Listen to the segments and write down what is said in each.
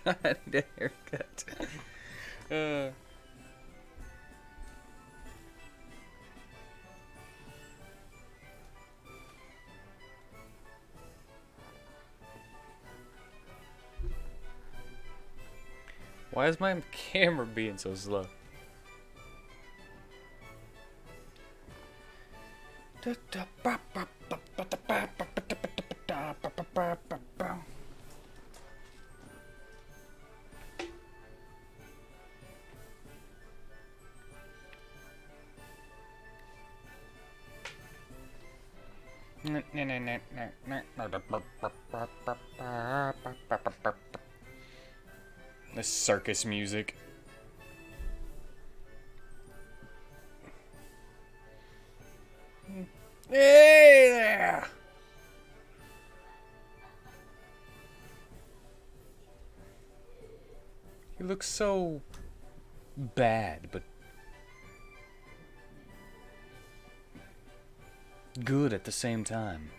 God, I need a haircut. Why is my camera being so slow? This circus music. Hey there! He looks so bad, but good at the same time.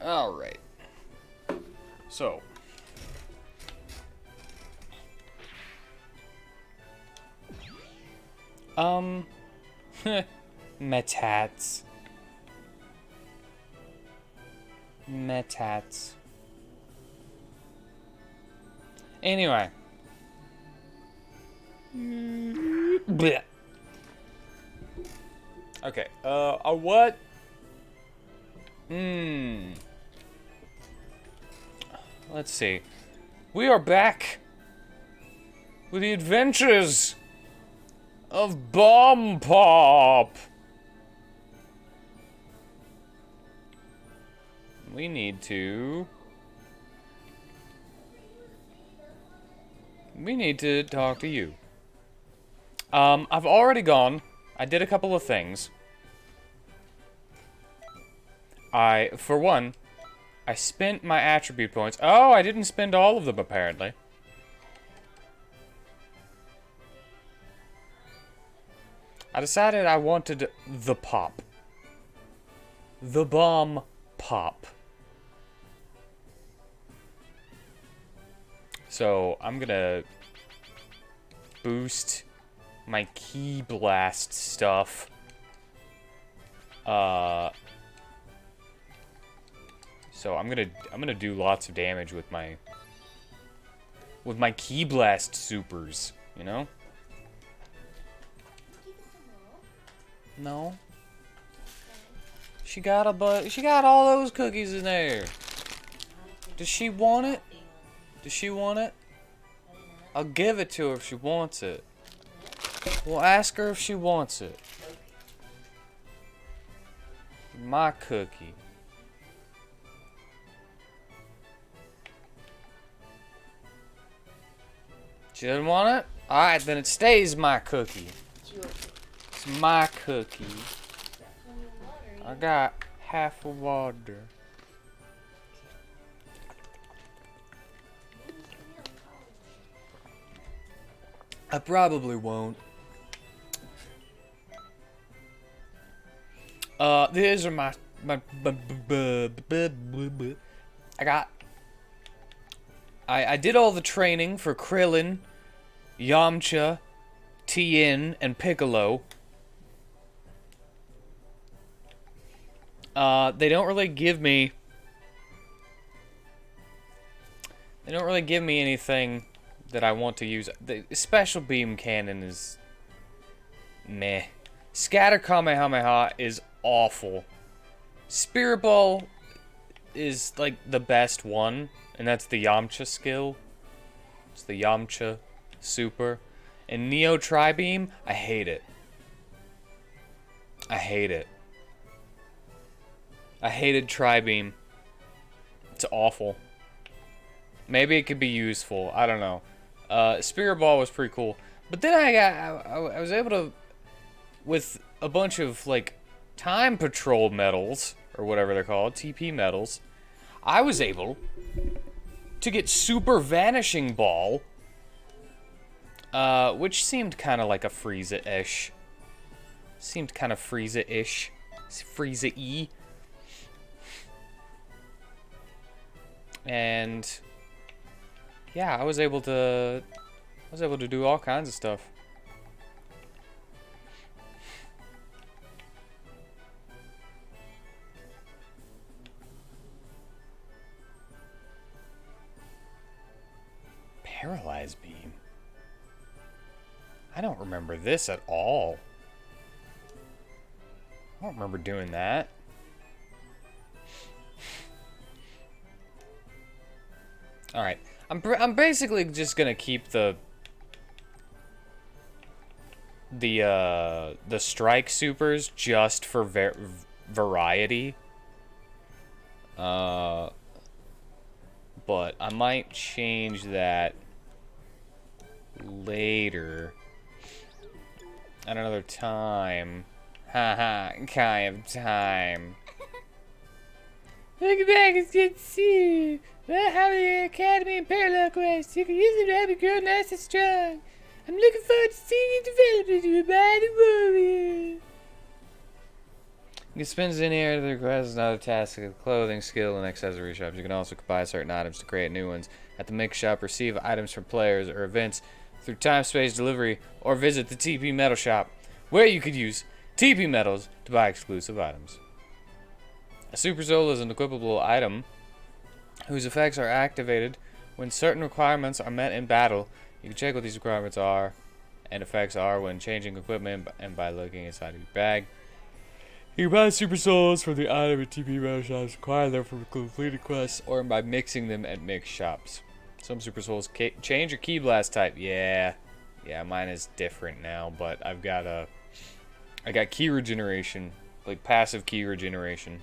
All right. So, metats. Metats. Anyway. Blech. Okay, what? Let's see. We are back with the adventures of Bomb Pop. We need to talk to you. I've already gone. I did a couple of things. For one, I spent my attribute points. Oh, I didn't spend all of them, apparently. I decided I wanted the pop. The bomb pop. So, I'm gonna boost my key blast stuff. So I'm gonna do lots of damage with my key blast supers, you know? No. She got all those cookies in there. Does she want it? Does she want it? I'll give it to her if she wants it. We'll ask her if she wants it. My cookie. She doesn't want it? Alright, then it stays my cookie. It's my cookie. I got half a water. I probably won't. These are my I did all the training for Krillin, Yamcha, Tien, and Piccolo. They don't really give me anything that I want to use. The special beam cannon is meh. Scatter Kamehameha is awful. Spirit Ball is like the best one, and that's the Yamcha skill. It's the Yamcha super. And Neo Tri-Beam, I hate it. I hate it. I hated Tri-Beam. It's awful. Maybe it could be useful. I don't know. Spirit Ball was pretty cool. But then I was able to, with a bunch of like Time Patrol medals, or whatever they're called, TP medals, I was able to get Super Vanishing Ball, which seemed kind of like a Frieza-ish. Seemed kind of Frieza-ish. Frieza-y. And yeah, I was able to do all kinds of stuff. Paralyzed beam. I don't remember this at all. I don't remember doing that. All right, I'm basically just gonna keep the strike supers just for variety. But I might change that later at another time. Haha, kind of time. Welcome back, it's good to see you. Well, how are the Academy and Parallel Quest? You can use them to help you grow nice and strong. I'm looking forward to seeing you develop into a mighty warrior. You can spend any area of the request and other tasks of clothing, skill, and accessory shops. You can also buy certain items to create new ones. At the Mix Shop, receive items from players or events through time-space delivery, or visit the TP Metal Shop, where you could use TP Metals to buy exclusive items. A Super Soul is an equipable item whose effects are activated when certain requirements are met in battle. You can check what these requirements are and effects are when changing equipment and by looking inside of your bag. You can buy Super Souls from the item at TP Metal Shops, acquire them from completed quests, or by mixing them at mix shops. Some Super Souls change your Ki Blast type. Yeah, mine is different now, but I got Ki regeneration, like passive Ki regeneration.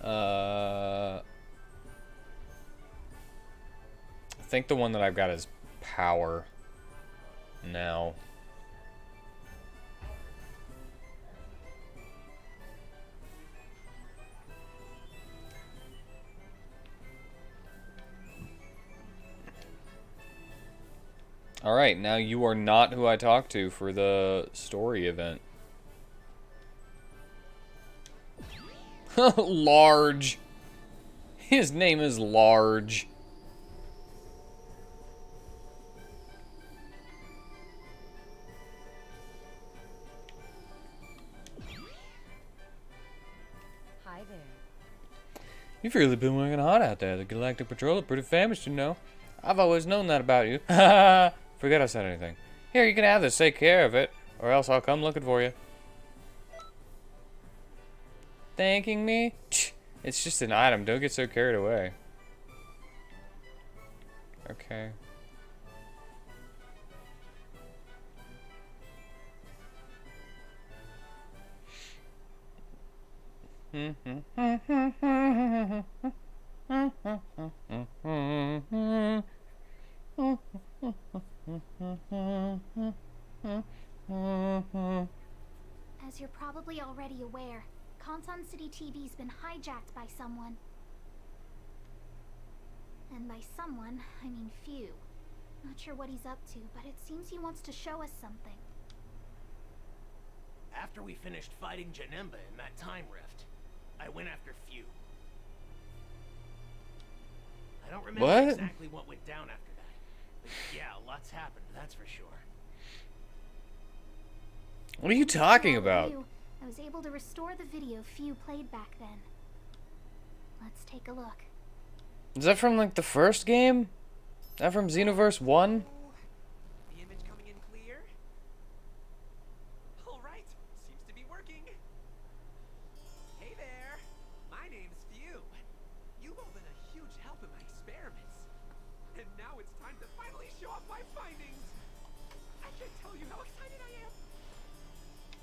I think the one that I've got is power now. Alright, now you are not who I talked to for the story event. Large. His name is Large. Hi there. You've really been working hard out there. The Galactic Patrol are pretty famous, you know. I've always known that about you. Forget I said anything. Here, you can have this. Take care of it, or else I'll come looking for you. Thanking me? It's just an item. Don't get so carried away. Okay. As you're probably already aware, Kansan City TV's been hijacked by someone. And by someone, I mean few. Not sure what he's up to, but it seems he wants to show us something. After we finished fighting Janemba in that time rift, I went after Few. I don't remember exactly what went down after that. But yeah, lots happened, that's for sure. What are you talking about? I was able to restore the video Few played back then. Let's take a look. Is that from like the first game? Is that from Xenoverse 1? The image coming in working. Hey there. My name's Few. You've all been a huge help in my experiments. And now it's time to finally show off my findings. I can't tell you how excited I am.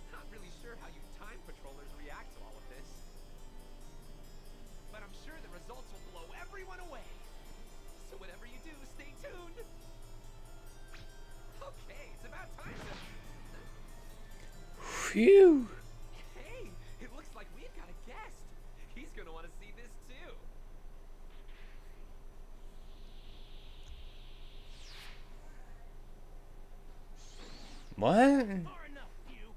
Not really sure how you time patrollers react to all of this. But I'm sure the results will blow everyone away. So whatever you do, stay tuned. Okay, it's about time to... Phew. Hey, it looks like we've got a guest. He's gonna want to see this too. What? Far enough, you.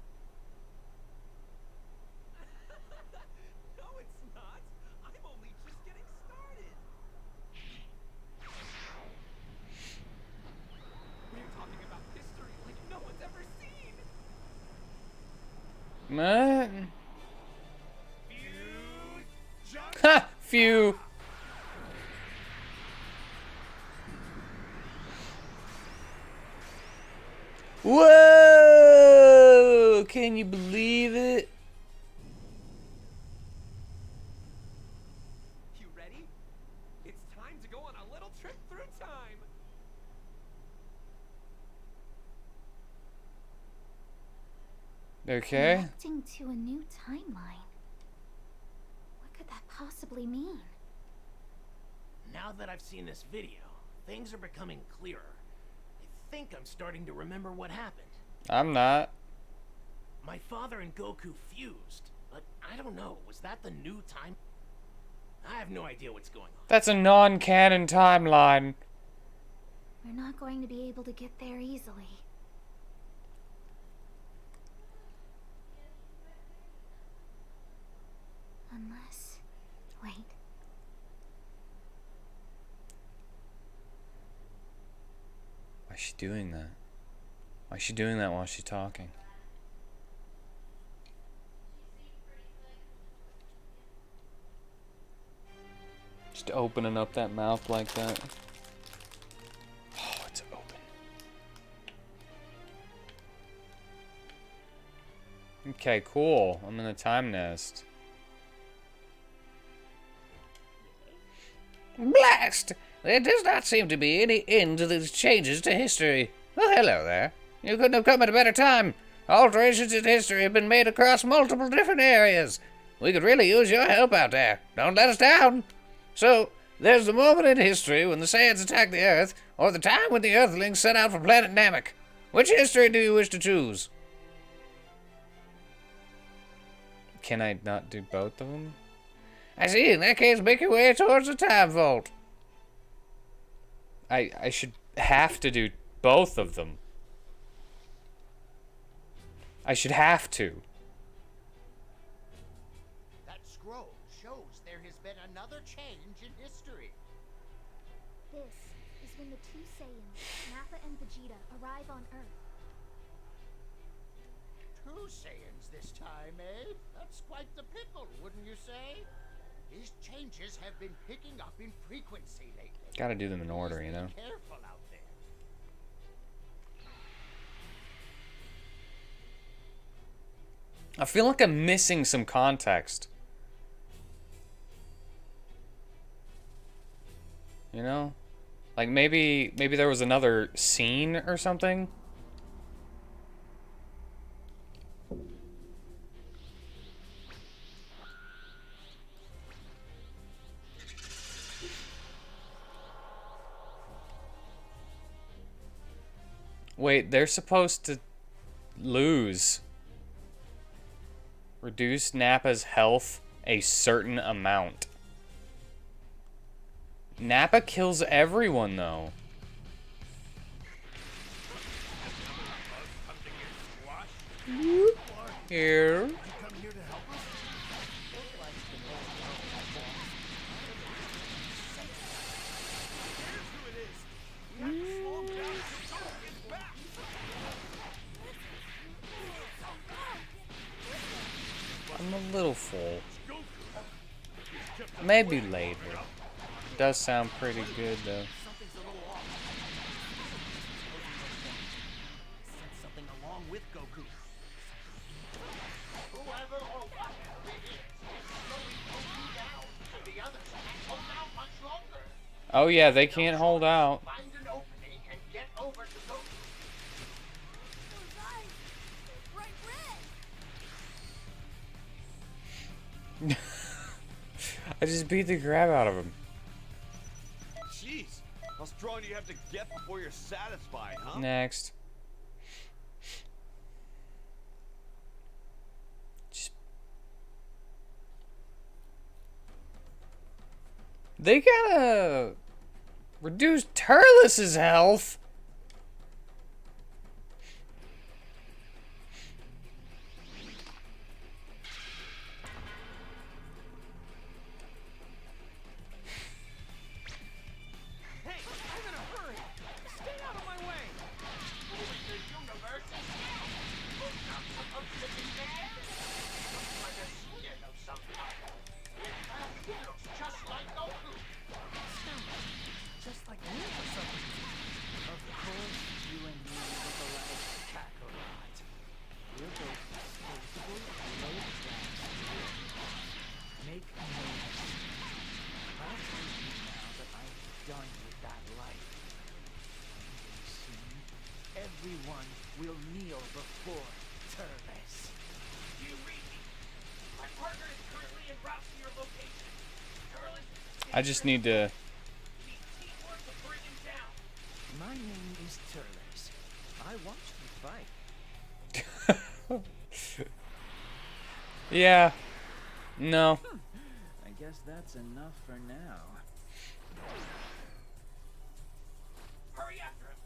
No, it's not. I'm only just getting started. We're talking about history like no one's ever seen. What? Fuse. Ha! Phew. Whoa! Can you believe it? You ready? It's time to go on a little trip through time. Okay. Connecting to a new timeline. What could that possibly mean? Now that I've seen this video, things are becoming clearer. I think I'm starting to remember what happened. I'm not. My father and Goku fused, but I don't know, was that the new time? I have no idea what's going on. That's a non-canon timeline. We're not going to be able to get there easily. Unless... wait. Why is she doing that? Why is she doing that while she's talking? Just opening up that mouth like that. Oh, it's open. Okay, cool. I'm in the time nest. Blast! There does not seem to be any end to these changes to history. Well, hello there. You couldn't have come at a better time. Alterations in history have been made across multiple different areas. We could really use your help out there. Don't let us down. So, there's the moment in history when the Saiyans attacked the Earth, or the time when the Earthlings set out for planet Namek. Which history do you wish to choose? Can I not do both of them? I see. In that case, make your way towards the time vault. I should have to do both of them. I should have to. That scroll shows there has been another change in history. This is when the two Saiyans, Nappa and Vegeta, arrive on Earth. Two Saiyans this time, eh? That's quite the pickle, wouldn't you say? These changes have been picking up in frequency lately. Gotta do them in order, you know? Be careful out there. I feel like I'm missing some context. You know? Like maybe there was another scene or something? Wait, they're supposed to lose. Reduce Nappa's health a certain amount. Nappa kills everyone, though. Here. I'm a little full. Maybe later. Does sound pretty good though. Something along with Goku. Oh, I Oh yeah, they can't hold out. Find an opening and get over to Goku. I just beat the crap out of him. Jeez, how strong do you have to get before you're satisfied, huh? Next. Just... They gotta reduce Turles's health. Hey, I'm in a hurry. Stay out of my way. The universe is now. Look not supposed to be there. Looks like a skin of some kind. In fact, he looks just like Goku. Just like me or something. Of course, you and me look alike, Kakarot. We're both disposable, low class. Make no mistake. I'll tell you now that I'm done with that life. And soon, everyone will kneel before Turles. Do you read me? My partner is currently en route to your location. Turles is I just need to... We need teamwork to bring him down. My name is Turles. I watched you fight. Yeah. No. I guess that's enough for now. Hurry after him.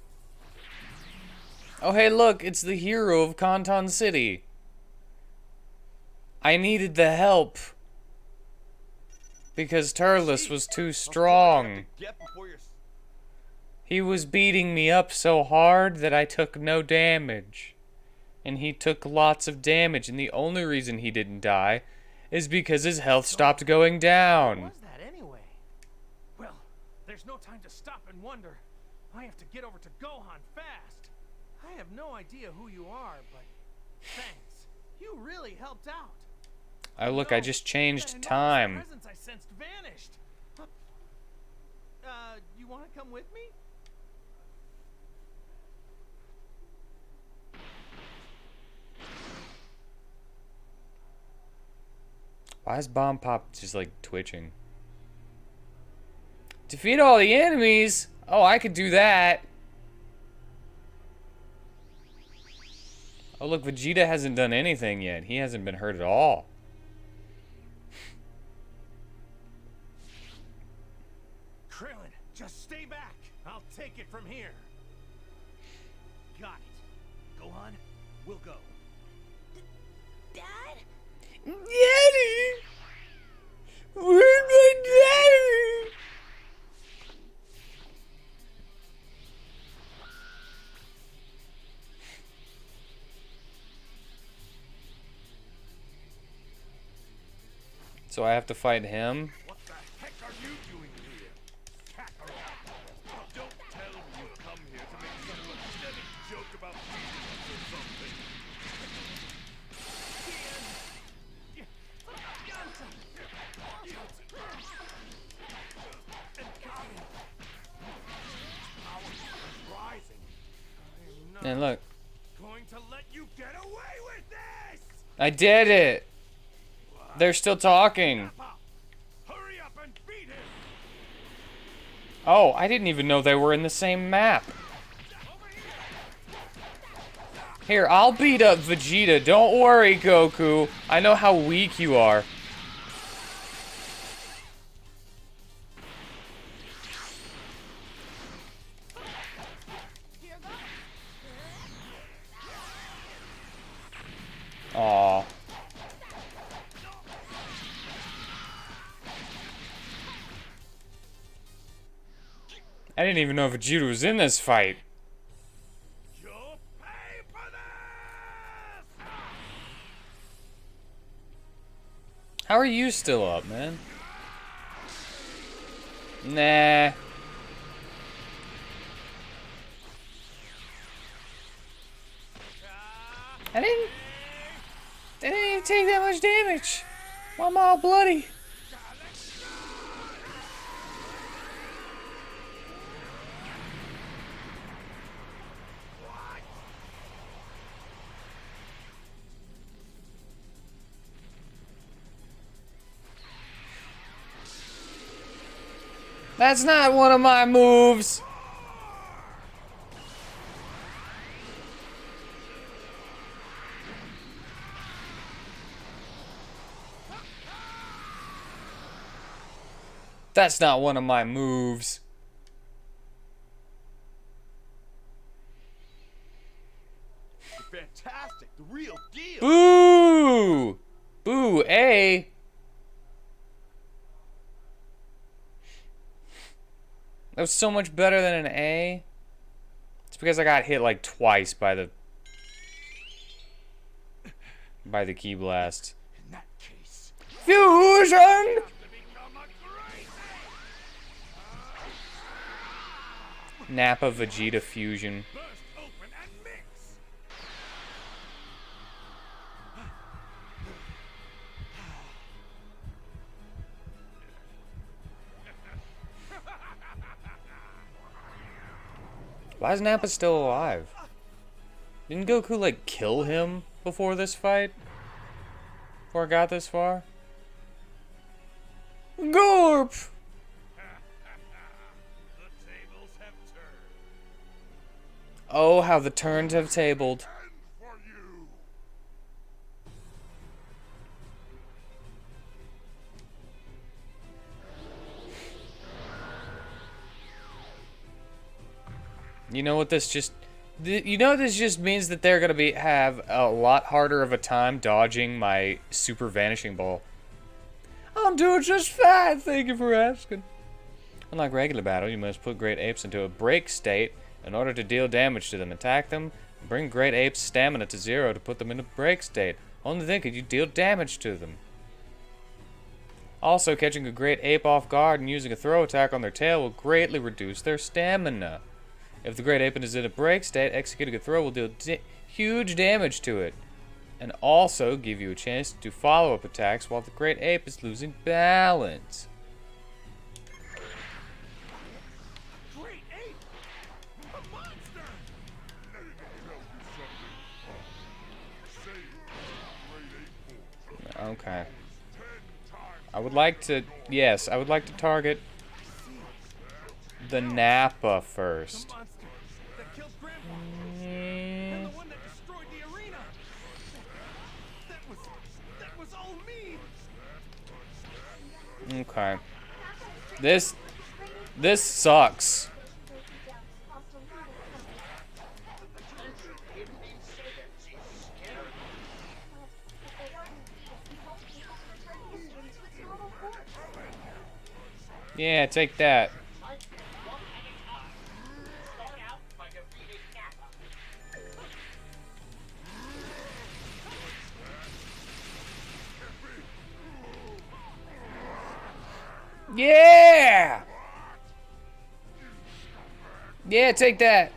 Oh hey look, it's the hero of Canton City. I needed the help. Because Turles was too strong. Get before you're He was beating me up so hard that I took no damage. And he took lots of damage, and the only reason he didn't die is because his health stopped going What down. was that anyway? Well, there's no time to stop and wonder. I have to get over to Gohan fast. I have no idea who you are, but thanks. You really helped out. Oh look, I just changed time. The presence I sensed vanished. You want to come with me? Why is Bomb Pop just like twitching? Defeat all the enemies? Oh, I could do that. Oh look, Vegeta hasn't done anything yet. He hasn't been hurt at all. Krillin, just stay back. I'll take it from here. Got it. Gohan, we'll go. Dad? Daddy! Where's my daddy? So I have to fight him? What the heck are you doing here? Kakarot! Don't tell me you come here to make some pathetic joke about peanuts or something. Rising. And look, Going to let you get away with this! I did it! They're still talking. Hurry up and beat him! Oh, I didn't even know they were in the same map. Here, I'll beat up Vegeta. Don't worry, Goku. I know how weak you are. Aw. I didn't even know Vegeta was in this fight. You'll pay for this! How are you still up, man? Nah. I didn't even take that much damage. Why am I all bloody? That's not one of my moves. That's not one of my moves. You're fantastic, the real deal. Boo! Boo, A. That was so much better than an A. It's because I got hit like twice by the key blast. In that case, Fusion! Nappa Vegeta fusion. burst open and mix. Why is Nappa still alive? Didn't Goku like kill him before this fight? Before I got this far? Gorp! The tables have turned. Oh, how the turns have tabled. And for you. You know what this just... You know this just means that they're gonna have a lot harder of a time dodging my super vanishing ball. I'm doing just fine, thank you for asking. Unlike regular battle, you must put great apes into a break state in order to deal damage to them. Attack them, and bring great apes' stamina to 0 to put them into break state. Only then could you deal damage to them. Also, catching a great ape off guard and using a throw attack on their tail will greatly reduce their stamina. If the great ape is in a break state, executing a throw will deal huge damage to it, and also give you a chance to do follow-up attacks while the great ape is losing balance. Great ape! A monster! Let me tell you something. Say great ape form. Okay. 10 times I would like to, yes, I would like to target the Nappa first. The monster that killed Grandpa. And the one that destroyed the arena. That was all me. Okay. This sucks. Yeah, take that. Yeah! Yeah, take that.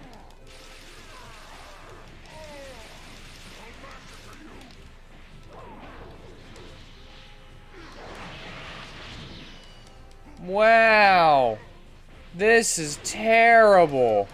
Wow. This is terrible.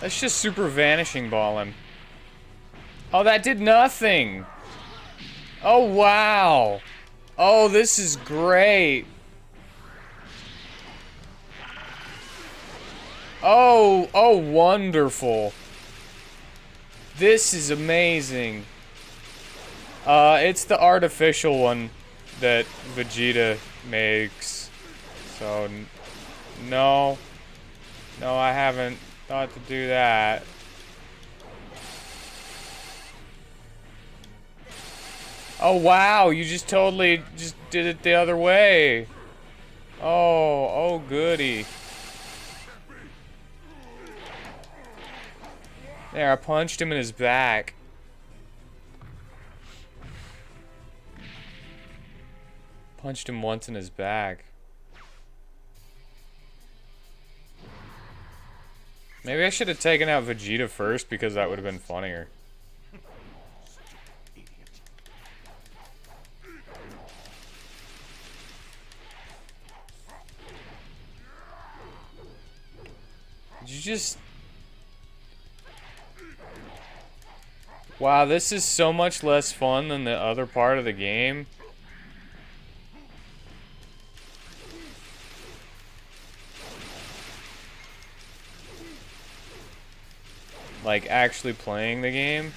Let's just super vanishing ball him. Oh, that did nothing. Oh, wow. Oh, this is great. Oh, wonderful. This is amazing. It's the artificial one that Vegeta makes. So, no. No, I haven't thought to do that. Oh, wow, you just totally just did it the other way. Oh, goody. There, I punched him in his back. Punched him once in his back. Maybe I should have taken out Vegeta first because that would have been funnier. Did you just... Wow, this is so much less fun than the other part of the game. Like, actually playing the game.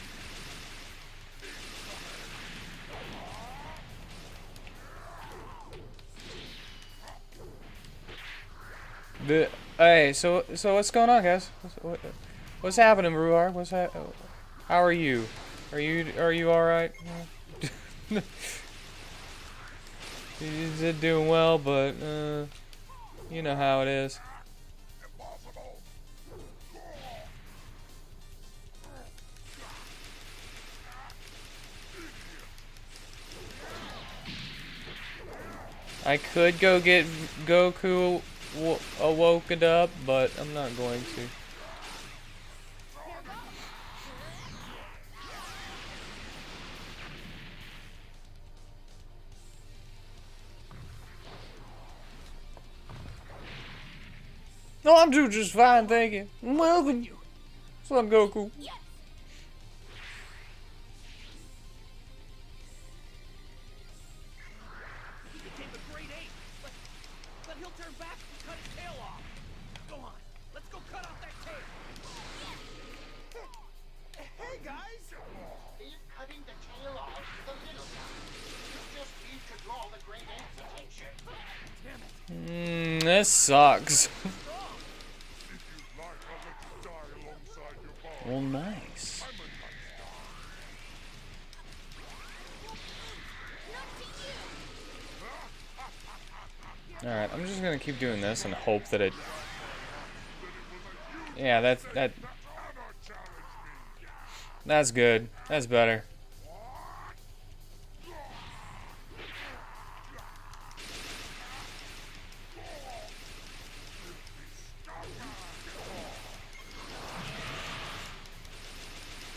Hey, so what's going on, guys? What's happening, Ruar? How are you? Are you all right? You're doing well, but you know how it is. I could go get Goku awoken up, but I'm not going to. No, I'm doing just fine, thank you. Welcome. What's up, Goku? Became a great ape, but he'll turn back and cut his tail off. Go on, let's go cut off that tail. Hey guys! He's cutting the tail off the little guy. You just need to draw the great ape's attention. Damn it! This sucks. Well, nice. Alright, I'm just gonna keep doing this and hope that it... Yeah, that's good. That's better.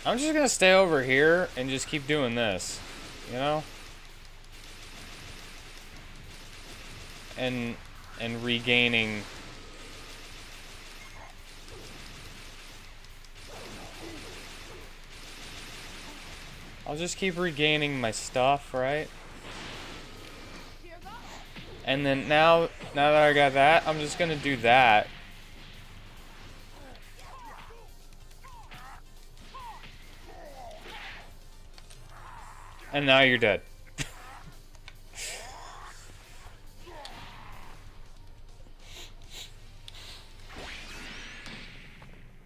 I'm just gonna stay over here and just keep doing this, you know? And regaining... I'll just keep regaining my stuff, right? And then now that I got that, I'm just gonna do that. And now you're dead.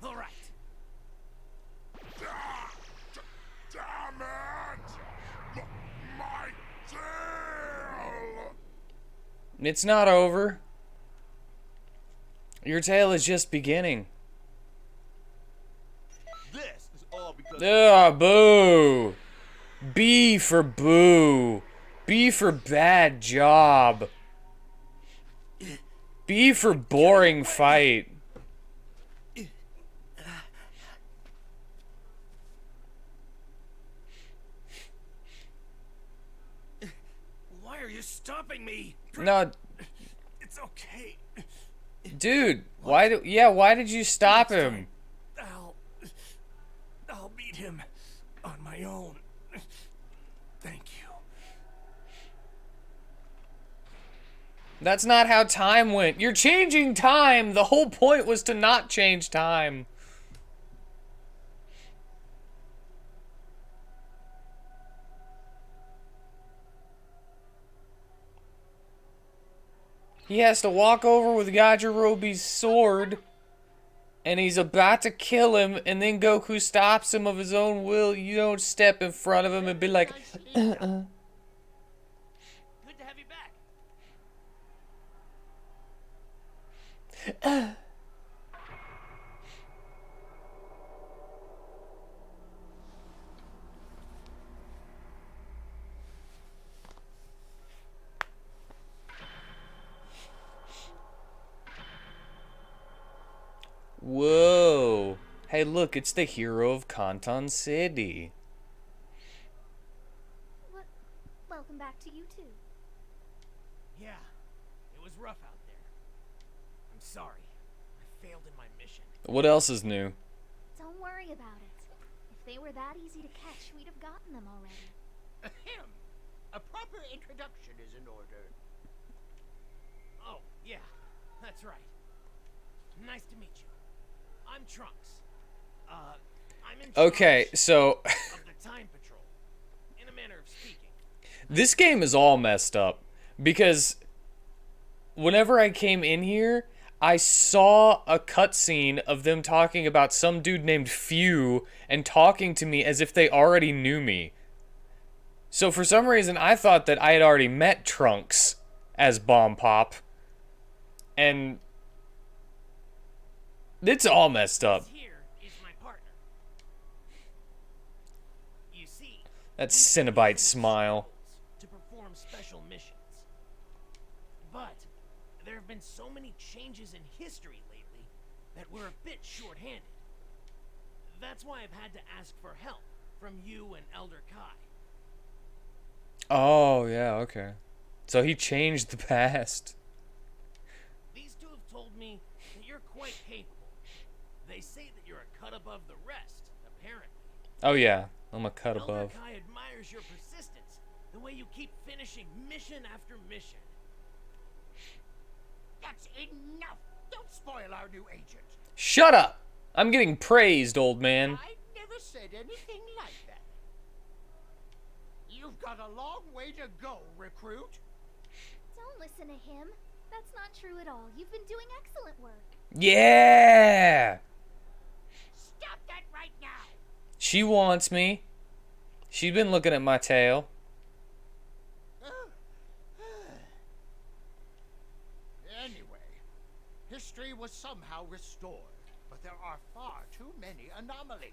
All right. Damn it! My tail! It's not over. Your tale is just beginning. This is all because Ugh, boo. B for boo. B for bad job. B for boring fight. Why are you stopping me? No, It's okay. dude. Why did you stop him? I'll beat him on my own. Thank you. That's not how time went. You're changing time. The whole point was to not change time. He has to walk over with Yajirobe's sword, and he's about to kill him, and then Goku stops him of his own will. You don't step in front of him and be like, Good to have you back. Whoa. Hey, look, it's the hero of Canton City. What? Welcome back to you too. Yeah, it was rough out there. I'm sorry. I failed in my mission. What else is new? Don't worry about it. If they were that easy to catch, we'd have gotten them already. Ahem. A proper introduction is in order. Oh, yeah, that's right. Nice to meet you. I'm Trunks. I'm in Okay, charge so of the Time Patrol, in a manner of speaking. this game is all messed up because whenever I came in here, I saw a cutscene of them talking about some dude named Few and talking to me as if they already knew me. So for some reason, I thought that I had already met Trunks as Bomb Pop. And it's all messed up. This here is my partner. You see, That we Cinnabite use smile. skills to perform special missions. But there have been so many changes in history lately that we're a bit short-handed. That's why I've had to ask for help from you and Elder Kai. Oh, yeah, okay. So he changed the past. These two have told me that you're quite capable. They say that you're a cut above the rest, apparently. Oh, yeah. I'm a cut Elder above. Kai admires your persistence, the way you keep finishing mission after mission. That's enough. Don't spoil our new agent. Shut up! I'm getting praised, old man. I never said anything like that. You've got a long way to go, recruit. Don't listen to him. That's not true at all. You've been doing excellent work. Yeah! Stop that right now. She wants me. She's been looking at my tail. Anyway, history was somehow restored, but there are far too many anomalies.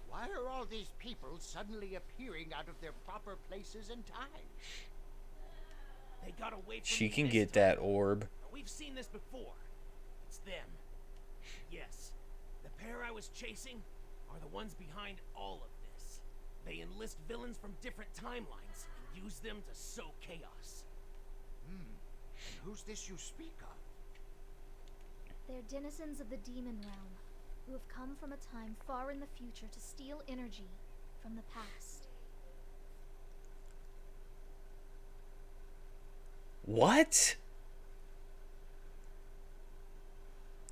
Why are all these people suddenly appearing out of their proper places and times? They got away from She me can this get time. that orb. We've seen this before. It's them. Yes, the pair I was chasing are the ones behind all of this. They enlist villains from different timelines and use them to sow chaos. And who's this you speak of? They're denizens of the demon realm, who have come from a time far in the future to steal energy from the past. What?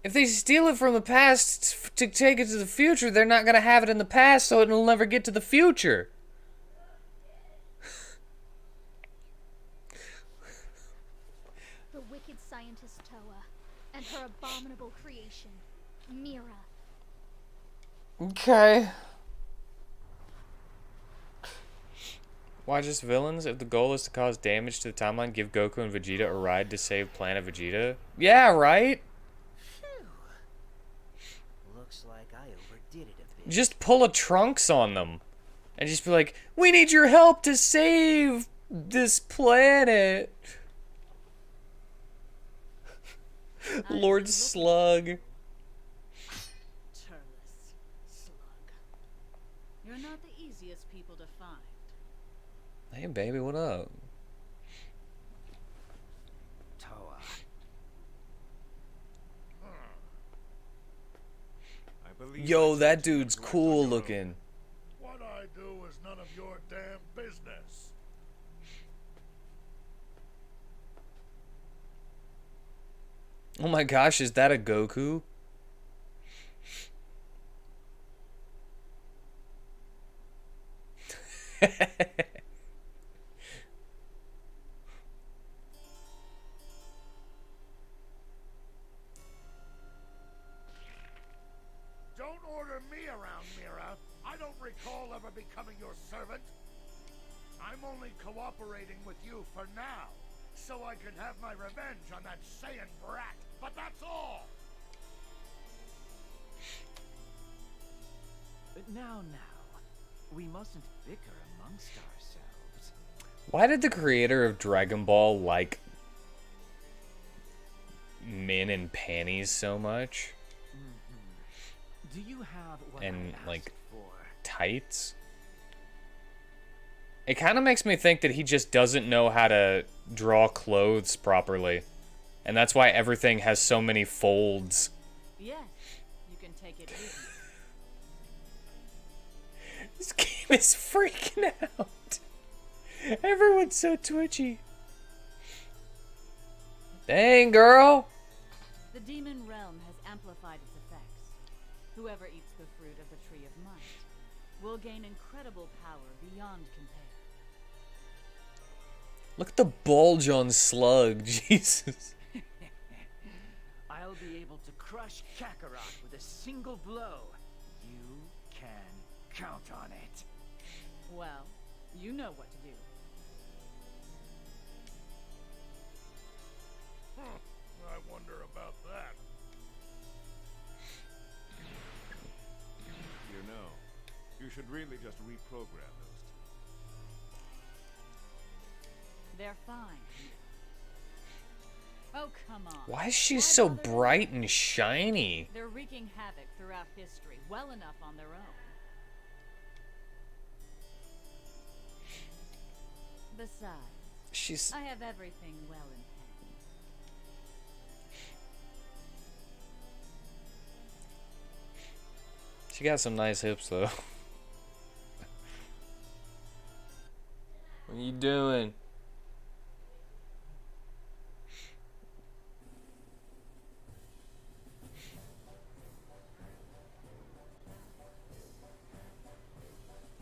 If they steal it from the past to take it to the future, they're not going to have it in the past, so it'll never get to the future. The wicked scientist Toa, and her abominable creation, Mira. Okay. Why just villains? If the goal is to cause damage to the timeline, give Goku and Vegeta a ride to save Planet Vegeta? Yeah, right? Phew. Looks like I overdid it a bit. Just pull a Trunks on them. And just be like, we need your help to save this planet. Lord Slug. Turles, slug. You're not the easiest people to find. Hey, baby, what up? Toa. I believe Yo, I that sent you dude's to act on cool your own. looking. What I do is none of your damn business. Oh my gosh, is that a Goku? Don't order me around, Mira. I don't recall ever becoming your servant. I'm only cooperating with you for now, so I can have my revenge on that Saiyan brat. But that's all. But now, we mustn't bicker amongst ourselves. Why did the creator of Dragon Ball like men in panties so much? Do you have what and I like asked for? tights. It kind of makes me think that he just doesn't know how to draw clothes properly. And that's why everything has so many folds. Yes, you can take it with you. This game is freaking out. Everyone's so twitchy. Dang, girl. The demon realm has amplified its effects. Whoever eats the fruit of the Tree of Might will gain incredible power beyond compare. Look at the bulge on Slug. Jesus. I'll be able to crush Kakarot with a single blow. You can count on it. Well, you know what to do. I wonder about that. You know, you should really just reprogram those two. They're fine. Oh, come on. Why is she Why so bother bright doing and shiny? that? They're wreaking havoc throughout history, well enough on their own. Besides, She's... I have everything well in hand. She got some nice hips, though. What are you doing?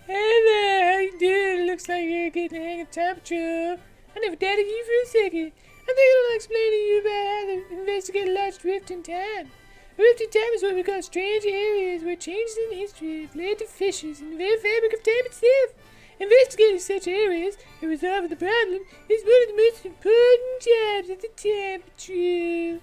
Hey there, how you doing? Looks like you're getting the hang of temperature. I never doubted you for a second. I think I'll explain to you about how to investigate a large rift in time. A rift in time is what we call strange areas where changes in history have led to fissures in the very fabric of time itself. Investigating such areas and resolving the problem is one of the most important jobs at the time of truth.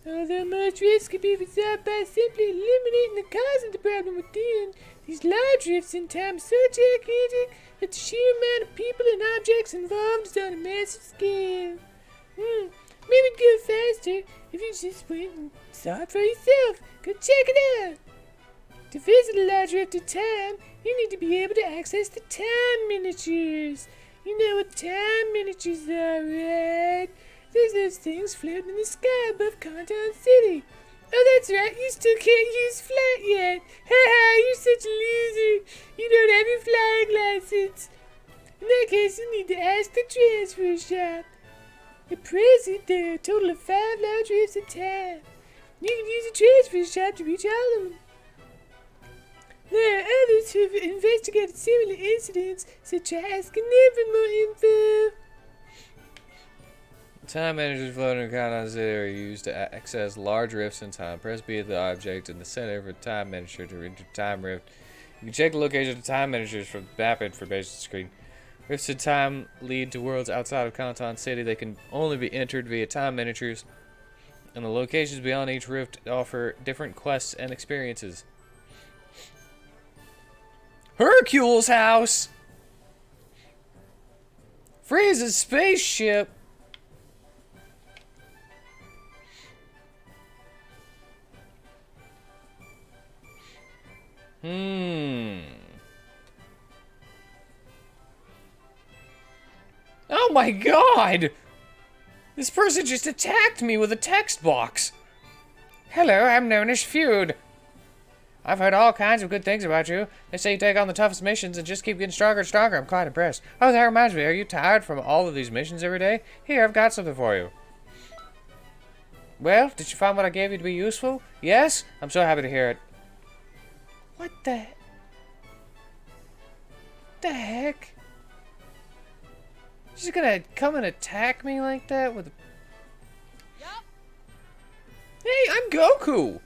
Although most rifts can be resolved by simply eliminating the cause of the problem within, these large rifts in time are so gigantic that the sheer amount of people and objects involved is on a massive scale. Maybe it'd go faster if you just went and saw it for yourself. Go check it out. To visit a large rift of time, you need to be able to access the time miniatures. You know what time miniatures are, right? There's those things floating in the sky above Canton City. Oh, that's right, you still can't use flight yet. Haha, you're such a loser. You don't have your flying license. In that case, you need to ask the transfer shop. At present, there are a total of 5 large rifts at time. You can use a transfer shop to reach all of them. There are others who have investigated similar incidents, so try asking them for more info. Time managers floating in Countdown City are used to access large rifts in time. Press B at the object in the center of a time miniature to enter time rift. You can check the location of the time miniatures from the map information screen. Rifts in time lead to worlds outside of Canton City. They can only be entered via time miniatures, and the locations beyond each rift offer different quests and experiences. Hercule's house! Frieza's spaceship! Oh my god! This person just attacked me with a text box. Hello, I'm known as Feud. I've heard all kinds of good things about you. They say you take on the toughest missions and just keep getting stronger and stronger. I'm quite impressed. Oh, that reminds me. Are you tired from all of these missions every day? Here, I've got something for you. Well, did you find what I gave you to be useful? Yes? I'm so happy to hear it. What the heck? She's gonna come and attack me like that with a... Yup. Hey, I'm Goku!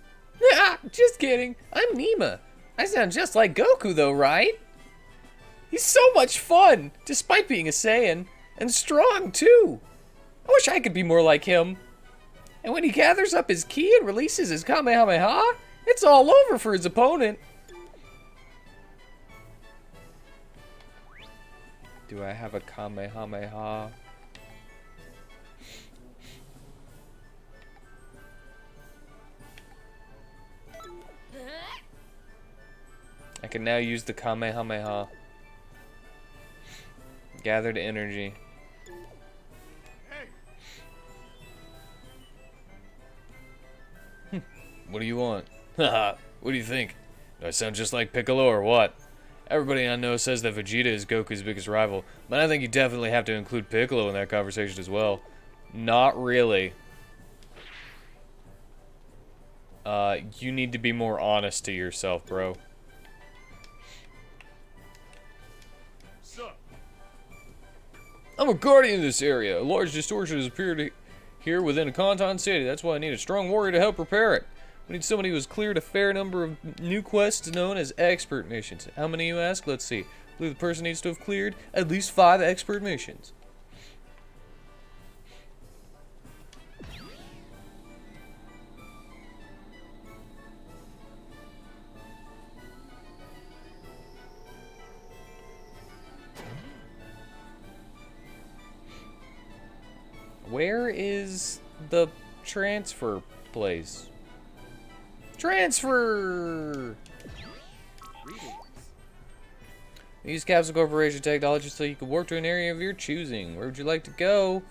Just kidding. I'm Nima. I sound just like Goku though, right? He's so much fun, despite being a Saiyan. And strong, too. I wish I could be more like him. And when he gathers up his ki and releases his Kamehameha, it's all over for his opponent. Do I have a Kamehameha? can now use the Kamehameha. Gathered energy. What do you want? Haha, what do you think? Do I sound just like Piccolo or what? Everybody I know says that Vegeta is Goku's biggest rival, but I think you definitely have to include Piccolo in that conversation as well. Not really. You need to be more honest to yourself, bro. Sup? I'm a guardian of this area. A large distortion has appeared here within a Kanton city. That's why I need a strong warrior to help repair it. We need somebody who has cleared a fair number of new quests known as expert missions. How many, you ask? Let's see. I believe the person needs to have cleared at least 5 expert missions. Where is the transfer place? Transfer! Use Capsule Corporation technology so you can warp to an area of your choosing. Where would you like to go?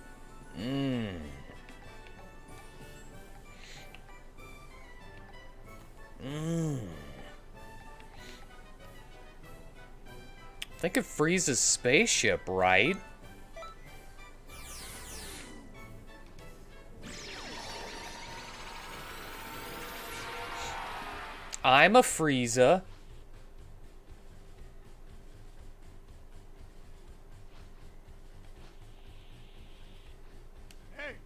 Think of Frieza's spaceship, right? I'm a Frieza. Hey,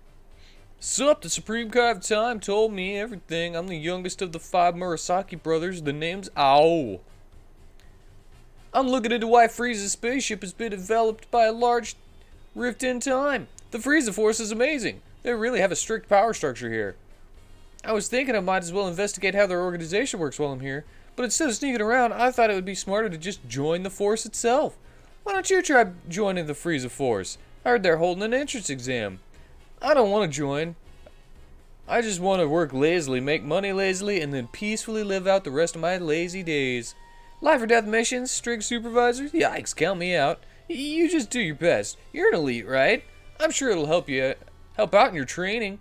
Sup, the Supreme Kai of Time told me everything. I'm the youngest of the 5 Murasaki brothers. The name's Ao. I'm looking into why Frieza's spaceship has been developed by a large rift in time. The Frieza Force is amazing. They really have a strict power structure here. I was thinking I might as well investigate how their organization works while I'm here, but instead of sneaking around, I thought it would be smarter to just join the Force itself. Why don't you try joining the Frieza Force? I heard they're holding an entrance exam. I don't want to join. I just want to work lazily, make money lazily, and then peacefully live out the rest of my lazy days. Life or death missions, strict supervisors? Yikes, count me out. You just do your best. You're an elite, right? I'm sure it'll help out in your training.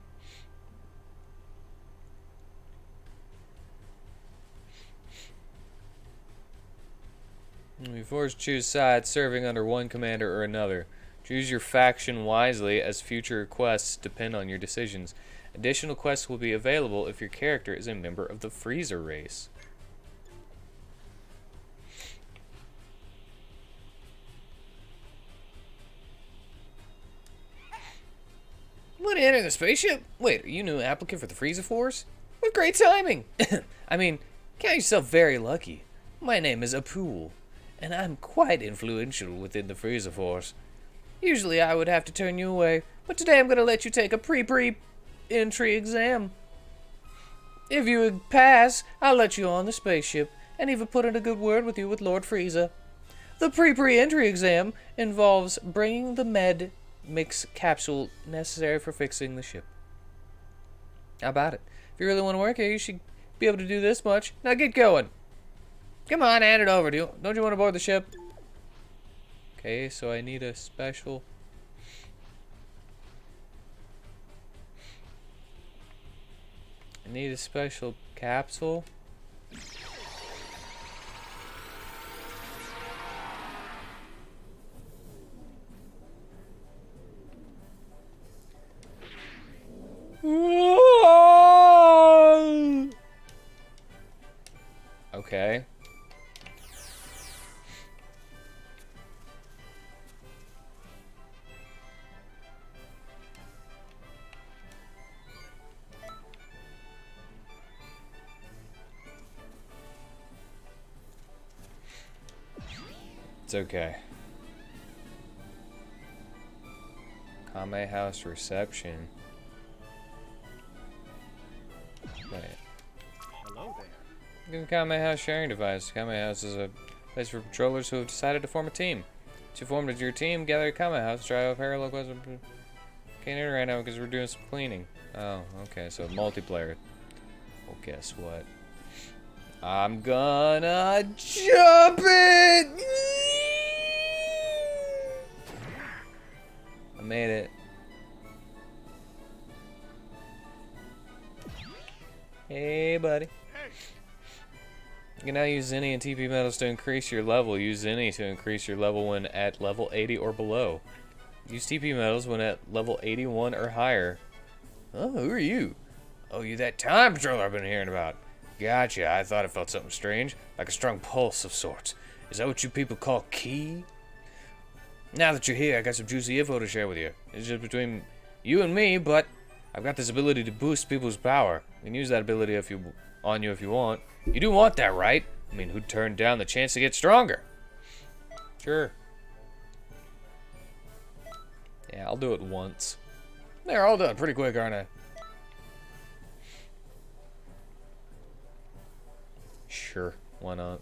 You force choose sides, serving under one commander or another. Choose your faction wisely, as future quests depend on your decisions. Additional quests will be available if your character is a member of the Frieza race. Want to enter the spaceship? Wait, are you a new applicant for the Frieza Force? What great timing! I mean, count yourself very lucky. My name is Apul, and I'm quite influential within the Frieza Force. Usually I would have to turn you away, but today I'm going to let you take a pre-entry exam. If you would pass, I'll let you on the spaceship, and even put in a good word with you with Lord Frieza. The pre-entry exam involves bringing the med mix capsule necessary for fixing the ship. How about it? If you really want to work here, you should be able to do this much. Now get going. Come on, hand it over. Don't you want to board the ship? Okay, so I need a special... I need a special capsule. Okay. It's okay. Kame House reception. Wait. hello there. Give Kame House sharing device. Kame House is a place for patrollers who have decided to form a team. To form your team, gather at Kame House, try out parallel quests. Can't enter right now because we're doing some cleaning. Oh, okay, so multiplayer. Well, guess what? I'm gonna jump it! I made it. Hey, buddy. You can now use Zenny and TP metals to increase your level. Use Zenny to increase your level when at level 80 or below. Use TP metals when at level 81 or higher. Oh, who are you? Oh, you that time patroller I've been hearing about. Gotcha, I thought it felt something strange, like a strong pulse of sorts. Is that what you people call ki? Now that you're here, I got some juicy info to share with you. It's just between you and me, but I've got this ability to boost people's power. You can use that ability on you if you want. You do want that, right? I mean, who'd turn down the chance to get stronger? Sure. Yeah, I'll do it once. They're all done pretty quick, aren't I? Sure, why not?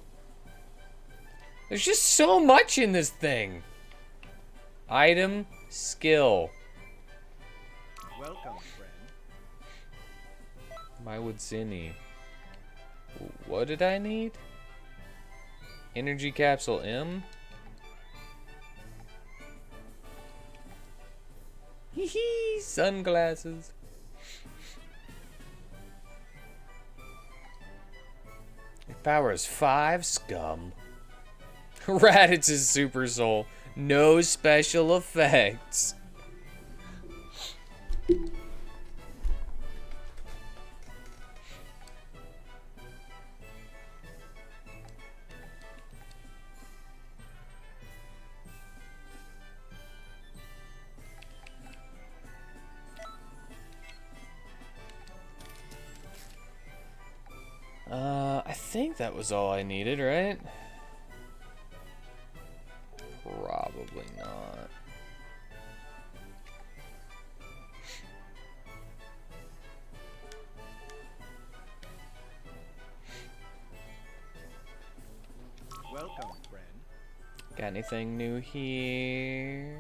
There's just so much in this thing. Item, skill. Welcome, friend. My would Zinni. What did I need? Energy capsule M? Hee sunglasses. Your power is 5, scum. Raditz' super soul. No special effects. I think that was all I needed, right? Probably not. Welcome, friend. Got anything new here?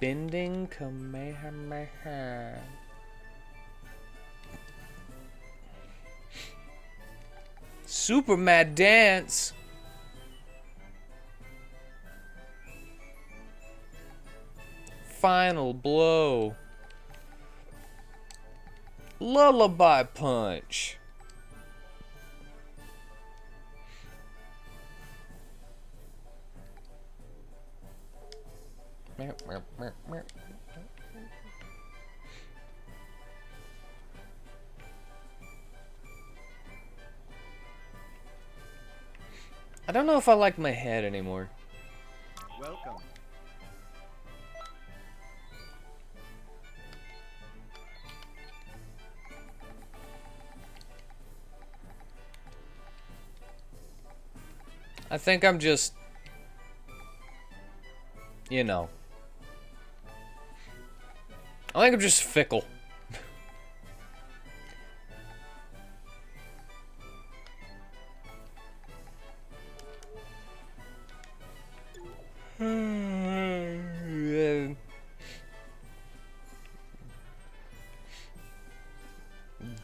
Bending Kamehameha. Super Mad Dance. Final Blow. Lullaby Punch. I don't know if I like my head anymore. Welcome. I think I'm just, you know, I think I'm just fickle.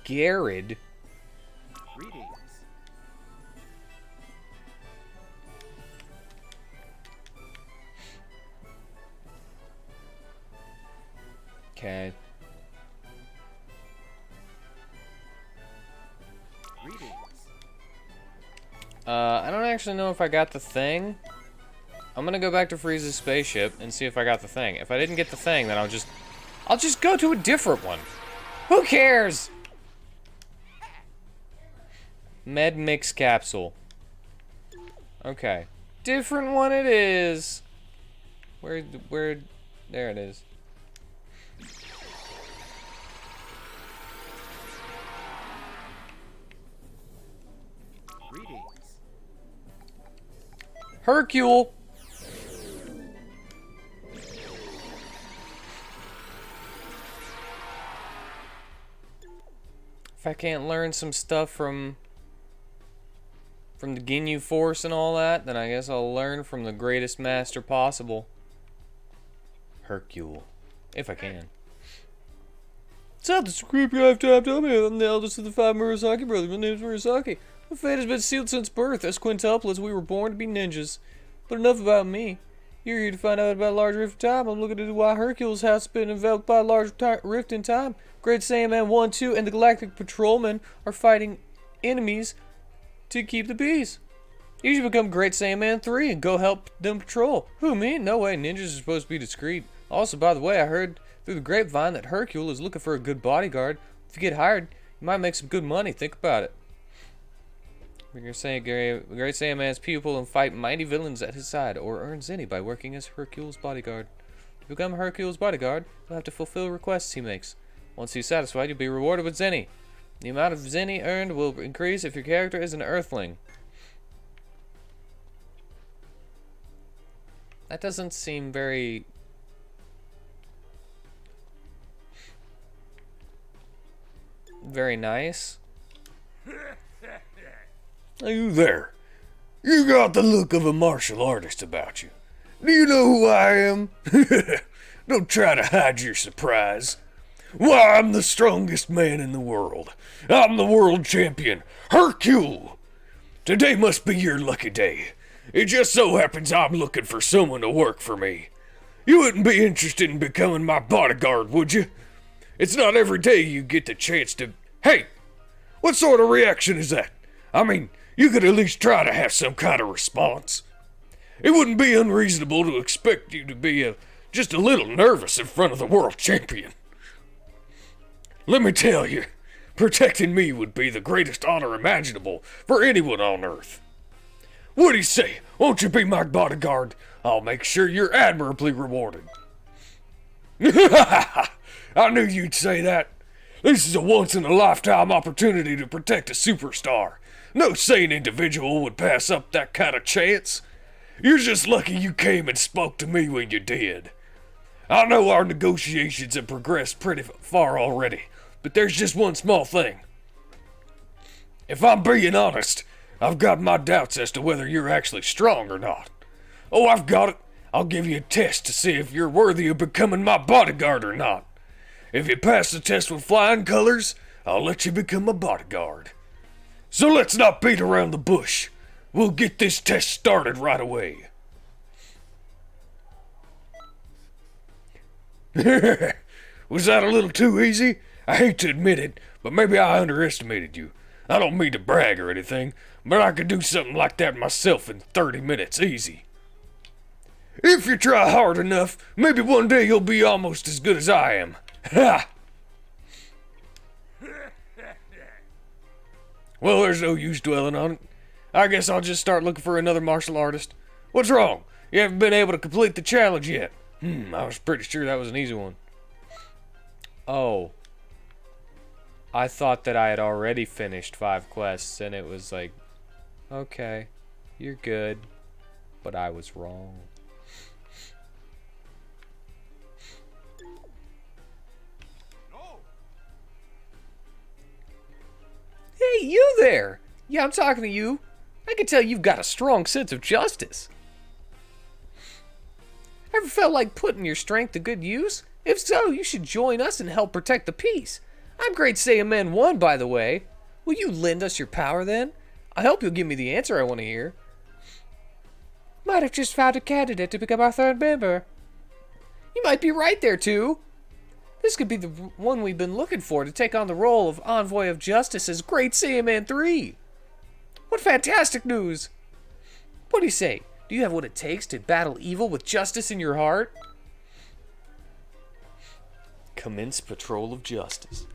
Garrett. Greetings. Okay. Greetings. I don't actually know if I got the thing. I'm gonna go back to Frieza's spaceship and see if I got the thing. If I didn't get the thing, then I'll just go to a different one. Who cares? Med mix capsule. Okay. Different one it is. Where, there it is. Greetings. Hercule. If I can't learn some stuff from the Ginyu Force and all that, then I guess I'll learn from the greatest master possible. Hercule. If I can. What's up, this is creepy I've tapped up here. I'm the eldest of the 5 Murasaki brothers. My name's Murasaki. Our fate has been sealed since birth. As quintuplets, we were born to be ninjas. But enough about me. You're here to find out about a large rift in time. I'm looking into why Hercules has been enveloped by a large rift in time. Great Saiyaman 1, 2, and the Galactic Patrolmen are fighting enemies to keep the peace. You should become Great Saiyaman 3 and go help them patrol. Who, me? No way. Ninjas are supposed to be discreet. Also, by the way, I heard through the grapevine that Hercule is looking for a good bodyguard. If you get hired, you might make some good money. Think about it. Great Saiyaman's pupil and fight mighty villains at his side, or earn Zenny by working as Hercule's bodyguard. To become Hercule's bodyguard, you'll have to fulfill requests he makes. Once he's satisfied, you'll be rewarded with Zenny. The amount of Zenny earned will increase if your character is an Earthling. That doesn't seem very... very nice. Hey, you there. You got the look of a martial artist about you. Do you know who I am? Don't try to hide your surprise. Why, I'm the strongest man in the world. I'm the world champion, Hercule. Today must be your lucky day. It just so happens I'm looking for someone to work for me. You wouldn't be interested in becoming my bodyguard, would you? It's not every day you get the chance to... Hey! What sort of reaction is that? I mean, you could at least try to have some kind of response. It wouldn't be unreasonable to expect you to be just a little nervous in front of the world champion. Let me tell you, protecting me would be the greatest honor imaginable for anyone on Earth. What do you say? Won't you be my bodyguard? I'll make sure you're admirably rewarded. I knew you'd say that. This is a once-in-a-lifetime opportunity to protect a superstar. No sane individual would pass up that kind of chance. You're just lucky you came and spoke to me when you did. I know our negotiations have progressed pretty far already, but there's just one small thing. If I'm being honest, I've got my doubts as to whether you're actually strong or not. Oh, I've got it. I'll give you a test to see if you're worthy of becoming my bodyguard or not. If you pass the test with flying colors, I'll let you become a bodyguard. So let's not beat around the bush. We'll get this test started right away. Was that a little too easy? I hate to admit it, but maybe I underestimated you. I don't mean to brag or anything, but I could do something like that myself in 30 minutes easy. If you try hard enough, maybe one day you'll be almost as good as I am. Ha! Well, there's no use dwelling on it. I guess I'll just start looking for another martial artist. What's wrong? You haven't been able to complete the challenge yet. I was pretty sure that was an easy one. Oh. I thought that I had already finished 5 quests, and it was like, okay, you're good, but I was wrong. Hey, you there! Yeah, I'm talking to you. I can tell you've got a strong sense of justice. Ever felt like putting your strength to good use? If so, you should join us and help protect the peace. I'm Great Saiyaman 1, by the way. Will you lend us your power, then? I hope you'll give me the answer I want to hear. Might have just found a candidate to become our 3rd member. You might be right there, too. This could be the one we've been looking for to take on the role of Envoy of Justice as Great Saiyaman 3. What fantastic news! What do you say? Do you have what it takes to battle evil with justice in your heart? Commence patrol of justice.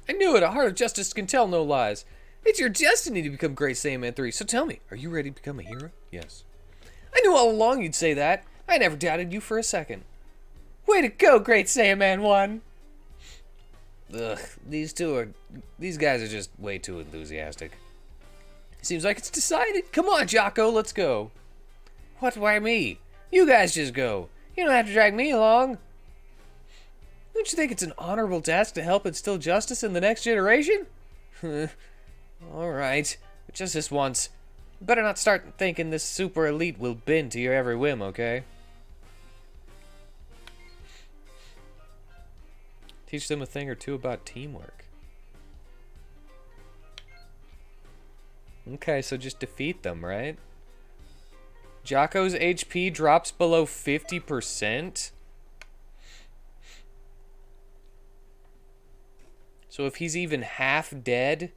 I knew it! A heart of justice can tell no lies. It's your destiny to become Great Saiyaman 3, so tell me, are you ready to become a hero? Yes. I knew all along you'd say that. I never doubted you for a second. Way to go, Great Saiyaman 1! Ugh, these guys are just way too enthusiastic. Seems like it's decided. Come on, Jocko, let's go. What, why me? You guys just go. You don't have to drag me along. Don't you think it's an honorable task to help instill justice in the next generation? Alright, but just this once. You better not start thinking this super elite will bend to your every whim, okay? Teach them a thing or two about teamwork. Okay, so just defeat them, right? Jocko's HP drops below 50%. So if he's even half dead...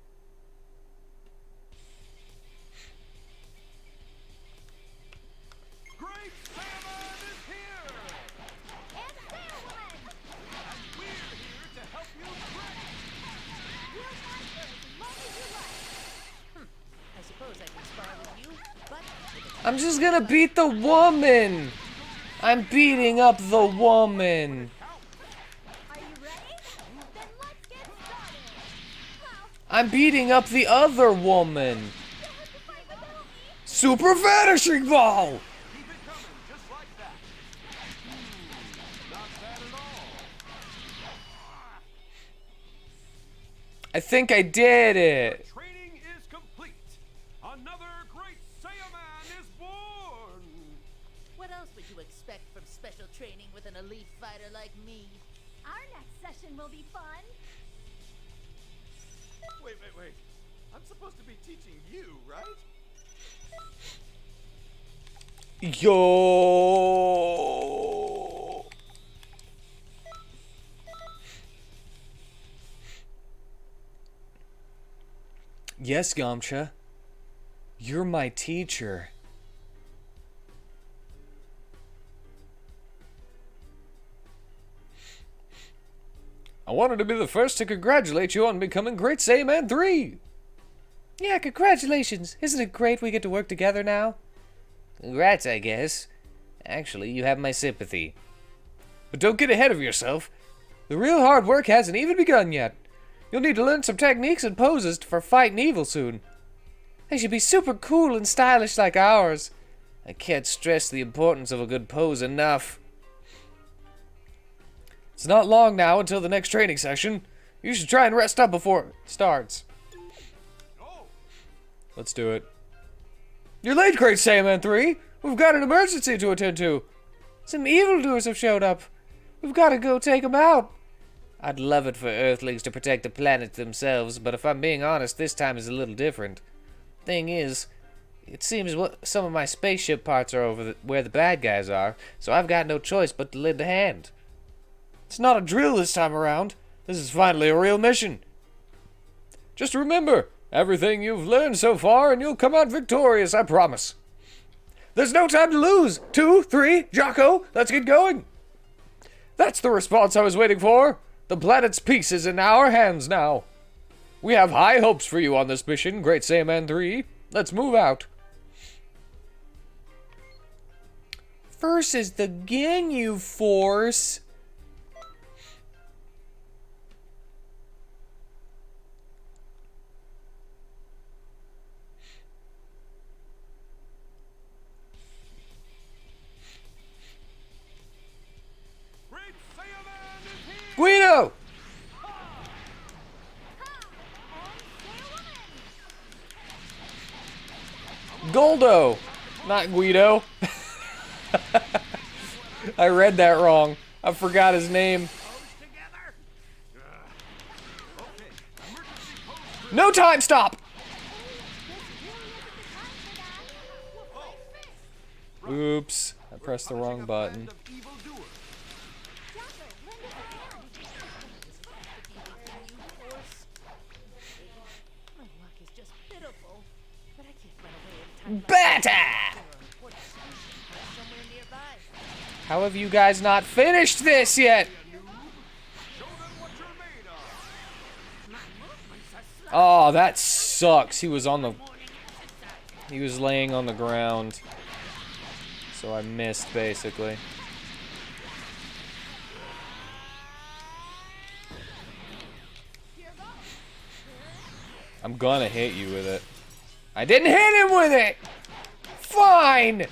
I'm just gonna beat the woman! I'm beating up the woman! Are you ready? Then let's get started. I'm beating up the other woman! Super vanishing ball! Keep it coming, just like that. Not bad at all. I think I did it! Training is complete. Another great Saiyaman is born. What else would you expect from special training with an elite fighter like me? Our next session will be fun. Wait. I'm supposed to be teaching you, right? Yo! Yes, Yamcha. You're my teacher. I wanted to be the first to congratulate you on becoming Great Saiyaman 3. Yeah, congratulations. Isn't it great we get to work together now? Congrats, I guess. Actually, you have my sympathy. But don't get ahead of yourself. The real hard work hasn't even begun yet. You'll need to learn some techniques and poses for fighting evil soon. They should be super cool and stylish like ours. I can't stress the importance of a good pose enough. It's not long now until the next training session. You should try and rest up before it starts. Let's do it. You're late, Great Saiyaman 3. We've got an emergency to attend to. Some evildoers have showed up. We've got to go take them out. I'd love it for Earthlings to protect the planet themselves, but if I'm being honest, this time is a little different. Thing is, it seems some of my spaceship parts are over where the bad guys are, so I've got no choice but to lend a hand. It's not a drill this time around. This is finally a real mission. Just remember, everything you've learned so far and you'll come out victorious, I promise. There's no time to lose. 2, 3, Jocko, let's get going. That's the response I was waiting for. The planet's peace is in our hands now. We have high hopes for you on this mission, Great Saiyaman 3. Let's move out. Versus the Ginyu Force. Guido! Goldo! Not Guido. I read that wrong. I forgot his name. No time stop! Oops. I pressed the wrong button. Better! How have you guys not finished this yet? Oh, that sucks. He was laying on the ground. So I missed, basically. I'm gonna hit you with it. I didn't hit him with it! Fine!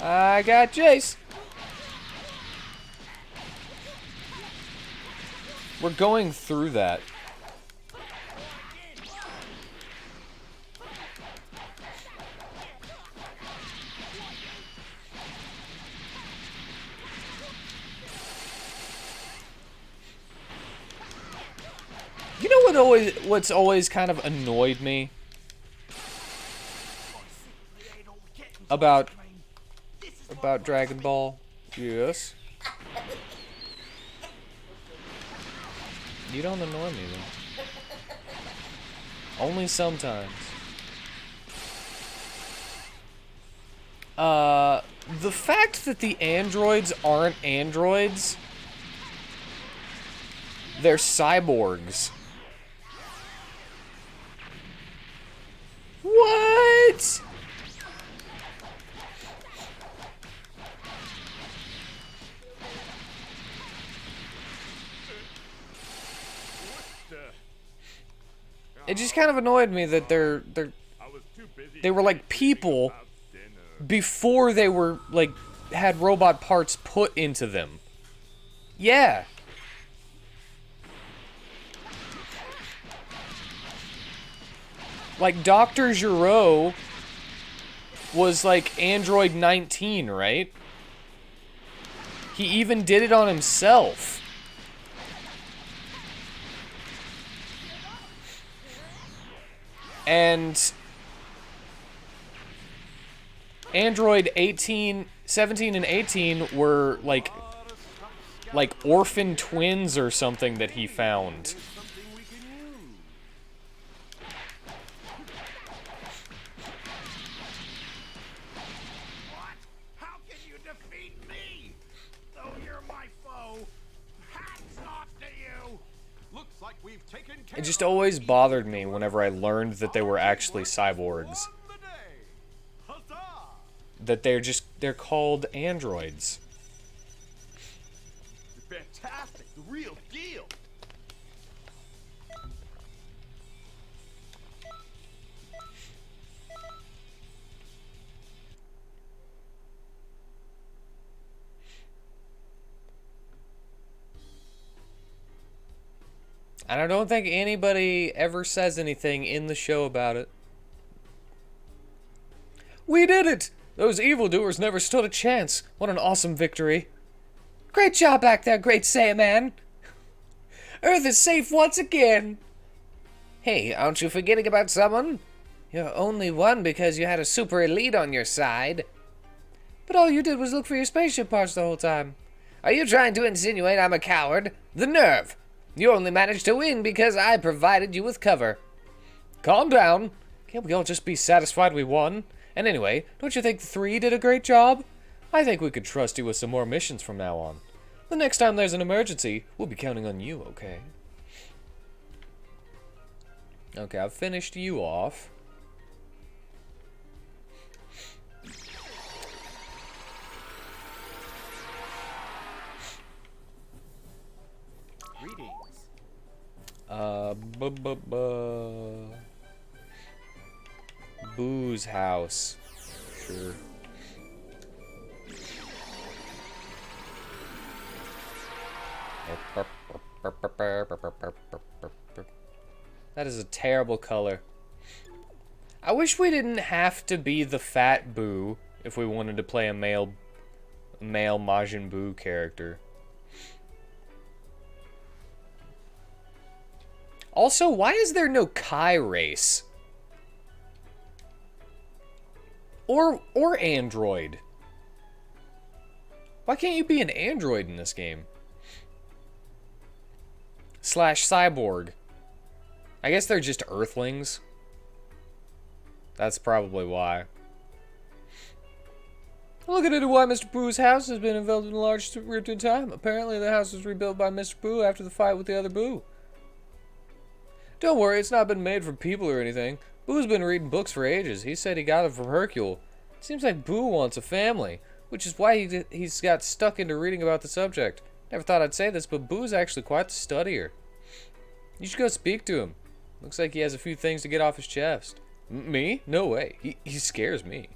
I got Jace. We're going through that. You know what's always kind of annoyed me about Dragon Ball? Yes. You don't annoy me then. Only sometimes. The fact that the androids aren't androids, they're cyborgs. What? It just kind of annoyed me that they were like people before they were like had robot parts put into them. Yeah. Like Dr. Giro was like Android 19, right? He even did it on himself. And Android 17 and 18 were like orphan twins or something that he found. What? How can you defeat me? Though you're my foe. Hats off to you. Looks like we've taken care It just always bothered me whenever I learned that they were actually cyborgs. That they're called androids. Fantastic, the real deal. And I don't think anybody ever says anything in the show about it. We did it! Those evildoers never stood a chance. What an awesome victory. Great job back there, great Saiyaman. Earth is safe once again. Hey, aren't you forgetting about someone? You're only one because you had a super elite on your side. But all you did was look for your spaceship parts the whole time. Are you trying to insinuate I'm a coward? The nerve! You only managed to win because I provided you with cover. Calm down. Can't we all just be satisfied we won? And anyway, don't you think the 3 did a great job? I think we could trust you with some more missions from now on. The next time there's an emergency, we'll be counting on you, okay? Okay, I've finished you off. Greetings. Boo's house. Sure. That is a terrible color. I wish we didn't have to be the fat Boo if we wanted to play a male Majin Buu character. Also, why is there no Kai race? Or android? Why can't you be an android in this game? / cyborg. I guess they're just Earthlings. That's probably why. Looking into why Mr. Boo's house has been involved in a large rift in time. Apparently the house was rebuilt by Mr. Boo after the fight with the other Boo. Don't worry, it's not been made for people or anything. Boo's been reading books for ages. He said he got it from Hercule. It seems like Boo wants a family, which is why he's got stuck into reading about the subject. Never thought I'd say this, but Boo's actually quite the studier. You should go speak to him. Looks like he has a few things to get off his chest. Me? No way. He scares me.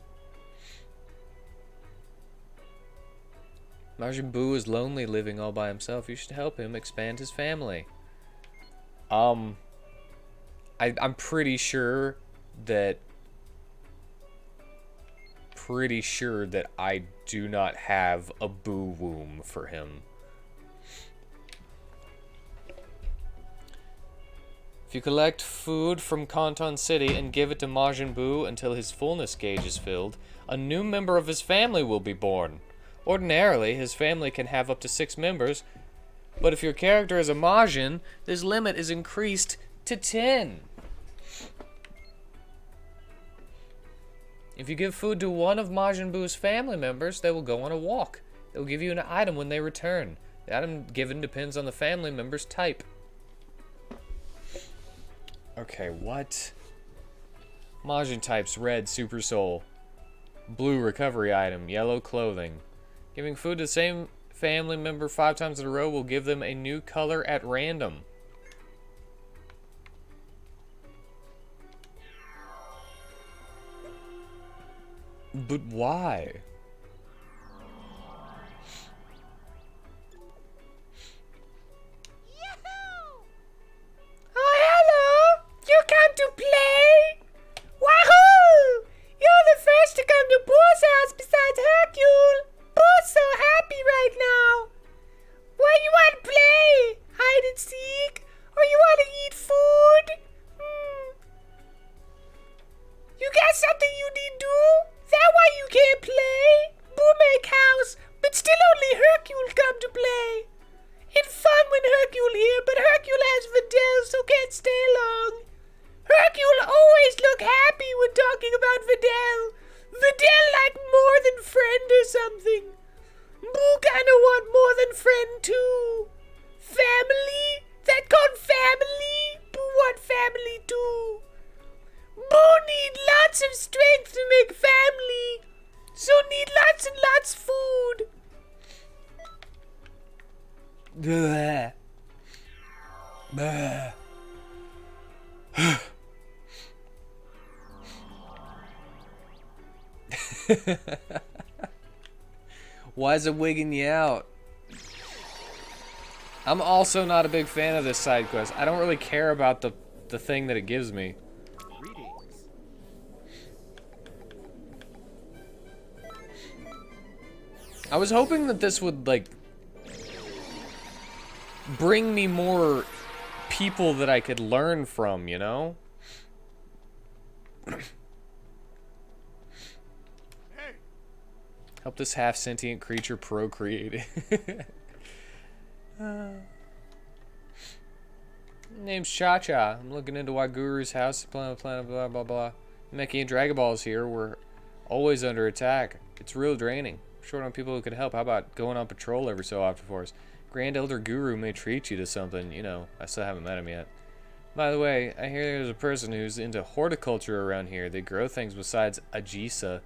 Majin Buu is lonely living all by himself. You should help him expand his family. I'm pretty sure that I do not have a boo womb for him. If you collect food from Kanton City and give it to Majin Buu until his fullness gauge is filled, a new member of his family will be born. Ordinarily, his family can have up to 6 members, but if your character is a Majin, this limit is increased to 10. If you give food to one of Majin Buu's family members, they will go on a walk. They will give you an item when they return. The item given depends on the family member's type. Okay, what? Majin types: red, super soul. Blue, recovery item. Yellow, clothing. Giving food to the same family member 5 times in a row will give them a new color at random. But why? Oh, hello! You come to play? Wahoo! You're the first to come to Boo's house besides Hercule. Boo's so happy right now. What you want to play? Hide and seek? Or you want to eat food? You got something you need to do? That why you can't play? Boo make house, but still only Hercule come to play. It's fun when Hercule here, but Hercule has Videl, so can't stay long. Hercule always look happy when talking about Videl. Videl like more than friend or something. Boo kinda want more than friend too. Family? That called family? Boo want family too. Boo need lots of strength to make family, so need lots and lots food. Bleh. Bleh. Why is it wigging you out? I'm also not a big fan of this side quest. I don't really care about the thing that it gives me. Greetings. I was hoping that this would, like, bring me more people that I could learn from, you know? Help this half-sentient creature procreate. Name's Cha-Cha. I'm looking into why Guru's house, planet, blah, blah, blah. Meki and Dragon Balls here. We're always under attack. It's real draining. Short on people who could help. How about going on patrol every so often for us? Grand Elder Guru may treat you to something. You know, I still haven't met him yet. By the way, I hear there's a person who's into horticulture around here. They grow things besides Ajisa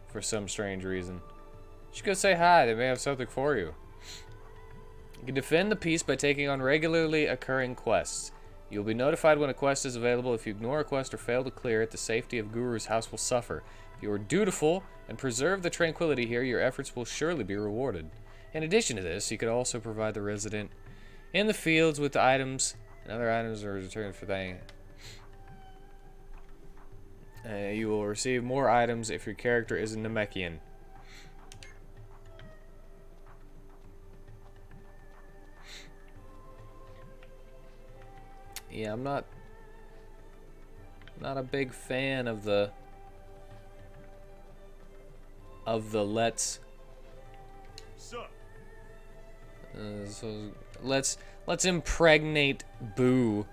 for some strange reason. You should go say hi. They may have something for you. You can defend the peace by taking on regularly occurring quests. You'll be notified when a quest is available. If you ignore a quest or fail to clear it, the safety of Guru's house will suffer. If you are dutiful and preserve the tranquility here, your efforts will surely be rewarded. In addition to this, you could also provide the resident in the fields with items, and other items are returned for things. You will receive more items if your character is a Namekian. Yeah, I'm not a big fan of the let's. Sir. So let's impregnate Boo.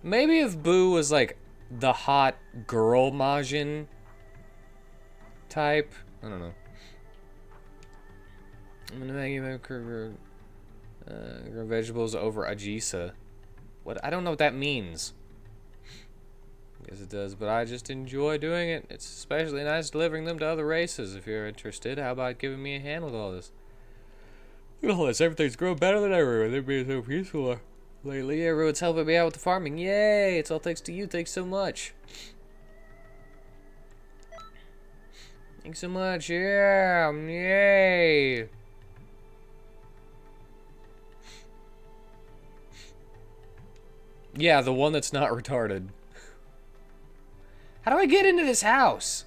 Maybe if Boo was like the hot girl Majin type, I don't know. I'm gonna make you grow vegetables over Ajisa. What? I don't know what that means. Guess it does, but I just enjoy doing it. It's especially nice delivering them to other races. If you're interested, how about giving me a hand with all this? Look at all this. Everything's growing better than ever. They've been so peaceful lately. Everyone's helping me out with the farming. Yay! It's all thanks to you. Thanks so much. Thanks so much. Yeah. Yay. Yeah, the one that's not retarded. How do I get into this house?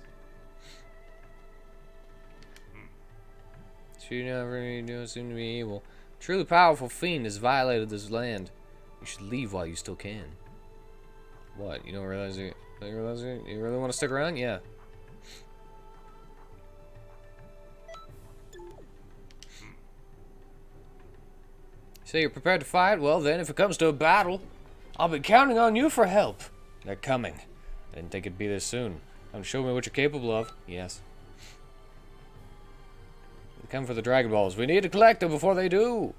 She never don't seem to be evil. Truly powerful fiend has violated this land. You should leave while you still can. What? You don't realize it? You really want to stick around? Yeah. So you're prepared to fight? Well then, if it comes to a battle, I'll be counting on you for help. They're coming. I didn't think it'd be this soon. Come show me what you're capable of. Yes. They come for the Dragon Balls. We need to collect them before they do.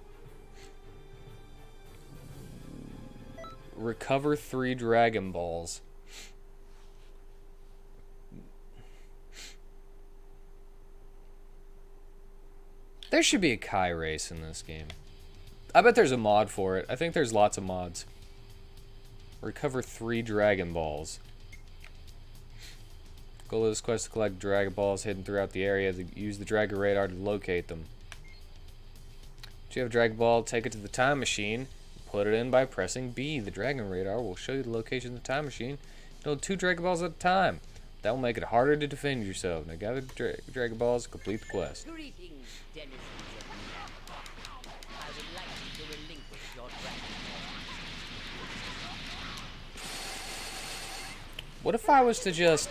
Recover 3 Dragon Balls. There should be a Kai race in this game. I bet there's a mod for it. I think there's lots of mods. Recover 3 Dragon Balls. Goal of this quest to collect Dragon Balls hidden throughout the area. Use the Dragon Radar to locate them. If you have a Dragon Ball, take it to the time machine. Put it in by pressing B. The Dragon Radar will show you the location of the time machine. Build 2 Dragon Balls at a time. That will make it harder to defend yourself. Now gather Dragon Balls to complete the quest. Greetings, denizens of Napa. I would like you to relinquish your Dragon Ball. What if I was to just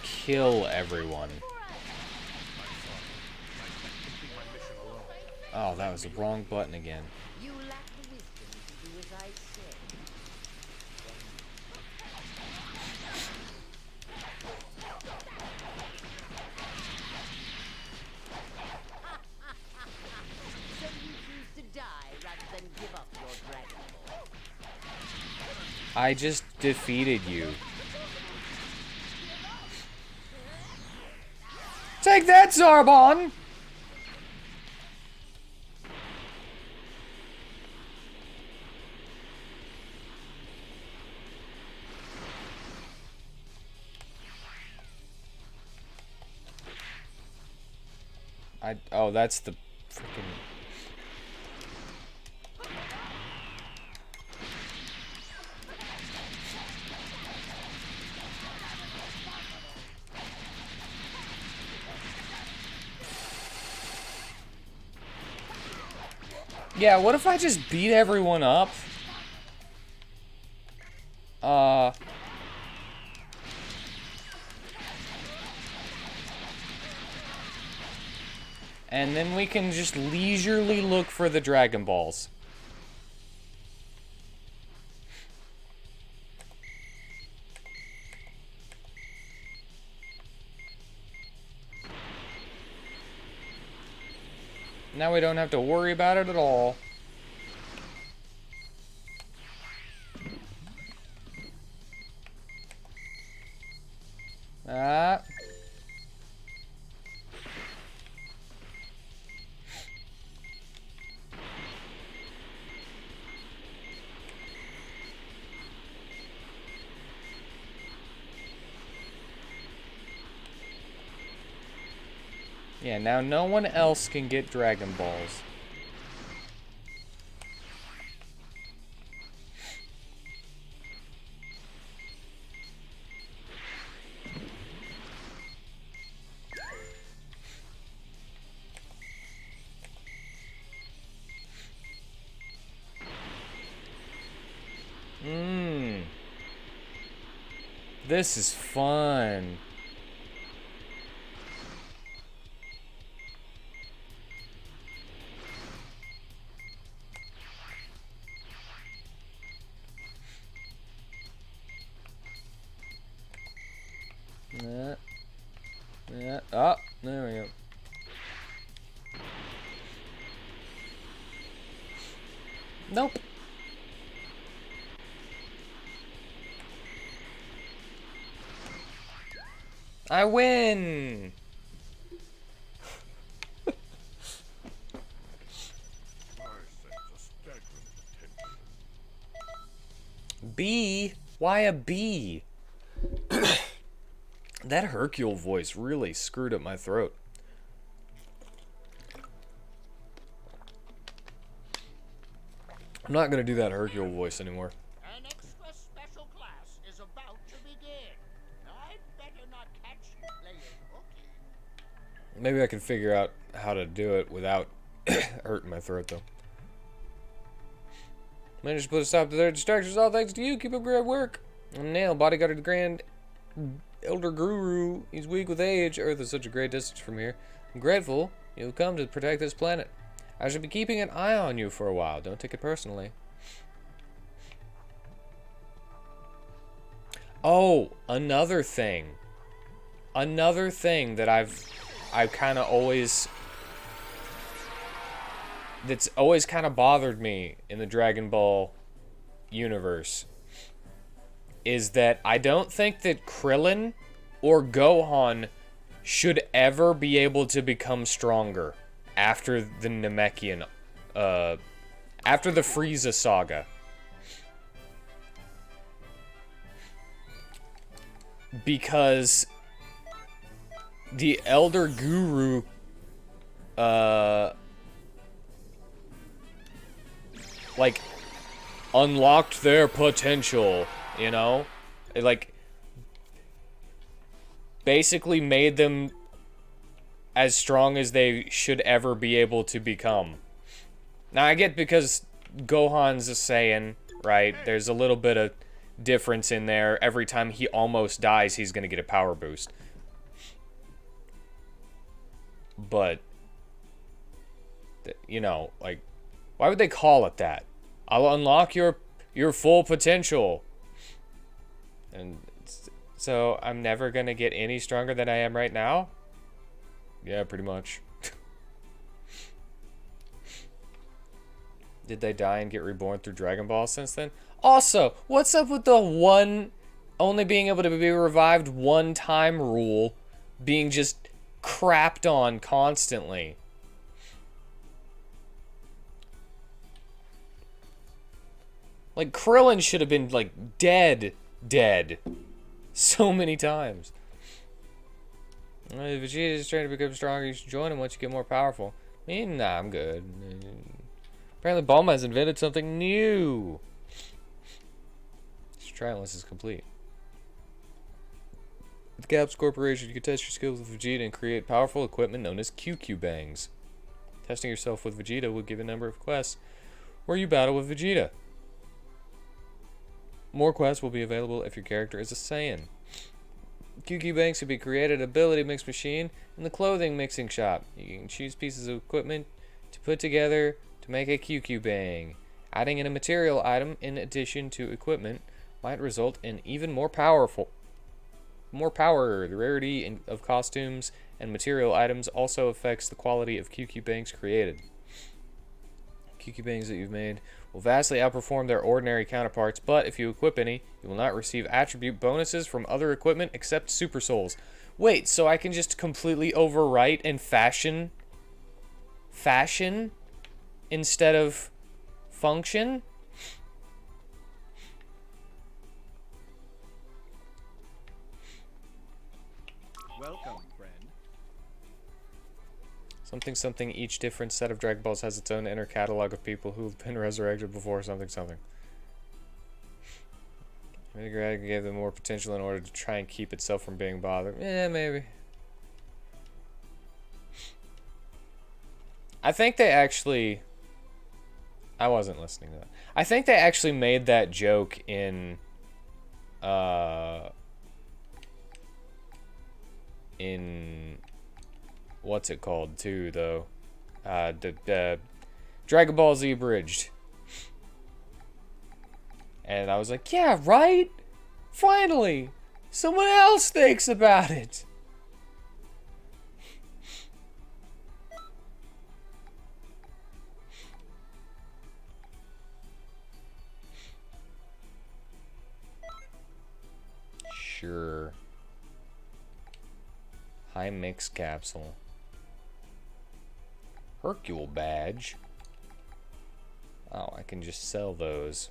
kill everyone? Oh, that was the wrong button again. You lack the wisdom to do as I say. So you choose to die rather than give up your Dragon Ball. I just defeated you. Take that, Zarbon! Oh, that's the freaking... Yeah, what if I just beat everyone up? And then we can just leisurely look for the Dragon Balls. Now we don't have to worry about it at all. Ah. Yeah, now no one else can get Dragon Balls. This is fun. Yeah. Oh, there we go. Nope. I win! B? Why a B? That Hercule voice really screwed up my throat. I'm not gonna do that Hercule voice anymore. An extra special class is about to begin. I'd better not catch you playing hooky. Maybe I can figure out how to do it without hurting my throat, though. Managed to put a stop to their distractions, all thanks to you. Keep up great work. I'm Nail, bodyguard of the Grand Elder Guru. He's weak with age. Earth is such a great distance from here. I'm grateful you've come to protect this planet. I should be keeping an eye on you for a while. Don't take it personally. Oh, another thing. Another thing that I've kind of always... that's always kind of bothered me in the Dragon Ball universe is that I don't think that Krillin or Gohan should ever be able to become stronger after the Namekian, after the Frieza saga. Because the Elder Guru, like, unlocked their potential, you know? It, like, basically made them as strong as they should ever be able to become. Now, I get because Gohan's a Saiyan, right? There's a little bit of difference in there. Every time he almost dies, he's gonna get a power boost. But, you know, like, why would they call it that? I'll unlock your full potential. And so I'm never gonna get any stronger than I am right now? Yeah, pretty much. Did they die and get reborn through Dragon Ball since then? Also, what's up with the one only being able to be revived one time rule being just crapped on constantly? Like, Krillin should have been, like, dead so many times. If Vegeta's trying to become stronger, you should join him once you get more powerful. Me? Nah, I'm good. Apparently Bulma has invented something new. Let's try it once it's complete. With Caps Corporation, you can test your skills with Vegeta and create powerful equipment known as QQ Bangs. Testing yourself with Vegeta will give a number of quests where you battle with Vegeta. More quests will be available if your character is a Saiyan. QQ Banks can be created at Ability Mix Machine in the clothing mixing shop. You can choose pieces of equipment to put together to make a QQ Bang. Adding in a material item in addition to equipment might result in even more power. The rarity of costumes and material items also affects the quality of QQ Bangs created. QQ Bangs that you've made will vastly outperform their ordinary counterparts, but if you equip any, you will not receive attribute bonuses from other equipment except Super Souls. Wait, so I can just completely overwrite and fashion instead of function? Welcome, friend. Something, each different set of Dragon Balls has its own inner catalog of people who've been resurrected before, something. Maybe Dragon gave them more potential in order to try and keep itself from being bothered. Yeah, maybe. I think they actually... I wasn't listening to that. I think they actually made that joke in... what's it called too, though? The Dragon Ball Z Abridged. And I was like, yeah, right? Finally! Someone else thinks about it! Sure. High mix capsule. Hercule badge. Oh, I can just sell those.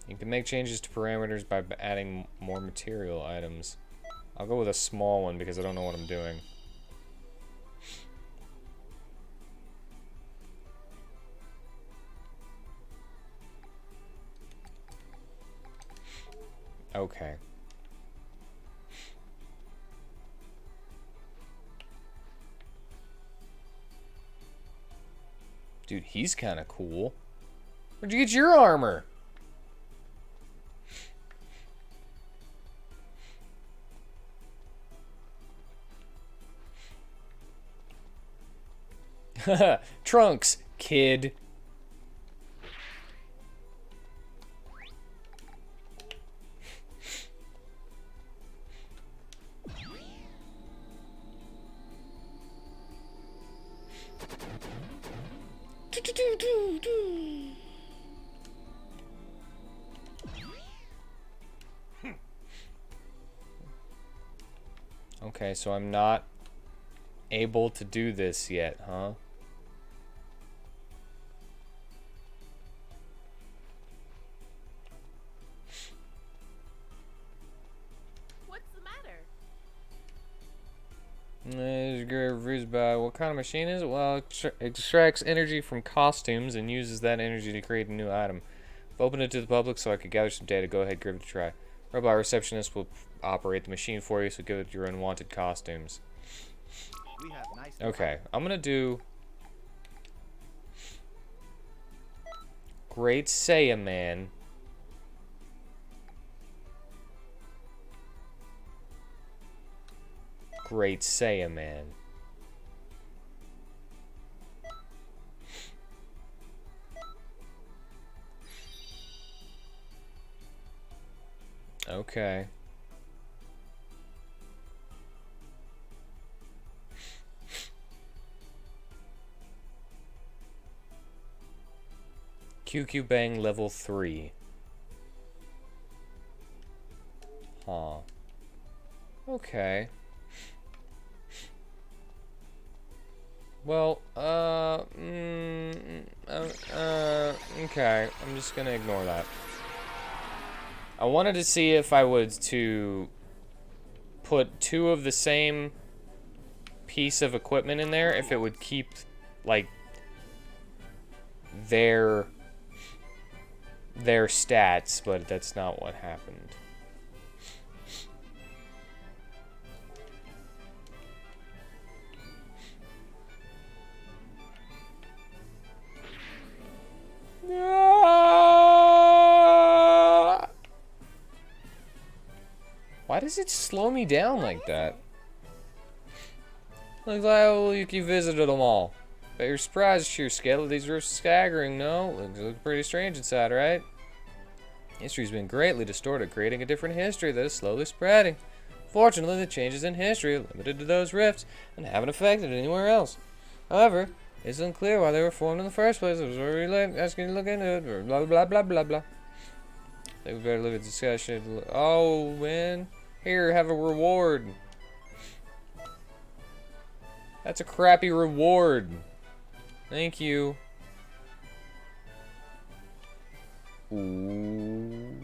You can make changes to parameters by adding more material items. I'll go with a small one because I don't know what I'm doing. Okay. Dude, he's kind of cool. Where'd you get your armor? Trunks, kid. Okay, so I'm not able to do this yet, huh? What's the matter? Reviews by what kind of machine is it? Well, it extracts energy from costumes and uses that energy to create a new item. I've opened it to the public so I could gather some data. Go ahead, give it a try. Robot receptionist will operate the machine for you, so give it your unwanted costumes. We have nice. Okay, I'm gonna do Great Saiyaman. Great Saiyaman. Okay. QQ Bang level 3. Huh. Okay. Well, okay. I'm just gonna ignore that. I wanted to see if I was to put 2 of the same piece of equipment in there, if it would keep, like, their stats, but that's not what happened. Why does it slow me down like that? Looks like you visited them all. Bet you're surprised the sheer scale of these roofs is staggering, no? Looks pretty strange inside, right? History's been greatly distorted, creating a different history that is slowly spreading. Fortunately, the changes in history are limited to those rifts and haven't affected anywhere else. However, it's unclear why they were formed in the first place. I was really asking you to look into it. Blah, blah, blah, blah, blah. I think we better look at the discussion. Oh, man. Here, have a reward. That's a crappy reward. Thank you. Ooh.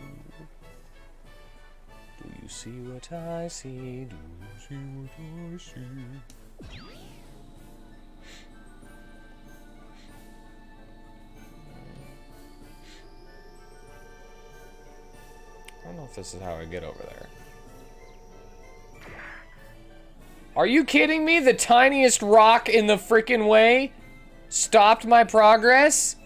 Do you see what I see? Do you see what I see? I don't know if this is how I get over there. Are you kidding me? The tiniest rock in the freaking way stopped my progress?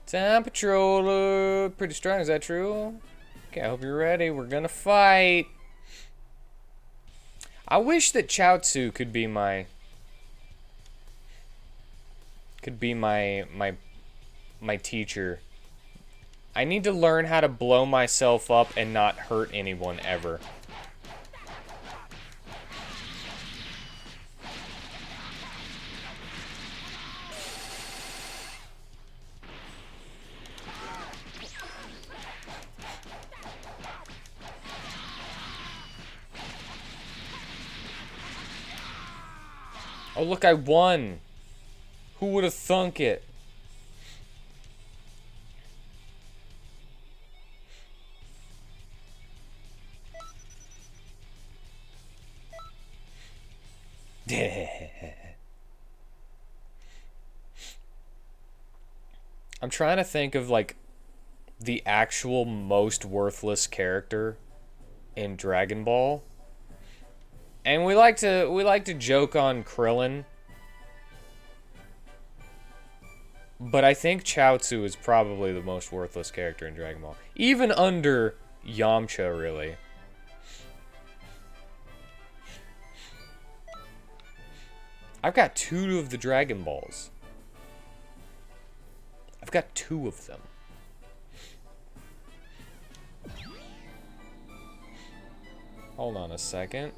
Time Patrol, pretty strong, is that true? Okay, I hope you're ready, we're gonna fight. I wish that Chaozu could be my could be my teacher. I need to learn how to blow myself up and not hurt anyone ever. Oh, look, I won. Who would have thunk it? I'm trying to think of, like, the actual most worthless character in Dragon Ball. And we like to joke on Krillin. But I think Chaozu is probably the most worthless character in Dragon Ball. Even under Yamcha, really. I've got 2 of the Dragon Balls. I've got 2 of them. Hold on a second.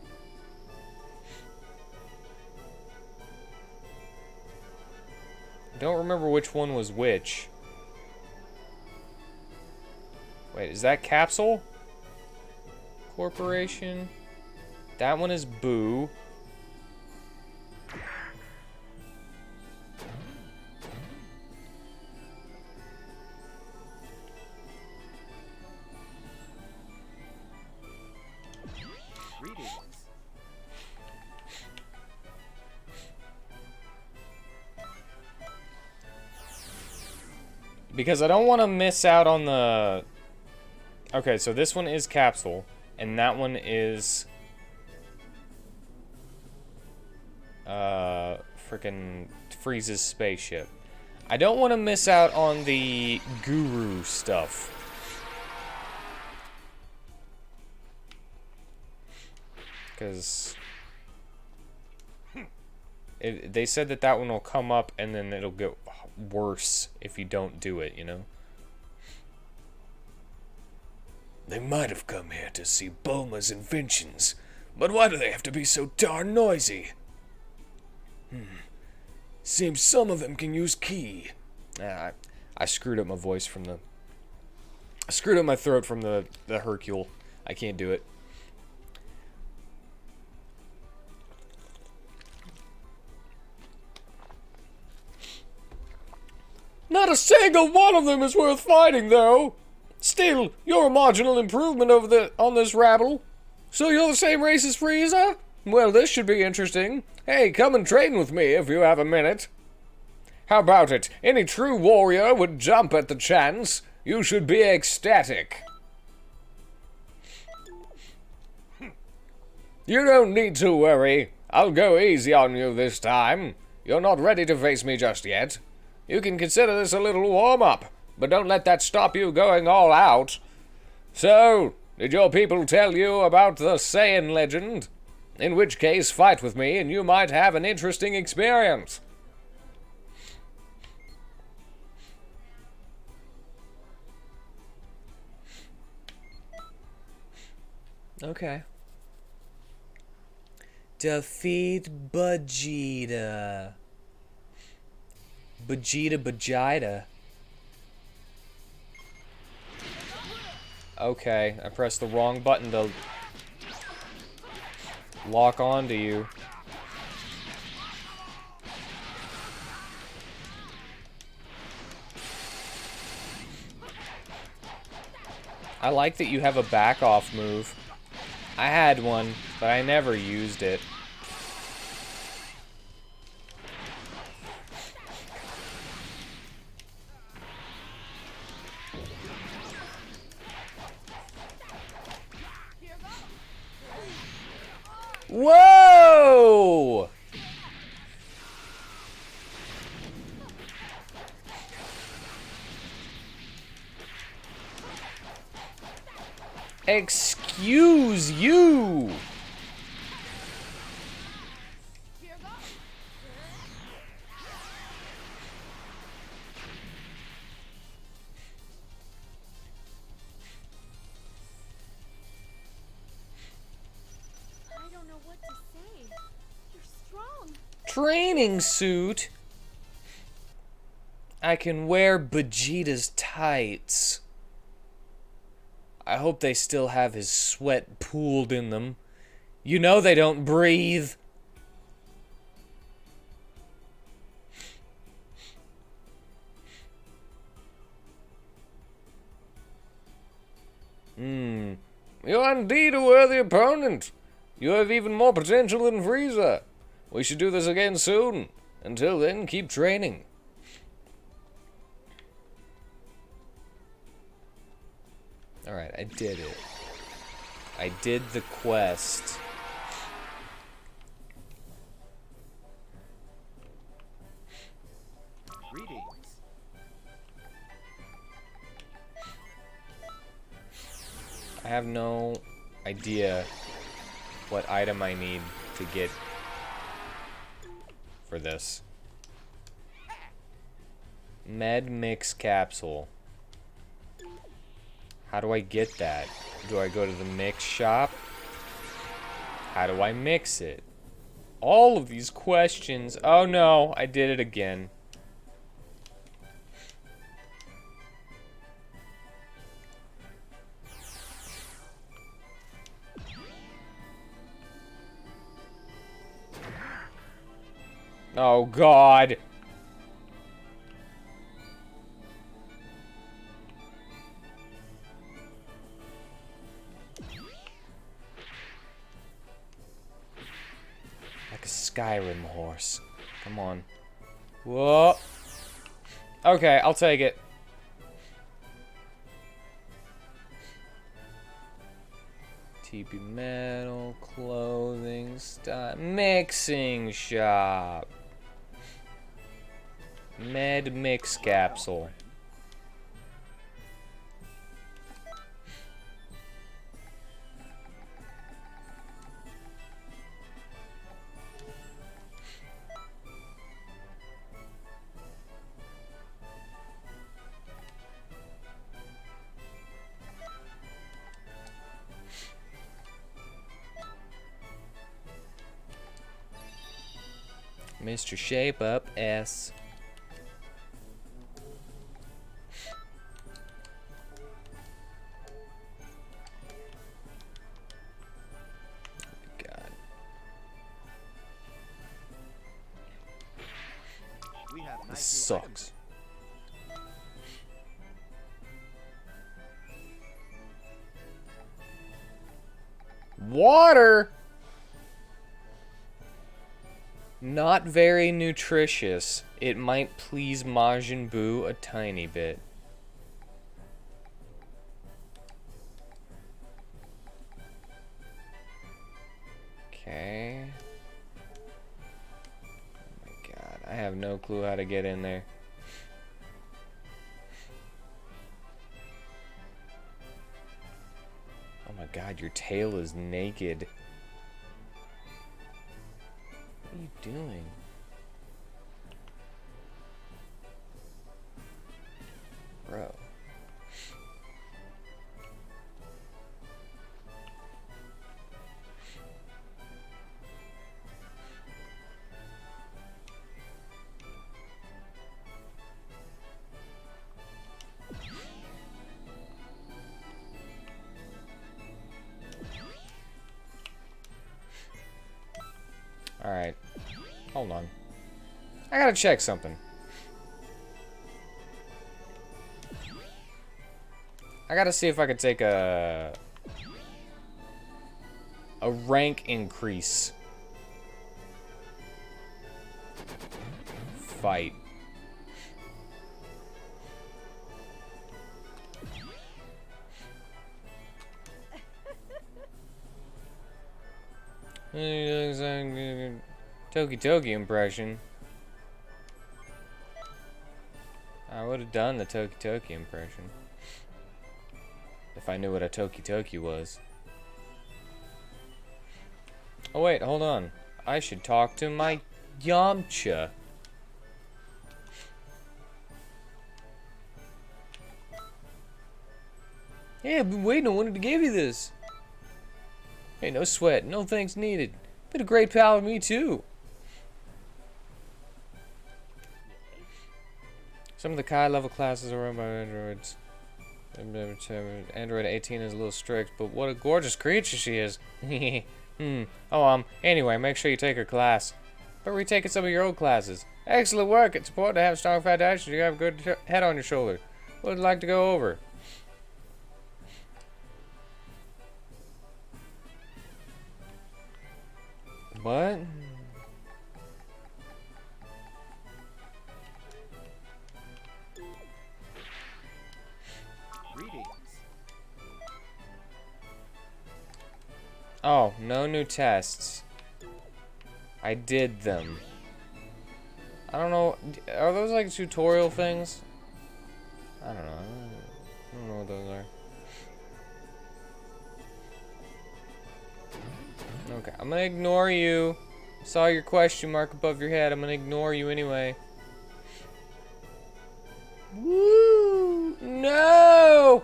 I don't remember which one was which. Wait, is that Capsule Corporation? That one is Boo. Because I don't want to miss out on the... Okay, so this one is Capsule, and that one is... Frickin' Frieza's spaceship. I don't want to miss out on the Guru stuff. Because... they said that that one will come up, and then it'll get worse if you don't do it, you know? They might have come here to see Bulma's inventions, but why do they have to be so darn noisy? Seems some of them can use ki. I screwed up my voice from the... I screwed up my throat from the Hercule. I can't do it. Not a single one of them is worth fighting, though. Still, you're a marginal improvement on this rabble. So you're the same race as Frieza? Well, this should be interesting. Hey, come and train with me if you have a minute. How about it? Any true warrior would jump at the chance. You should be ecstatic. You don't need to worry. I'll go easy on you this time. You're not ready to face me just yet. You can consider this a little warm-up, but don't let that stop you going all out. So, did your people tell you about the Saiyan legend? In which case, fight with me and you might have an interesting experience. Okay. Defeat Vegeta. Vegeta. Okay, I pressed the wrong button to lock onto you. I like that you have a back-off move. I had one, but I never used it. Whoa! Excuse you! training suit. I can wear Vegeta's tights. I hope they still have his sweat pooled in them. You know they don't breathe. You are indeed a worthy opponent. You have even more potential than Frieza. We should do this again soon. Until then, keep training. Alright, I did it. I did the quest. Greetings. I have no idea what item I need to get for this. Med mix capsule. How do I get that? Do I go to the mix shop? How do I mix it? All of these questions. Oh no, I did it again. Oh God. Like a Skyrim horse. Come on. Whoa. Okay, I'll take it. TP metal, clothing, style, mixing shop. Med mix capsule. Mr. Shape Up S. God. We have This nice sucks. Water? Not very nutritious. It might please Majin Buu a tiny bit. Okay. Oh my God, I have no clue how to get in there. Oh my God, your tail is naked. What are you doing? Bro. Alright. Hold on. I gotta check something. I gotta see if I could take a rank increase. Fight. Toki Toki impression. I would have done the Toki Toki impression. If I knew what a Toki Toki was. Oh wait, hold on. I should talk to my Yamcha. Yeah, I've been waiting. I wanted to give you this. Hey, no sweat. No thanks needed. Been a great pal with me, too. Some of the Kai level classes are run by androids. Android 18 is a little strict, but what a gorgeous creature she is. Oh, anyway, make sure you take her class. But retaking some of your old classes. Excellent work. It's important to have strong foundation. You have a good head on your shoulder. What would you like to go over? What? Greetings. Oh, no new tests. I did them. I don't know. Are those like tutorial things? I don't know. I don't know what those are. Okay, I'm gonna ignore you. Saw your question mark above your head. I'm gonna ignore you anyway. Woo! No!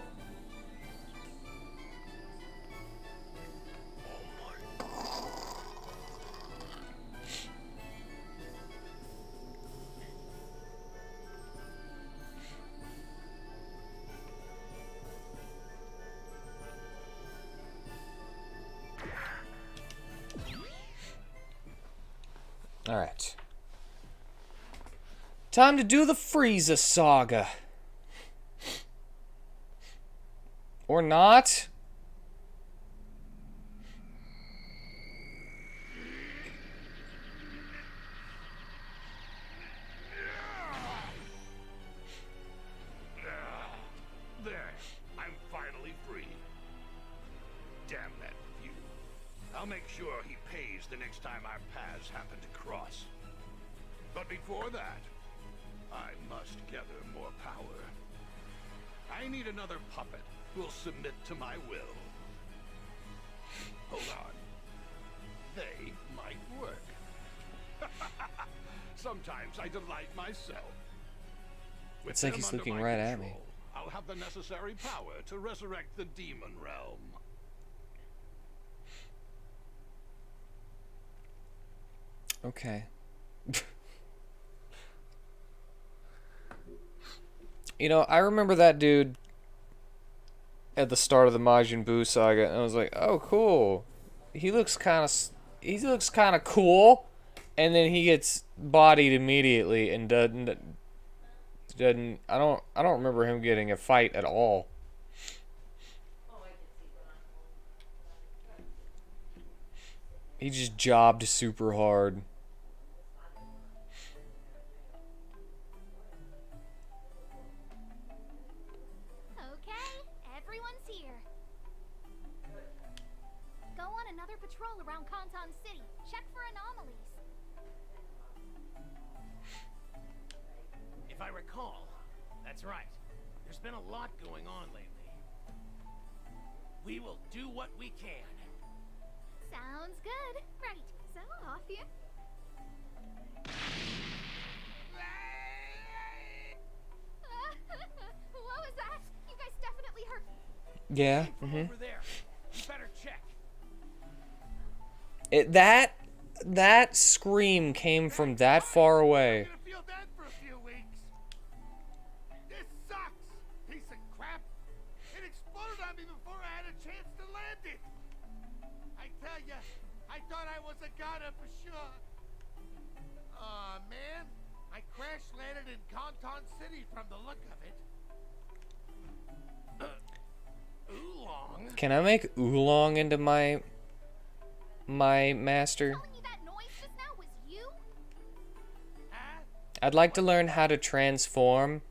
Alright. Time to do the Frieza saga. Or not. There, I'm finally free. Damn that view. I'll make sure he pays the next time our paths happen to cross. But before that, I must gather more power. I need another puppet who'll submit to my will. Hold on. They might work. Sometimes I delight myself. With It's like them he's under looking my right at me. control, I'll have the necessary power to resurrect the demon realm. Okay. You know, I remember that dude at the start of the Majin Buu saga, and I was like, "Oh, cool. He looks kind of cool." And then he gets bodied immediately and doesn't I don't remember him getting a fight at all. He just jobbed super hard. Okay, everyone's here. Go on another patrol around Kanton City. Check for anomalies. If I recall, that's right. There's been a lot going on lately. We will do what we can. Sounds good. Right, so off you. What was that? You guys definitely hurt. Yeah. Over there. You better check. That scream came from that far away. I'm gonna feel dead for a few weeks. This sucks, piece of crap. It exploded on me before I had a chance to land it. I tell ya, I thought I was a goner for sure. Aw, man. I crash landed in Kanton City from the look of it. Oolong. Can I make Oolong into my master? Telling you that noise just now was you? Huh? I'd like to learn how to transform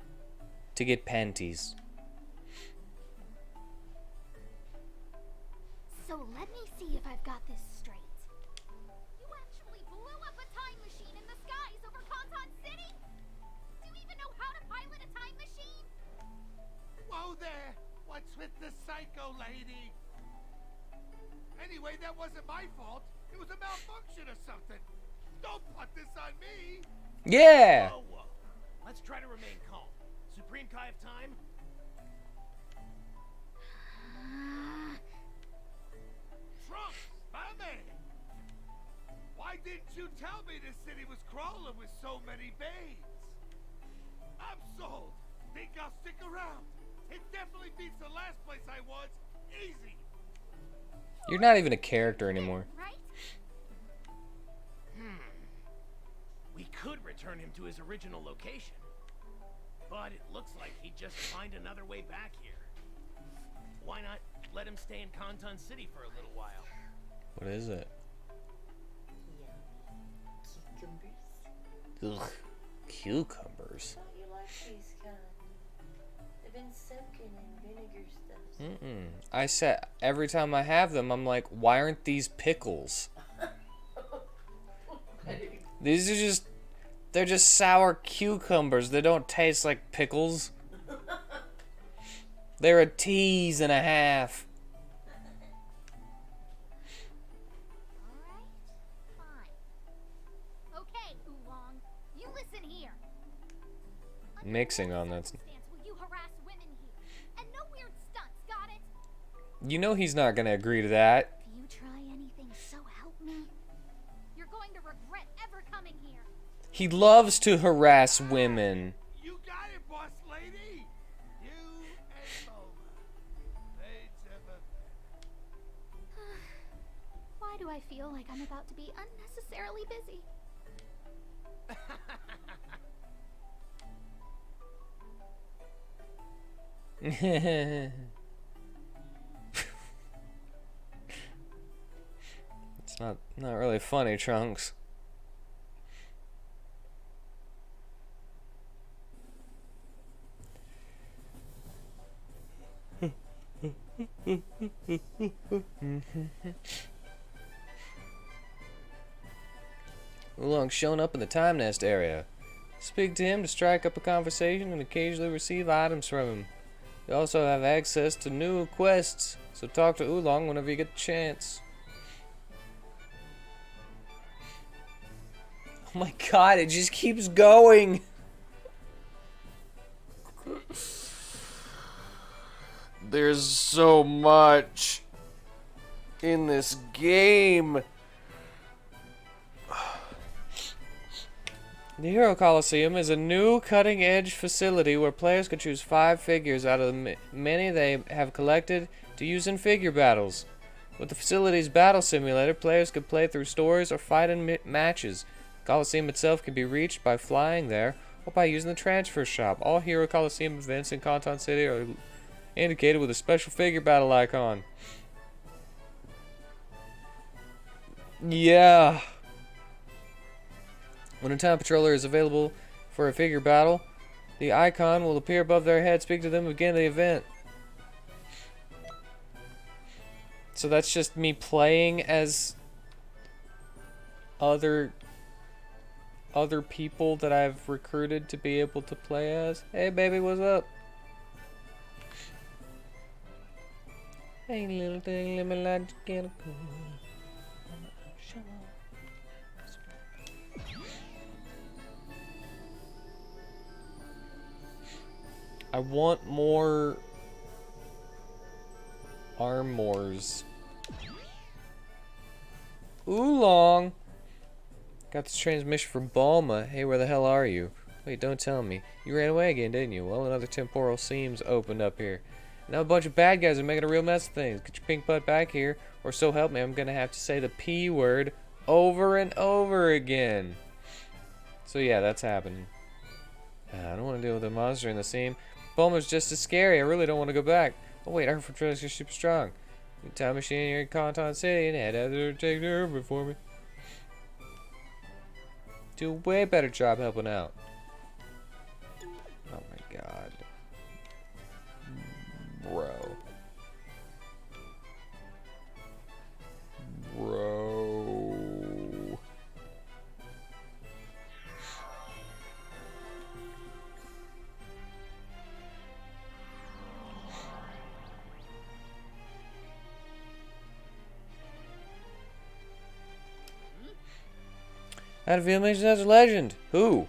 to get panties. So let me see if I've got this straight. You actually blew up a time machine in the skies over Kanton City? Do you even know how to pilot a time machine? Whoa there! What's with the psycho lady? Anyway, that wasn't my fault. It was a malfunction or something. Don't put this on me! Yeah! Whoa, whoa. Let's try to remain calm. Supreme Kai of Time? Trunks, my man! Why didn't you tell me this city was crawling with so many babes? I'm sold. Think I'll stick around. It definitely beats the last place I was. Easy. You're not even a character anymore. Right? We could return him to his original location. But it looks like he'd just find another way back here. Why not let him stay in Kanton City for a little while? What is it? Ugh, cucumbers. Thought you liked these kind. They've been soaking in vinegar stuff. I said every time I have them, I'm like, why aren't these pickles? These are they're just sour cucumbers. They don't taste like pickles. They're a tease and a half. Alright, fine. Okay, Oolong, you listen here. Under Mixing no on that. circumstance will you harass women here. And no weird stunts, got it? You know he's not gonna agree to that. If you try anything, so help me, you're going to regret ever coming here. He loves to harass women. You got it, boss lady. You and Moma. They'd ever. Why do I feel like I'm about to be unnecessarily busy? It's not really funny, Trunks. Oolong's shown up in the Time Nest area. Speak to him to strike up a conversation and occasionally receive items from him. You also have access to new quests, so talk to Oolong whenever you get the chance. Oh my god, it just keeps going! There's so much in this game. The Hero Coliseum is a new cutting-edge facility where players can choose 5 figures out of the many they have collected to use in figure battles. With the facility's battle simulator, players can play through stories or fight in matches. The Coliseum itself can be reached by flying there or by using the transfer shop. All Hero Coliseum events in Kanton City are indicated with a special figure battle icon. Yeah. When a Time Patroller is available for a figure battle, the icon will appear above their head. Speak to them at the beginning of the event. So that's just me playing as other people that I've recruited to be able to play as. Hey baby, what's up? Hey little thing, let me light your candle. I want more armors. Oolong! Got this transmission from Bulma. Hey, where the hell are you? Wait, don't tell me. You ran away again, didn't you? Well, another temporal seams opened up here. Now a bunch of bad guys are making a real mess of things. Get your pink butt back here, or so help me, I'm gonna have to say the P word over and over again. So yeah, that's happening. I don't want to deal with a monster in the seam. Bulma's just as scary. I really don't want to go back. Oh wait, I heard from Trunks you're super strong. Time machine here in Kanton City and head out there to take care of it for me. Do a way better job helping out. Oh my god. Bro. I had a feeling that's a legend. Who?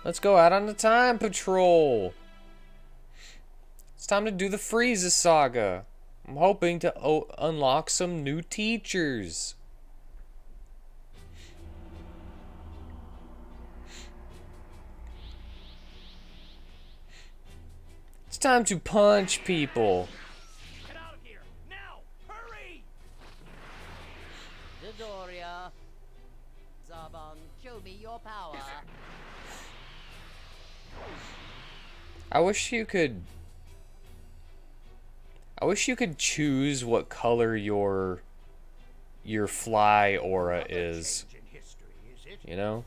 Let's go out on the time patrol. It's time to do the Frieza saga. I'm hoping to unlock some new teachers. time to punch people. Get out of here! Now! Hurry! Dodoria. Zarbon, show me your power. I wish you could choose what color your fly aura is. You know?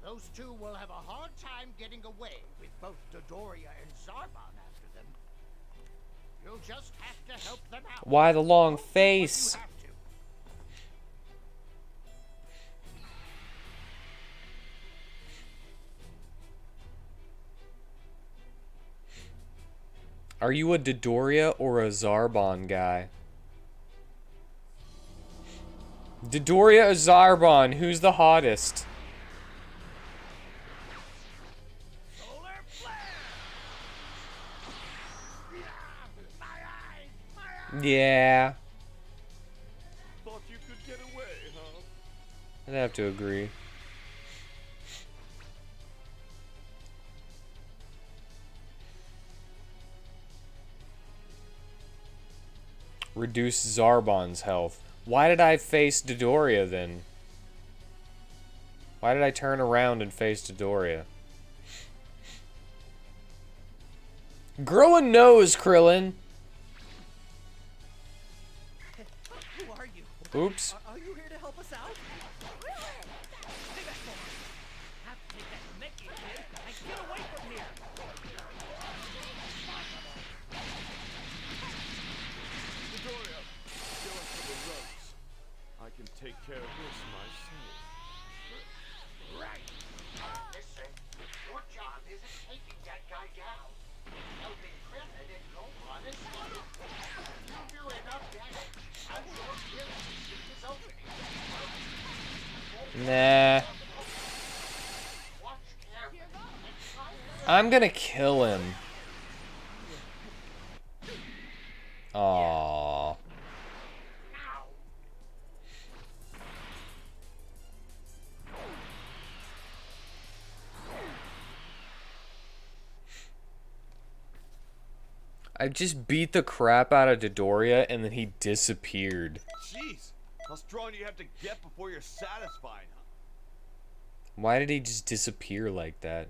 Those two will have a hard time getting away with both Dodoria and Zarbon after them. You'll just have to help them out. Why the long face? Are you a Dodoria or a Zarbon guy? Dodoria or Zarbon? Who's the hottest? Yeah. Thought you could get away, huh? I'd have to agree. Reduce Zarbon's health. Why did I face Dodoria then? Why did I turn around and face Dodoria? Grow a nose, Krillin. Who are you? Oops. Are you here to help us out? Stay back for us. Have to take that Mickey kid and get away from here. Dodoria, go into the ropes. I can take care of this myself. Right. Listen, your job isn't taking that guy down. Helping Krillin and Gohan escape. You do enough damage, I'm sure Krillin will see his opening. Nah. I'm gonna kill him. Aww. I just beat the crap out of Dodoria and then he disappeared. Jeez, how strong do you have to get before you're satisfied, huh? Why did he just disappear like that?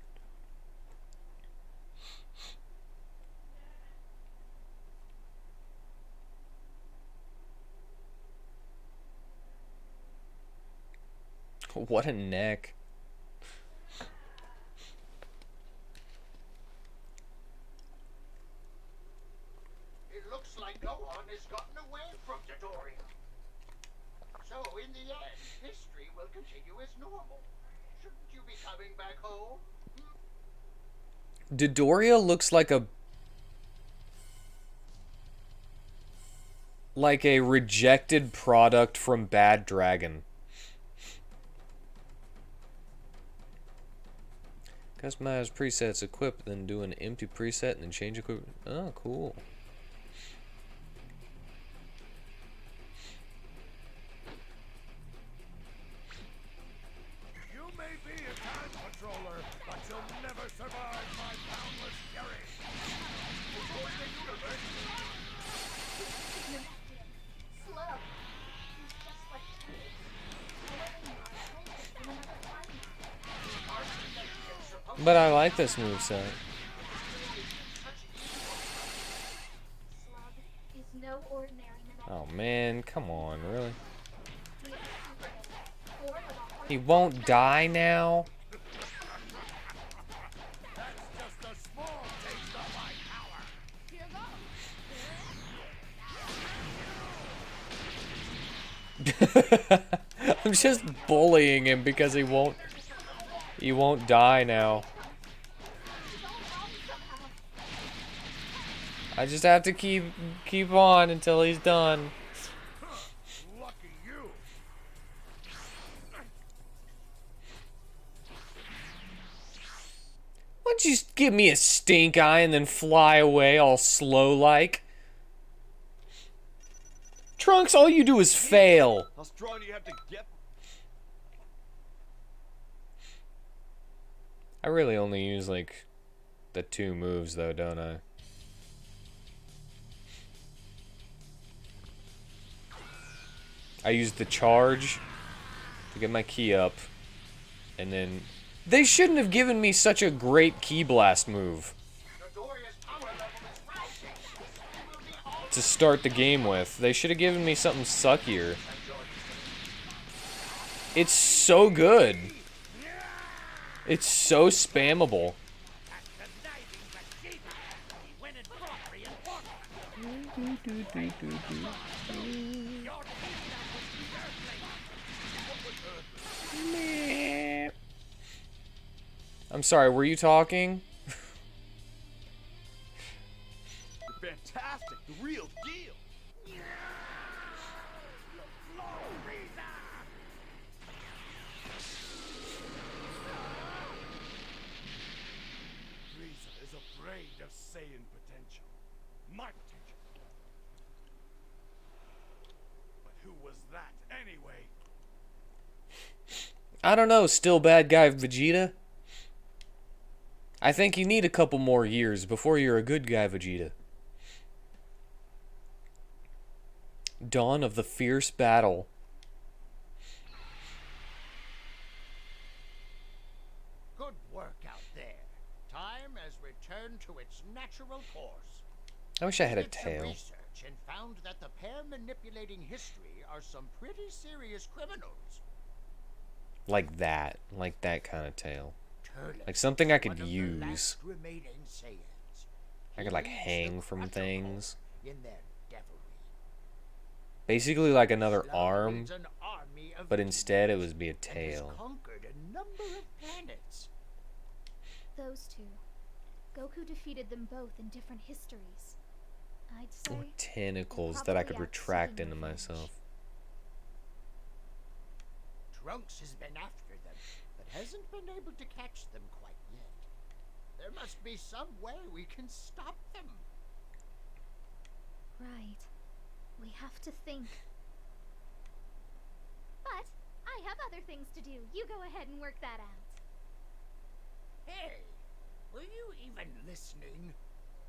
What a neck. It looks like Gohan has gotten away from Dodoria. So, in the end, history will continue as normal. Shouldn't you be coming back home? Dodoria looks like a rejected product from Bad Dragon. Customize presets, equip, then do an empty preset and then change equipment. Oh, cool. You may be a time controller, but you'll never survive my boundless fury. Slow. He's just like me. But I like this moveset. Slug is no ordinary Oh man, come on, really? He won't die now? That's just a small taste of my power. I'm just bullying him because he won't die now. I just have to keep on until he's done. Lucky you. Why don't you just give me a stink eye and then fly away all slow like? Trunks, all you do is fail. How strong do you have to get? I really only use like the 2 moves, though, don't I? I used the charge to get my ki up, and then... They shouldn't have given me such a great ki blast move to start the game with. They should have given me something suckier. It's so good. It's so spammable. I'm sorry, were you talking? Fantastic, the real deal. Frieza is afraid of Saiyan potential. My potential. But who was that anyway? I don't know, still bad guy Vegeta? I think you need a couple more years before you're a good guy Vegeta. Dawn of the Fierce Battle. Good work out there. Time has returned to its natural course. I wish I had a Did some tail. research and found that the pair manipulating history are some pretty serious criminals. Like that kind of tail. Turles Like something I is could one of the use. last remaining Saiyans. I could like He hang leads the from Quadruple things. in their devilry. Basically like another arm, Leads an army of but instead it demons would be a and has tail. conquered a number of planets. Those two. Goku defeated them both in different histories. I'd say With tentacles that I could retract into myself. Trunks has been after them, but hasn't been able to catch them quite yet. There must be some way we can stop them. right. We have to think. But I have other things to do. You go ahead and work that out. Hey, were you even listening?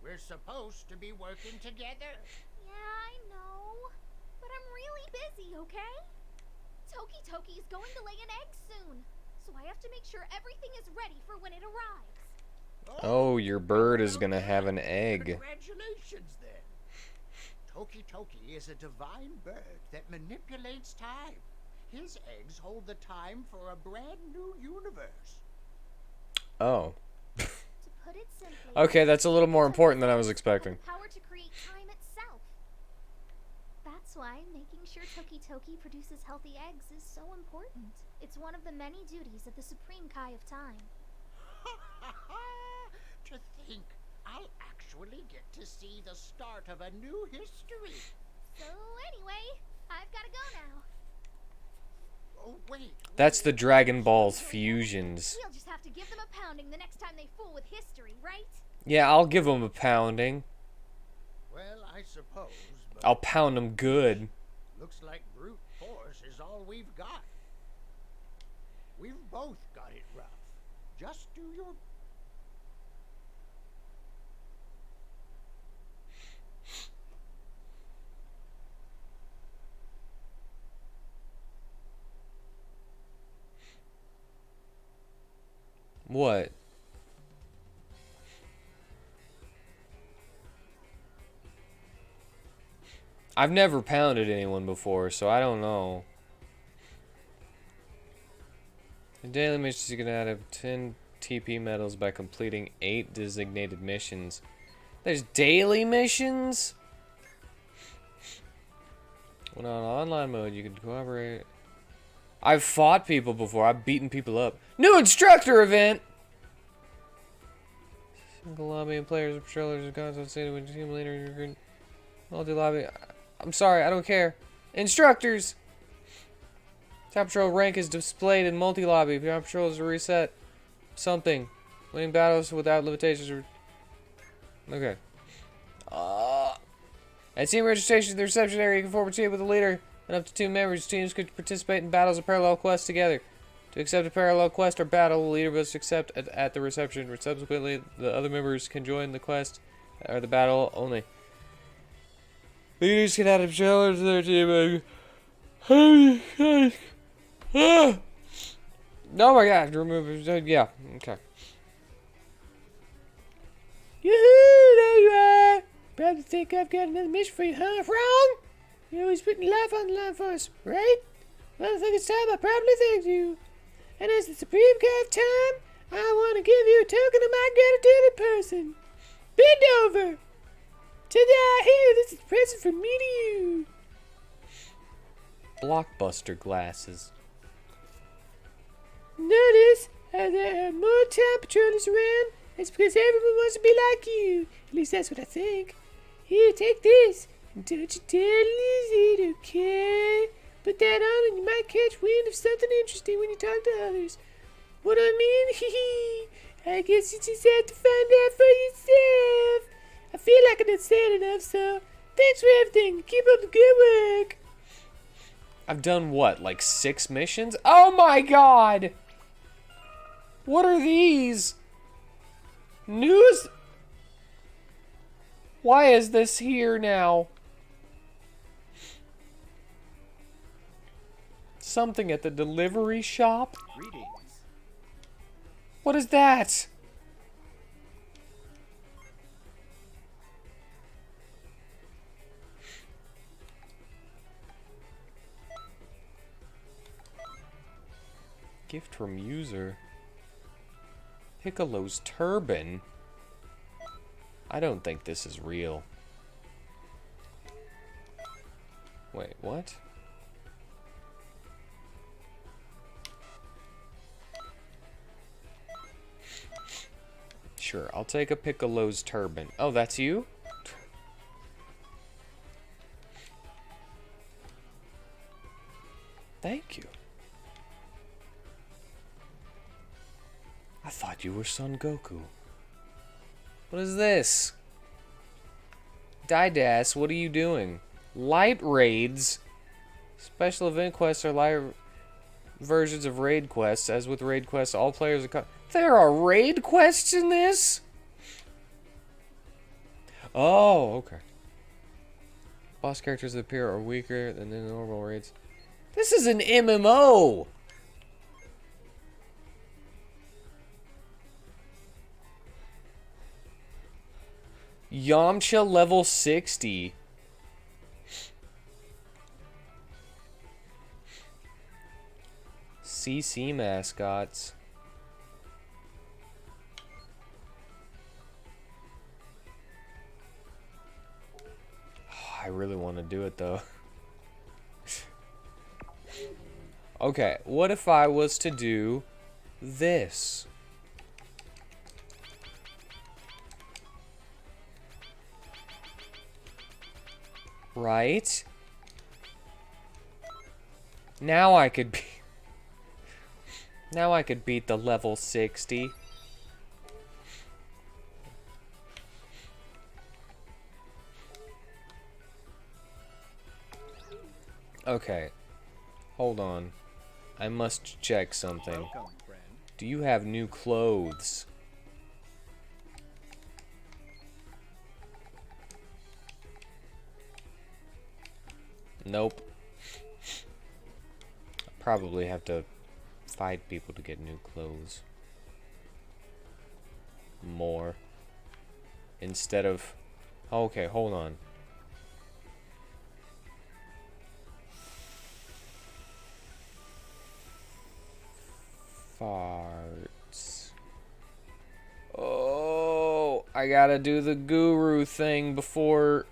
We're supposed to be working together. Yeah, I know. But I'm really busy, okay? Toki is going to lay an egg soon. So I have to make sure everything is ready for when it arrives. Oh, your bird is gonna have an egg. Congratulations, then. Toki is a divine bird that manipulates time. His eggs hold the time for a brand new universe. Oh. To put it simply, Okay, that's a little more important than I was expecting. the power to create time itself. That's why making sure Toki produces healthy eggs is so important. It's one of the many duties of the Supreme Kai of Time. To think I'll actually get to see the start of a new history. So anyway, I've got to go now. Oh, wait. That's the Dragon Ball's fusions. We'll just have to give them a pounding the next time they fool with history, right? Yeah, I'll give them a pounding. Well, I suppose, but I'll pound them good. looks like brute force is all we've got. We've both got it rough. Just do your... What? I've never pounded anyone before, so I don't know. In daily missions, you can add up 10 TP medals by completing 8 designated missions. There's daily missions? When on online mode, you can cooperate. I've fought people before. I've beaten people up. New instructor event! Single lobby and players and patrollers and guns on city with team leader. Multi-lobby. I'm sorry, I don't care. Instructors! Top patrol rank is displayed in multi-lobby. Top patrol is reset. Something. Winning battles without limitations. Okay. At team registration, the reception area, you can form a team with a leader and up to 2 members. Teams could participate in battles or parallel quests together. To accept a parallel quest or battle, the leader must accept at the reception. Subsequently, the other members can join the quest or the battle only. Leaders can add a challenge to their team. Oh my god, remove it. Yeah, okay. Yoo-hoo, there you are. Probably think I've got another mission for you, huh? Wrong? You're always putting life on the line for us, right? Well, I think it's time I probably thank you. And as the Supreme God of Time, I want to give you a token of my gratitude in person. Bend over. Ta-da! Here, this is a present from me to you. Blockbuster glasses. Notice how there are more time patrollers around? It's because everyone wants to be like you. At least that's what I think. Here, take this. And don't you dare lose it, okay? Put that on and you might catch wind of something interesting when you talk to others. What I mean? I guess you just have to find out for yourself. I feel like I didn't say it enough, so thanks for everything. Keep up the good work. I've done what, like 6 missions? Oh my god! What are these? News? Why is this here now? Something at the delivery shop? Greetings. What is that? Gift from user. Piccolo's turban? I don't think this is real. Wait, what? Sure, I'll take a Piccolo's turban. Oh, that's you? Thank you. I thought you were Son Goku. What is this? Didas, what are you doing? Light raids? Special event quests are light versions of raid quests. As with raid quests, all players are... There are raid quests in this? Oh, okay. Boss characters that appear are weaker than in normal raids. This is an MMO! Yamcha level 60. CC mascots. I really want to do it though. Okay, what if I was to do this? Right? Now I could be... Now I could beat the level 60. Okay. Hold on. I must check something. Welcome, friend. Do you have new clothes? Nope. Probably have to fight people to get new clothes. More. Instead of... Okay, hold on. Farts. Oh, I gotta do the guru thing before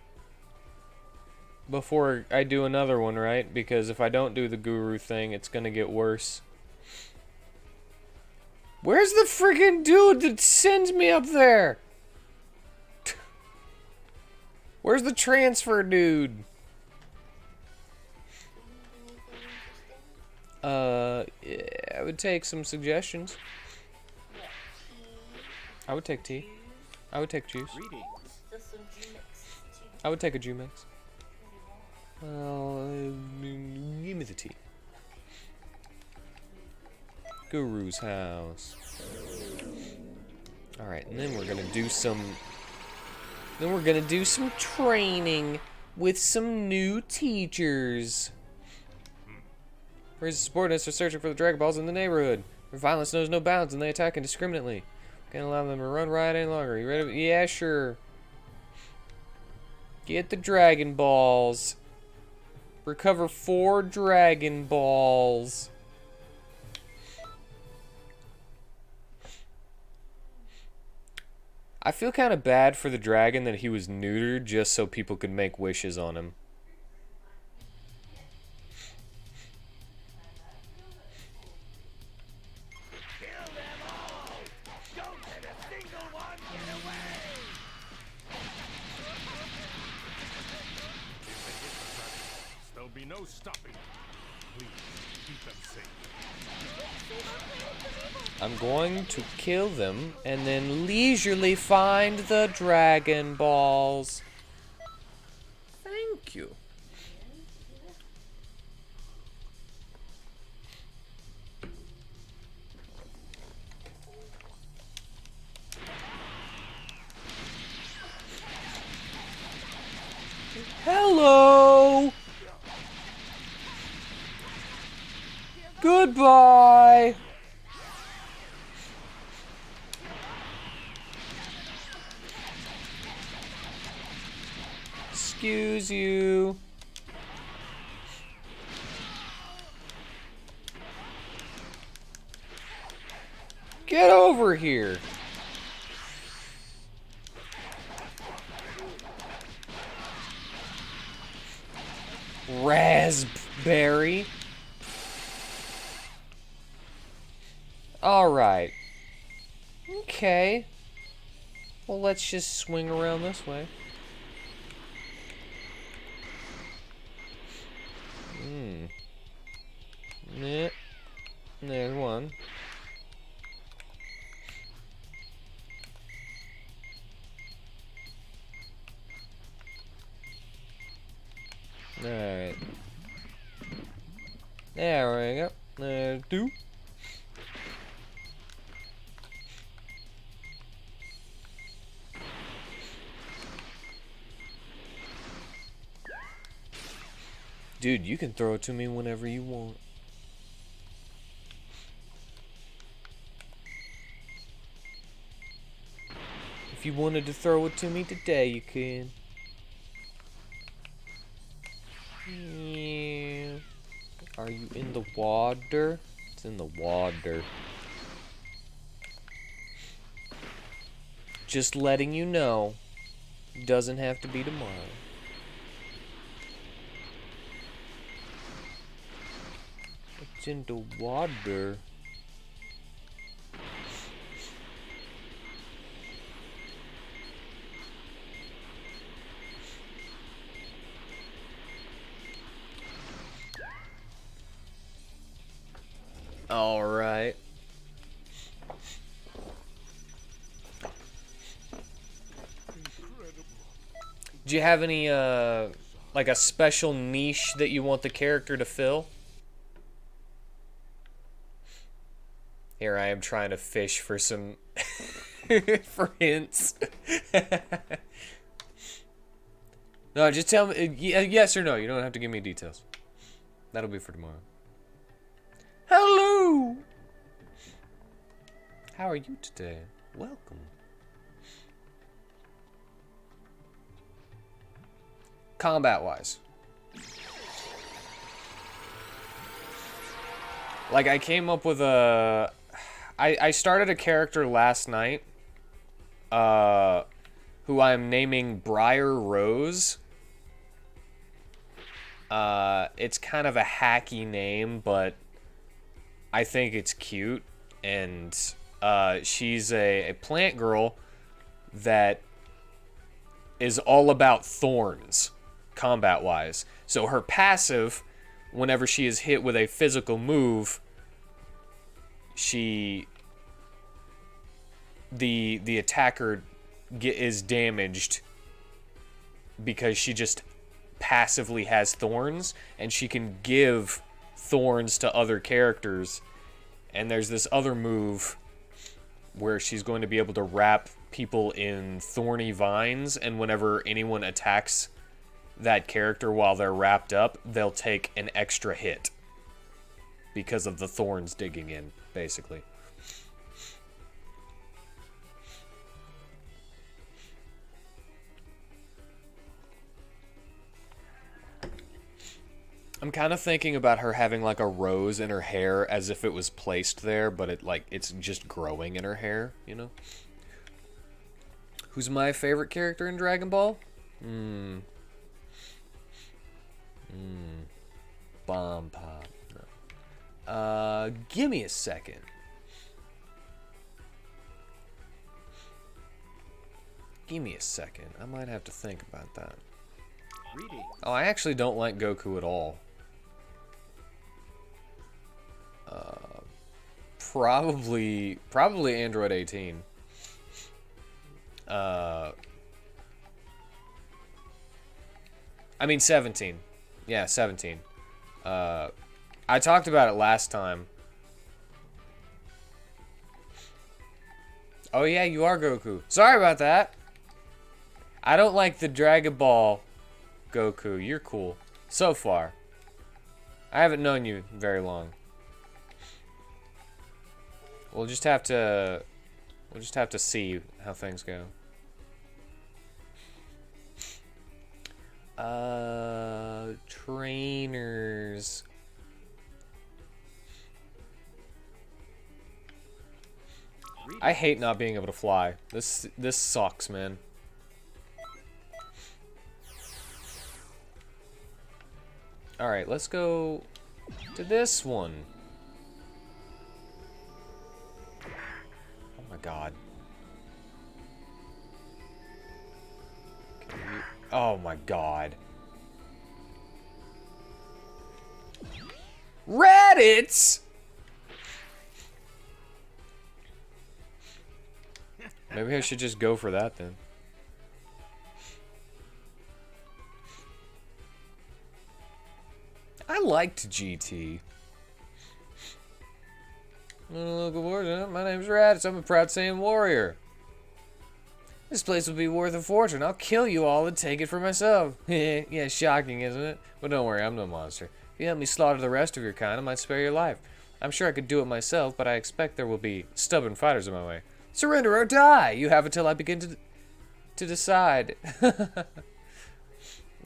I do another one, right? Because if I don't do the guru thing, it's gonna get worse. Where's the freaking dude that sends me up there? Where's the transfer dude? Yeah, I would take some suggestions. I would take tea. I would take juice. Greetings. Just some G-Mix too. I would take a Jumix. Well, give me the tea. Guru's house. Alright, and then we're gonna do some... Then we're gonna do some training with some new teachers. Raise subordinates are searching for the Dragon Balls in the neighborhood. Their violence knows no bounds and they attack indiscriminately. Can't allow them to run riot any longer. You ready? Yeah, sure. Get the Dragon Balls. Recover 4 Dragon Balls. I feel kind of bad for the dragon that he was neutered just so people could make wishes on him. Kill them all! Don't let a single one get away! If they hit the Dragon Balls, there'll be no stopping them. Please, keep them safe. I'm going to kill them and then leisurely find the Dragon Balls. Thank you. Hello. Goodbye. Excuse you. Get over here. Raspberry. All right. Okay. Well, let's just swing around this way. Yeah. There's one. Alright. There we go. There's 2. Dude, you can throw it to me whenever you want. If you wanted to throw it to me today, you can. Yeah. Are you in the water? It's in the water. Just letting you know. Doesn't have to be tomorrow. It's in the water. All right. Do you have any like a special niche that you want the character to fill? Here I am trying to fish for some for hints. No, just tell me yes or no. You don't have to give me details. That'll be for tomorrow. Hello. How are you today? Welcome. Combat-wise. Like, I came up with a... I started a character last night, who I'm naming Briar Rose. It's kind of a hacky name, but I think it's cute. And she's a plant girl that is all about thorns, combat-wise. So her passive, whenever she is hit with a physical move, the attacker is damaged because she just passively has thorns, and she can give thorns to other characters And there's this other move where she's going to be able to wrap people in thorny vines, and whenever anyone attacks that character while they're wrapped up, they'll take an extra hit because of the thorns digging in, basically. I'm kind of thinking about her having like a rose in her hair as if it was placed there, but it's just growing in her hair, you know? Who's my favorite character in Dragon Ball? Bomb Pop. No. Give me a second. Give me a second. I might have to think about that. Oh, I actually don't like Goku at all. Probably Android 18. I mean 17. Yeah, 17. I talked about it last time. Oh yeah, you are Goku. Sorry about that. I don't like the Dragon Ball Goku. You're cool. So far. I haven't known you very long. We'll just have to see how things go. Trainers. I hate not being able to fly. This sucks, man. Alright, let's go to this one. Oh my god. Oh my god. Reddit! Maybe I should just go for that then. I liked GT. Local warrior. My name's Raditz. I'm a proud Saiyan warrior. This place will be worth a fortune. I'll kill you all and take it for myself. Yeah, shocking, isn't it? But don't worry, I'm no monster. If you help me slaughter the rest of your kind, I might spare your life. I'm sure I could do it myself, but I expect there will be stubborn fighters in my way. Surrender or die! You have until I begin to decide.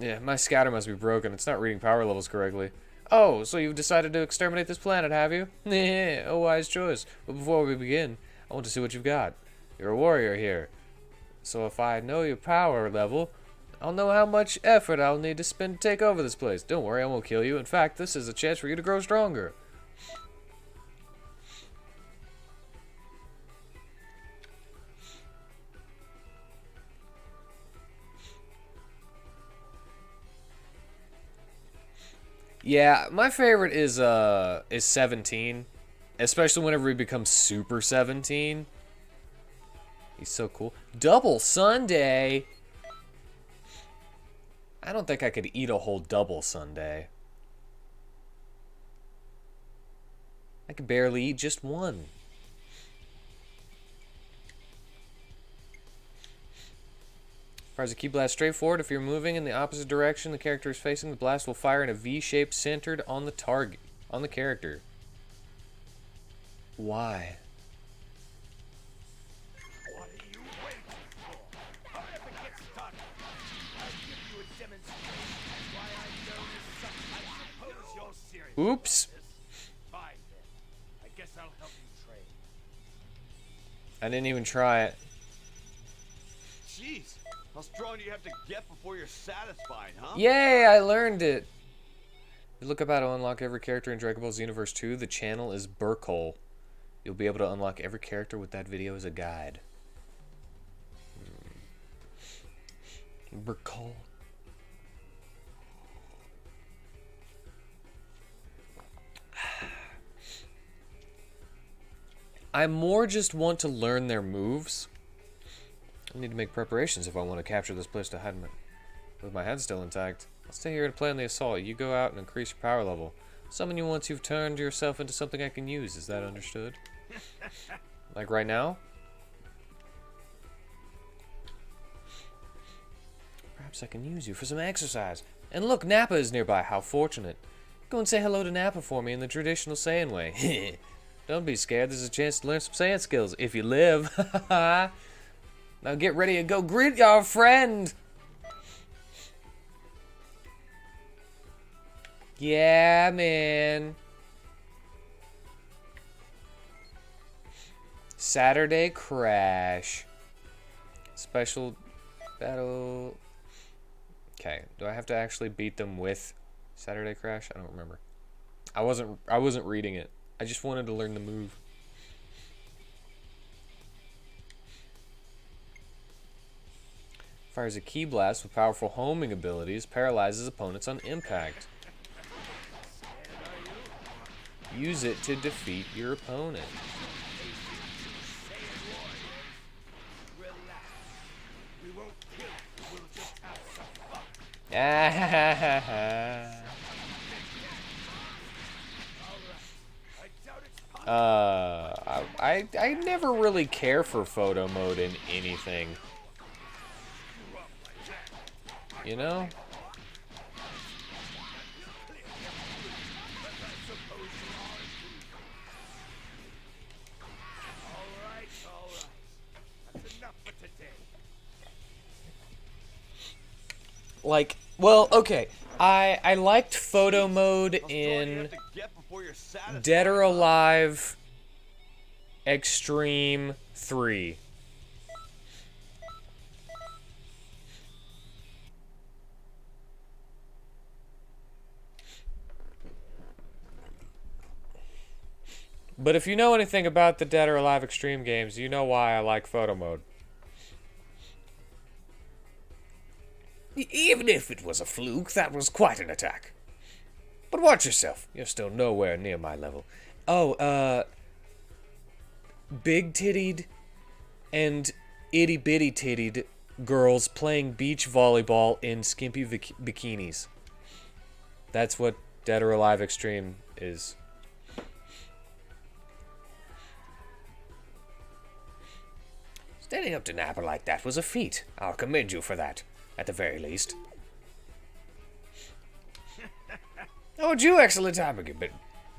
Yeah, my scatter must be broken. It's not reading power levels correctly. Oh, so you've decided to exterminate this planet, have you? Yeah, a wise choice. But before we begin, I want to see what you've got. You're a warrior here. So if I know your power level, I'll know how much effort I'll need to spend to take over this place. Don't worry, I won't kill you. In fact, this is a chance for you to grow stronger. Yeah, my favorite is 17, especially whenever he becomes Super 17. He's so cool. Double Sunday. I don't think I could eat a whole double Sunday. I could barely eat just one. Fires a key blast straight forward. If you're moving in the opposite direction the character is facing, the blast will fire in a V shape centered on the target, on the character. Why? What are you waiting for? Hurry up and get started. I'll give you a demonstration why I'm known as something I suppose you're serious. Oops. Fine then. I guess I'll help you train. I didn't even try it. Jeez, how strong do you have to get before you're satisfied, huh? Yay, I learned it. You look up how to unlock every character in Dragon Ball Xenoverse 2. The channel is Burkhole. You'll be able to unlock every character with that video as a guide. Burkhole. I more just want to learn their moves. I need to make preparations if I want to capture this place to hide with my head still intact. I'll stay here to play on the assault. You go out and increase your power level. Summon you once you've turned yourself into something I can use. Is that understood? Like right now? Perhaps I can use you for some exercise. And look, Nappa is nearby. How fortunate. Go and say hello to Nappa for me in the traditional Saiyan way. Don't be scared. There's a chance to learn some Saiyan skills if you live. Now get ready and go greet your friend. Yeah, man. Saturday Crash. Special battle. Okay, do I have to actually beat them with Saturday Crash? I don't remember. I wasn't reading it. I just wanted to learn the move. Fires a key blast with powerful homing abilities, paralyzes opponents on impact. Use it to defeat your opponent. I never really care for photo mode in anything. You know? Like, well, okay. I liked photo mode in Dead or Alive Extreme 3. But if you know anything about the Dead or Alive Extreme games, you know why I like photo mode. Even if it was a fluke, that was quite an attack. But watch yourself. You're still nowhere near my level. Oh, big-tittied and itty-bitty-tittied girls playing beach volleyball in skimpy bikinis. That's what Dead or Alive Extreme is. Standing up to Nappa like that was a feat. I'll commend you for that, at the very least. How would you, excellent topic,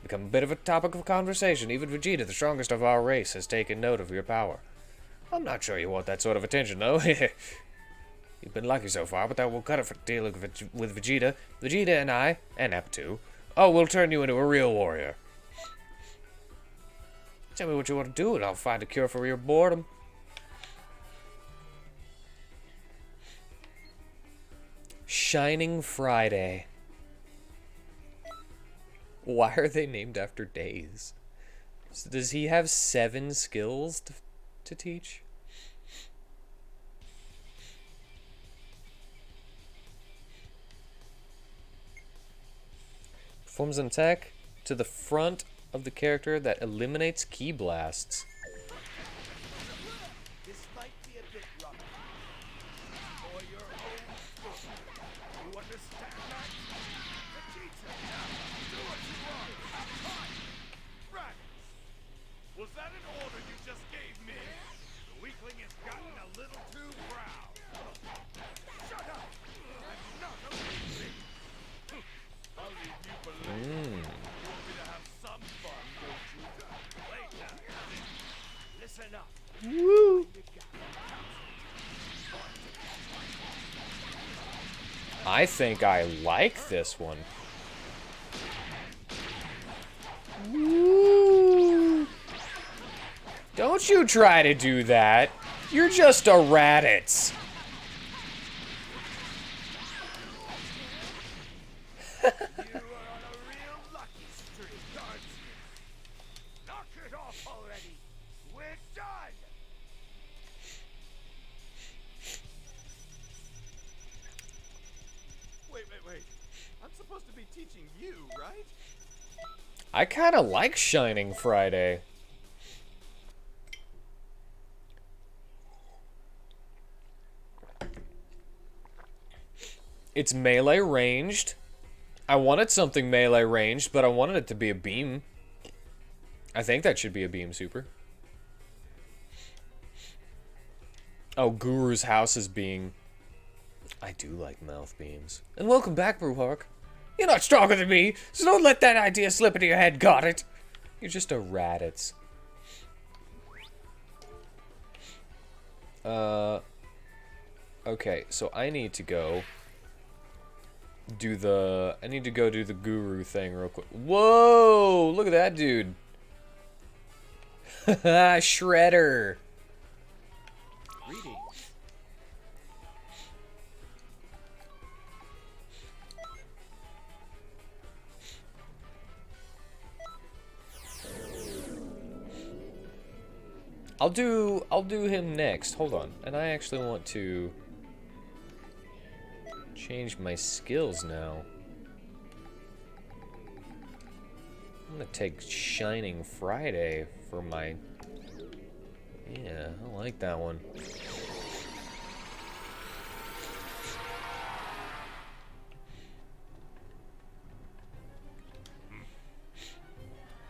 become a bit of a topic of conversation? Even Vegeta, the strongest of our race, has taken note of your power. I'm not sure you want that sort of attention, though. You've been lucky so far, but that will cut it for dealing with Vegeta. Vegeta and I, and Nappa too, we'll turn you into a real warrior. Tell me what you want to do, and I'll find a cure for your boredom. Shining Friday. Why are they named after days? So does he have 7 skills to teach? Performs an attack to the front of the character that eliminates ki blasts. Was that an order you just gave me? The weakling has gotten a little too proud. Shut up! I'm not a weakling. I'll leave you alone. You want me to have some fun, don't you? Later. Listen up. Woo! I think I like this one. Woo! Don't you try to do that. You're just a Raditz. You are on a real lucky streak, aren't you? Knock it off already. We're done. Wait. I'm supposed to be teaching you, right? I kind of like Shining Friday. It's melee ranged, I wanted something melee ranged, but I wanted it to be a beam. I think that should be a beam super. Oh, Guru's house is being... I do like mouth beams. And welcome back, Brewhawk. You're not stronger than me, so don't let that idea slip into your head, got it? You're just a Raditz. Okay, so I need to go do the... I need to go do the Guru thing real quick. Whoa! Look at that dude. Shredder. Greetings. I'll do him next. Hold on. And I actually want to change my skills now. I'm gonna take Shining Friday for my... Yeah, I like that one.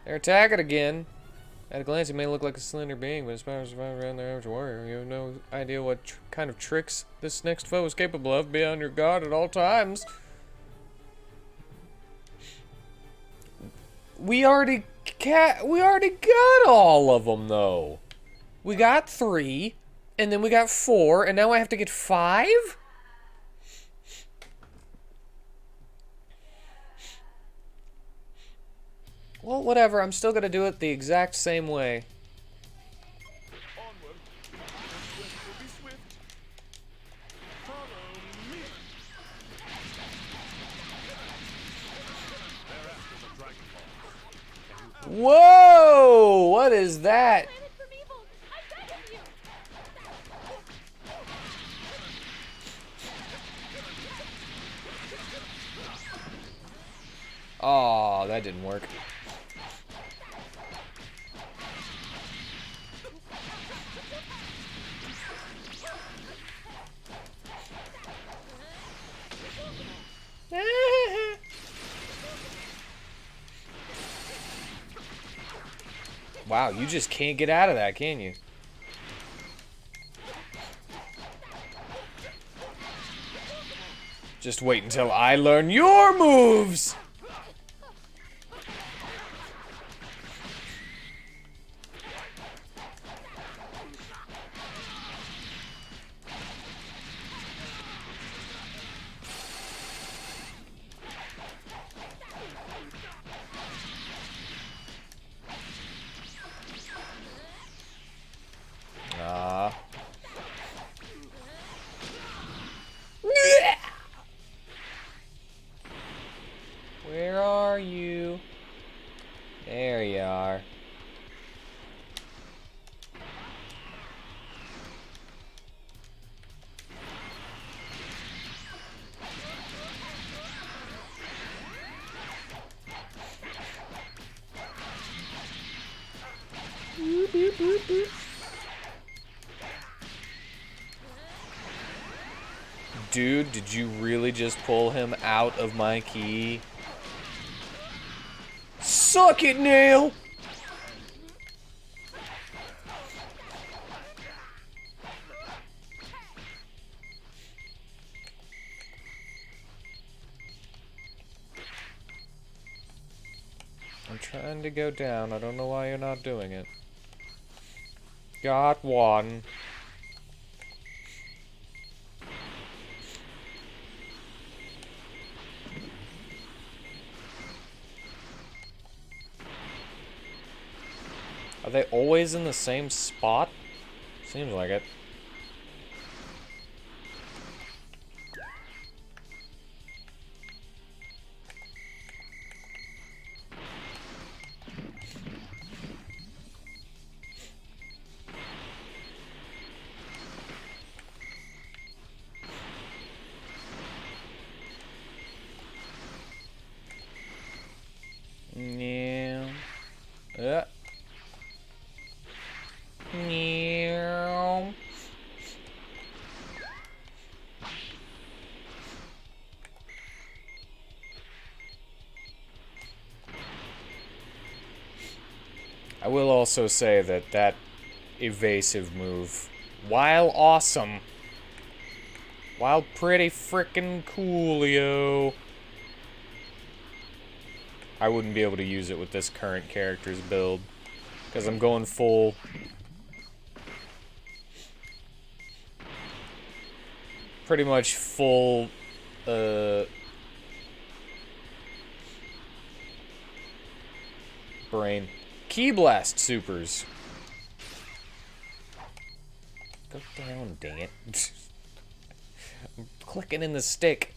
They're attacking again. At a glance, it may look like a slender being, but as far as surviving around their average warrior, you have no idea what kind of tricks this next foe is capable of. Be on your guard at all times. We already got all of them, though. We got 3, and then we got 4, and now I have to get 5? Well, whatever. I'm still gonna do it the exact same way. Onward. Swift will be swift. Follow me. They're after the Dragon Balls. Whoa! What is that? Oh, that didn't work. Wow, you just can't get out of that, can you? Just wait until I learn your moves! Where are you? There you are. Boop, boop, boop, boop. Dude, did you really just pull him out of my key? Suck it, Nail! I'm trying to go down. I don't know why you're not doing it. Got one. Are they always in the same spot? Seems like it. Yeah. Meow. I will also say that that evasive move, while awesome, while pretty frickin' coolio, I wouldn't be able to use it with this current character's build. Because I'm going full... pretty much full, brain. Key Blast supers. Go down, dang it. I'm clicking in the stick.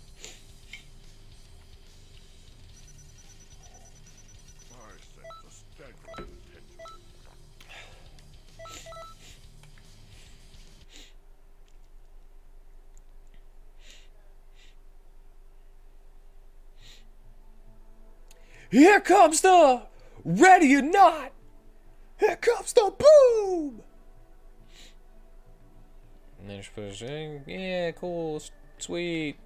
Here comes the ready or not. Here comes the boom. And then you're supposed to, yeah, cool, sweet.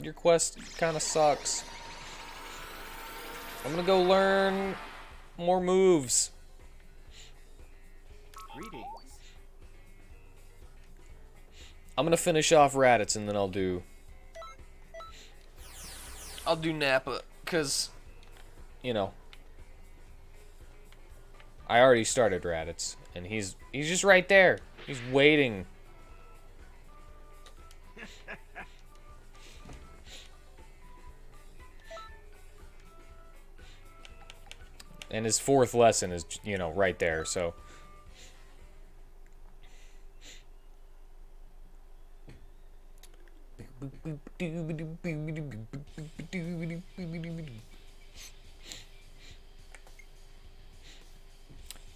Your quest kind of sucks. I'm gonna go learn more moves. Greetings. I'm gonna finish off Raditz and then I'll do Nappa, cause, you know, I already started Raditz, and he's just right there. He's waiting. And his fourth lesson is, you know, right there, so.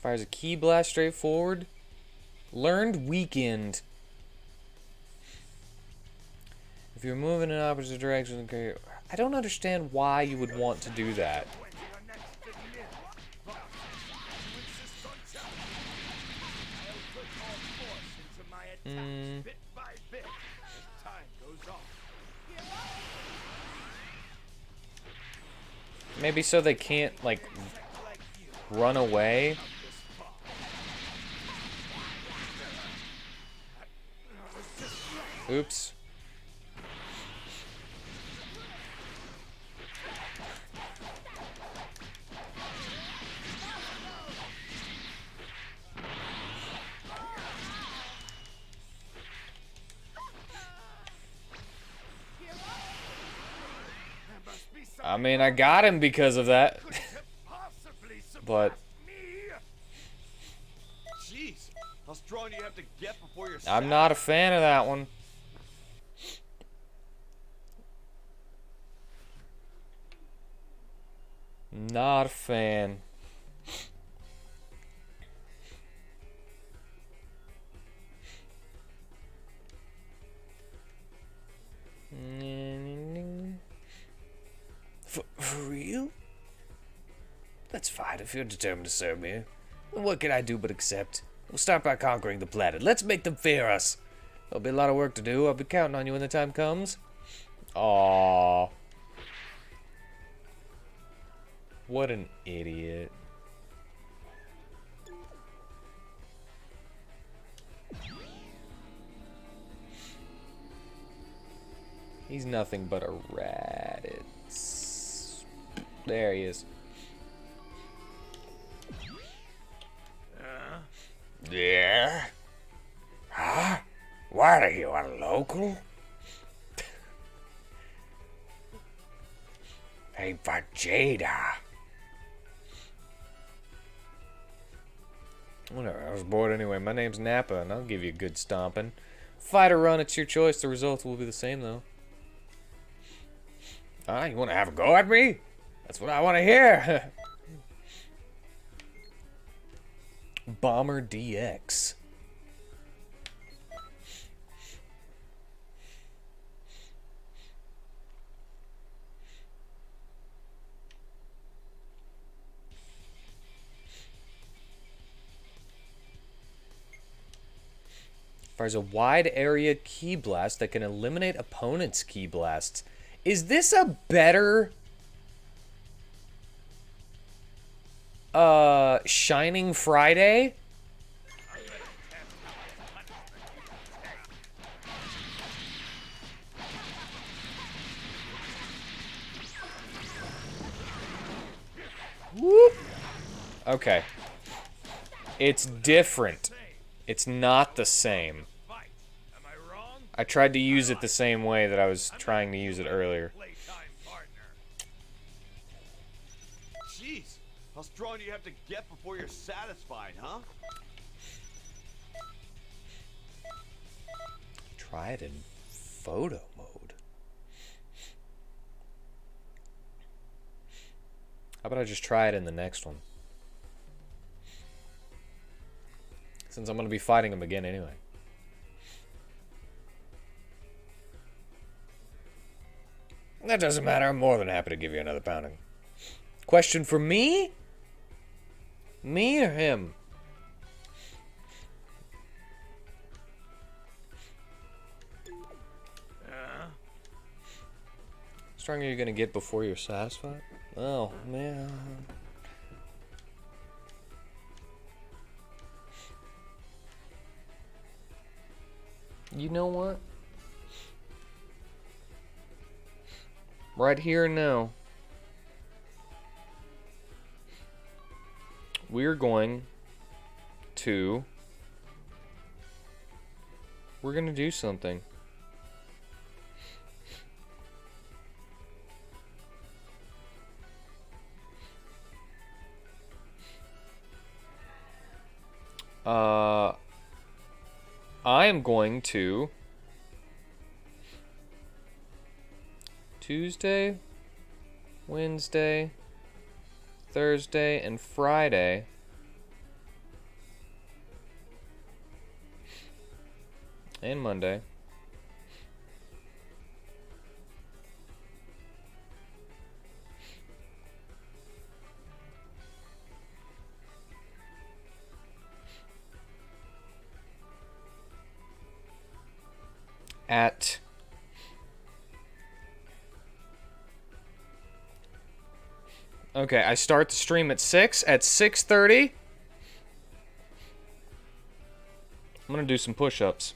Fires a key blast straight forward. Learned weekend. If you're moving in opposite direction, I don't understand why you would want to do that. Maybe so they can't, like, run away. Oops. I mean, I got him because of that. But Jeez, how strong do you have to get before you're I'm not a fan of that one. Not a fan. For real? That's fine if you're determined to serve me. What can I do but accept? We'll start by conquering the planet. Let's make them fear us. There'll be a lot of work to do. I'll be counting on you when the time comes. Aww. What an idiot. He's nothing but a Raditz. There he is. Yeah? Huh? What are you, a local? Hey, Vegeta. Whatever, I was bored anyway. My name's Nappa, and I'll give you a good stomping. Fight or run, it's your choice. The results will be the same, though. Ah, you want to have a go at me? That's what I want to hear. Bomber DX. Fires a wide area key blast that can eliminate opponents' key blasts. Is this a better Shining Friday? Whoop. Okay. It's different. It's not the same. I tried to use it the same way that I was trying to use it earlier. Jeez, how strong do you have to get before you're satisfied, huh? Try it in photo mode. How about I just try it in the next one? Since I'm going to be fighting him again anyway. That doesn't matter. I'm more than happy to give you another pounding. Question for me? Me or him? Stronger you're gonna get before you're satisfied? Oh, man. You know what? Right here and now, we're going to do something. I am going to Tuesday, Wednesday, Thursday, and Friday and Monday at okay, I start the stream at 6. At 6:30, I'm gonna do some push-ups.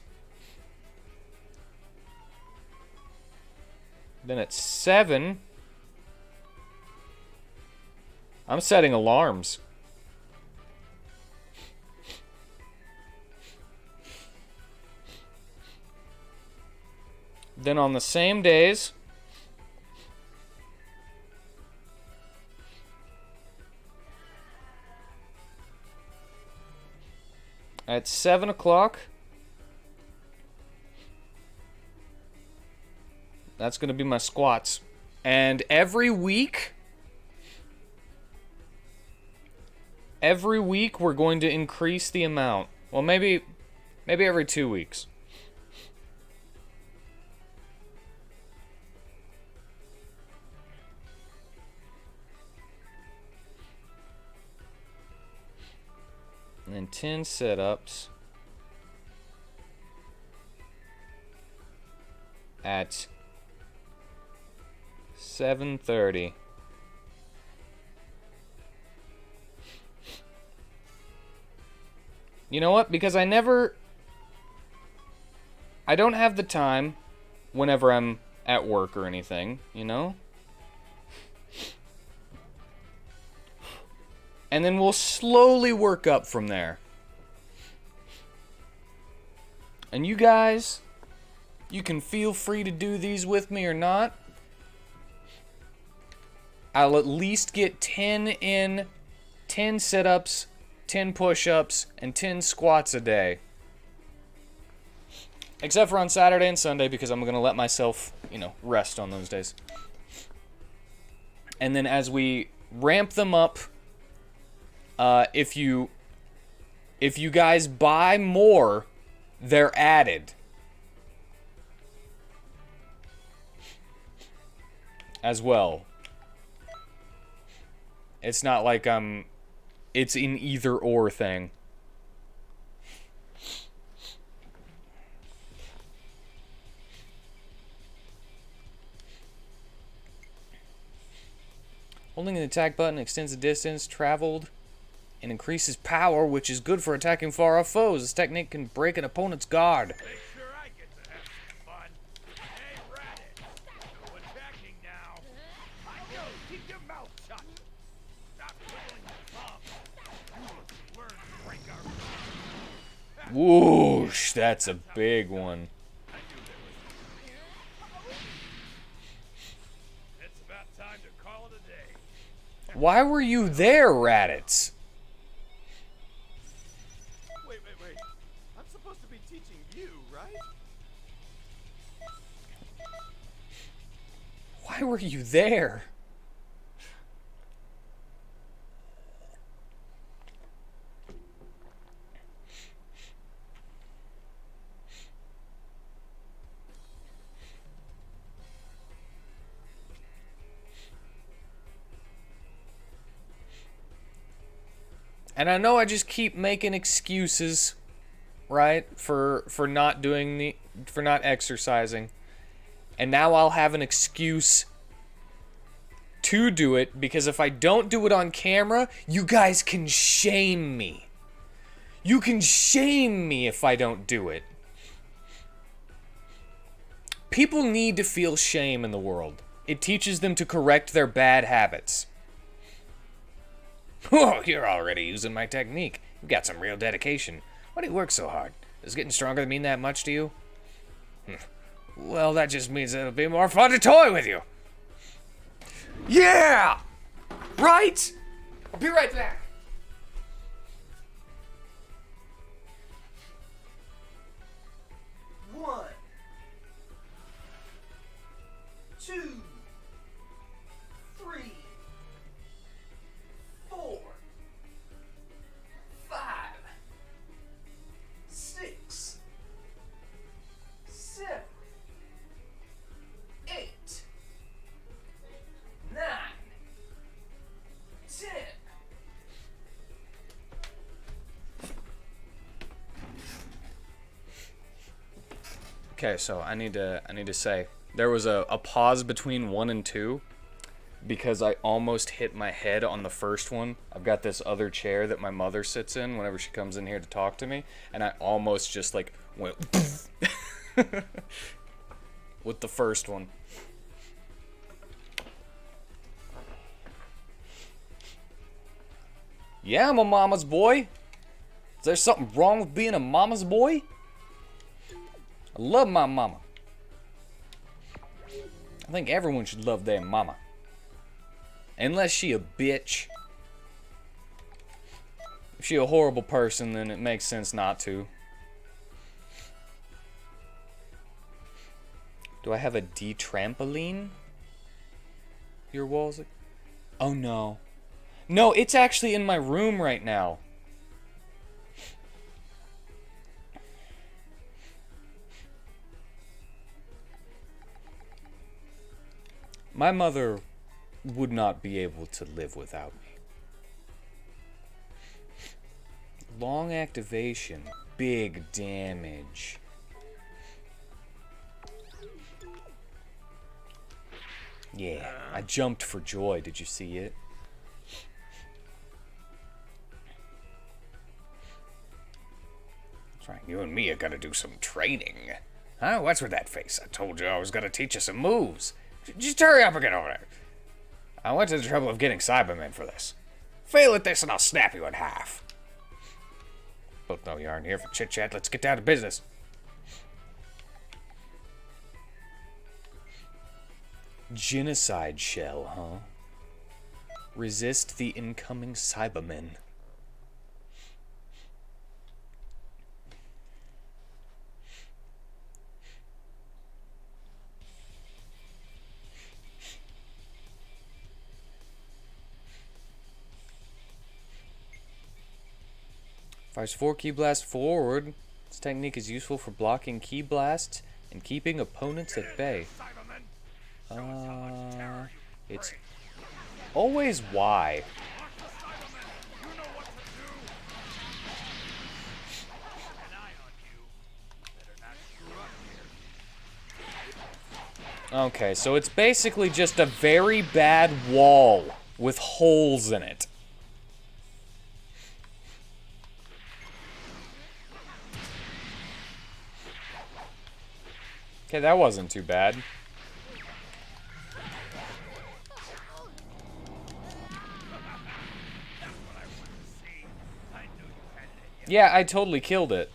Then at 7, I'm setting alarms. Then on the same days, at 7 o'clock, that's going to be my squats. And every week we're going to increase the amount. Well, maybe every 2 weeks. And then 10 sit-ups at 7:30. You know what? Because I don't have the time whenever I'm at work or anything, you know? And then we'll slowly work up from there. And you guys, you can feel free to do these with me or not. I'll at least get 10 sit-ups, 10 push-ups, and 10 squats a day. Except for on Saturday and Sunday, because I'm going to let myself, rest on those days. And then as we ramp them up, if you guys buy more, they're added as well. It's not like it's an either or thing. Holding the attack button extends the distance traveled and increases power, which is good for attacking far-off foes. This technique can break an opponent's guard. Make sure I get to have some fun. Hey, Rabbit. No attacking now. I know. Keep your mouth shut. Stop twiddling your thumbs. You learn to break our... Whoosh, that's a big one. It's about time to call it a day. Why were you there, Raditz? Wait. I'm supposed to be teaching you, right? Why were you there? And I know I just keep making excuses, right, for not exercising. And now I'll have an excuse to do it, because if I don't do it on camera, you guys can shame me. You can shame me if I don't do it. People need to feel shame in the world. It teaches them to correct their bad habits. Oh, you're already using my technique. You've got some real dedication. Why do you work so hard? Does getting stronger mean that much to you? Well, that just means it'll be more fun to toy with you. Yeah! Right? I'll be right back. One, two, three, 4, 5, 6, 7, 8, 9, 10. Okay, so I need to say there was a pause between 1 and 2 because I almost hit my head on the first one. I've got this other chair that my mother sits in whenever she comes in here to talk to me, and I almost just like went with the first one. Yeah, I'm a mama's boy. Is there something wrong with being a mama's boy? I love my mama. I think everyone should love their mama. Unless she a bitch. If she a horrible person, then it makes sense not to. Do I have a D-trampoline? Your walls? Oh no. No, it's actually in my room right now. My mother would not be able to live without me. Long activation, big damage. Yeah, I jumped for joy. Did you see it? That's right, you and me are gonna do some training. Huh? What's with that face? I told you I was gonna teach you some moves. Just hurry up and get over there. I went to the trouble of getting Cybermen for this. Fail at this and I'll snap you in half. Both know you aren't here for chit-chat. Let's get down to business. Genocide shell, huh? Resist the incoming Cybermen. Fires 4 key blasts forward. This technique is useful for blocking key blasts and keeping opponents at bay. It's always Y. Okay, so it's basically just a very bad wall with holes in it. Okay, that wasn't too bad. Yeah, I totally killed it.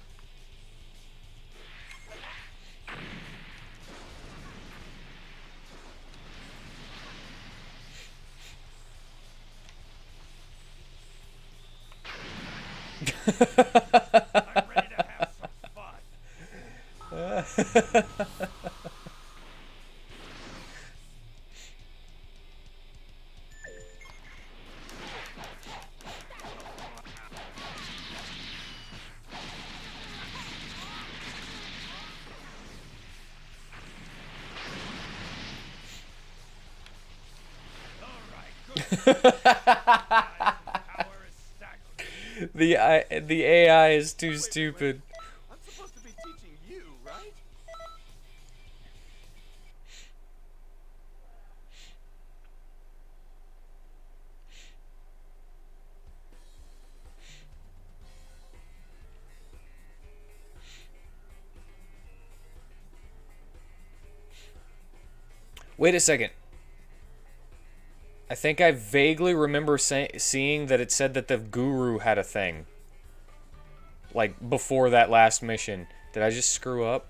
I'm ready to have some fun. The AI is too stupid. I'm supposed to be teaching you, right? Wait a second. I think I vaguely remember seeing that it said that the guru had a thing. Like, before that last mission. Did I just screw up?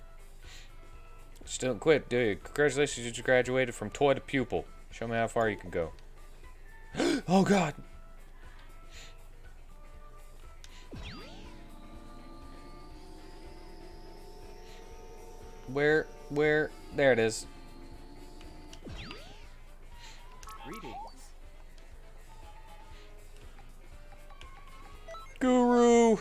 Still don't quit, do you? Congratulations, you just graduated from toy to pupil. Show me how far you can go. Oh, God. Where? There it is. Greetings. Guru!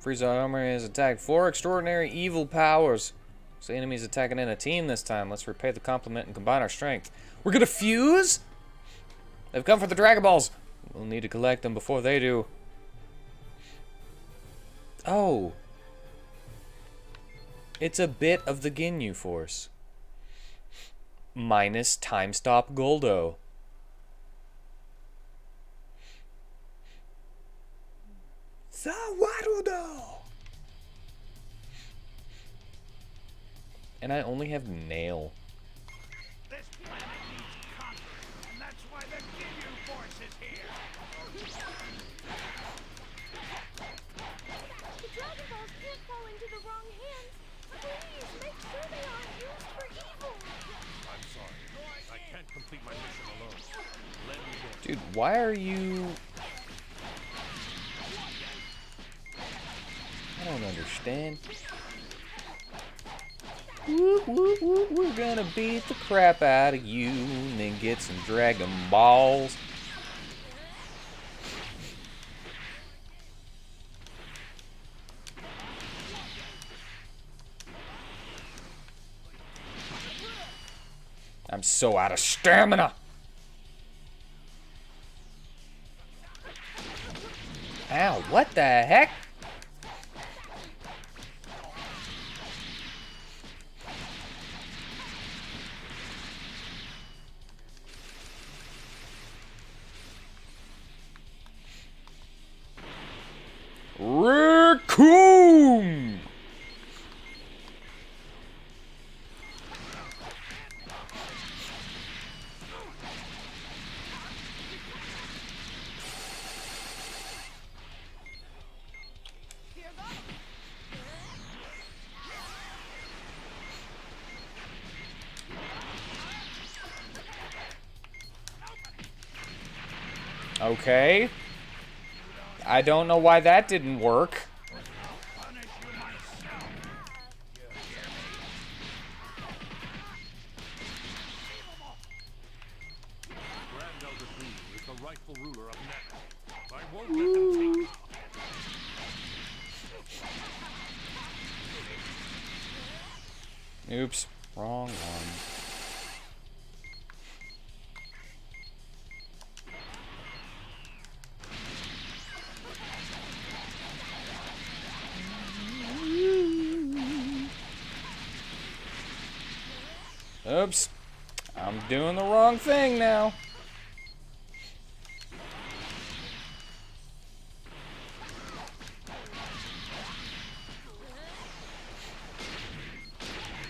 Frieza Armory has attacked 4 extraordinary evil powers. So the enemy's attacking in a team this time. Let's repay the compliment and combine our strength. We're gonna fuse? They've come for the Dragon Balls. We'll need to collect them before they do. Oh. It's a bit of the Ginyu Force. Minus Time Stop Goldo. Sawarudo! And I only have Nail. This planet needs conquering, and that's why the Ginyu Force is here. The Dragon Balls can't fall into the wrong hands. Please, make sure they aren't used for evil. I'm sorry. I can't complete my mission alone. Let me go. Dude, why are you... I don't understand. Whoop, whoop, whoop, we're gonna beat the crap out of you and then get some Dragon Balls. I'm so out of stamina. Ow, what the heck? Raccoon! Okay. I don't know why that didn't work. Grand Elder Guru is the rightful ruler of Namek. I won't let them take it. Oops, wrong one. Oops. I'm doing the wrong thing now.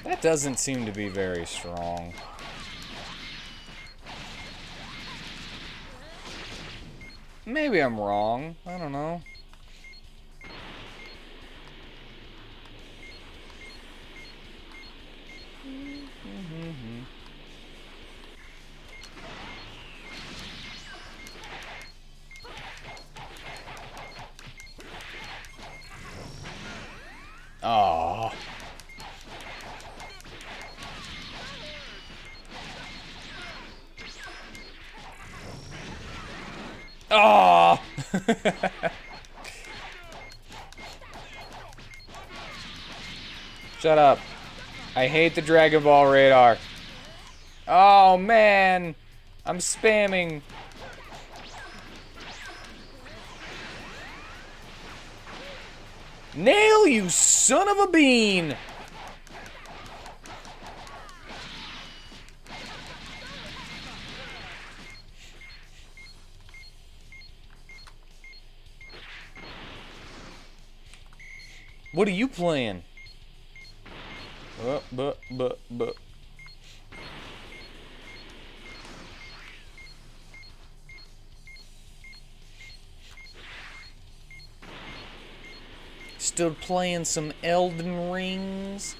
That doesn't seem to be very strong. Maybe I'm wrong. I don't know. Aww. Aww. Shut up. I hate the Dragon Ball radar. Oh man. I'm spamming. Nail, you son of a bean! What are you playing? But. Still playing some Elden Rings?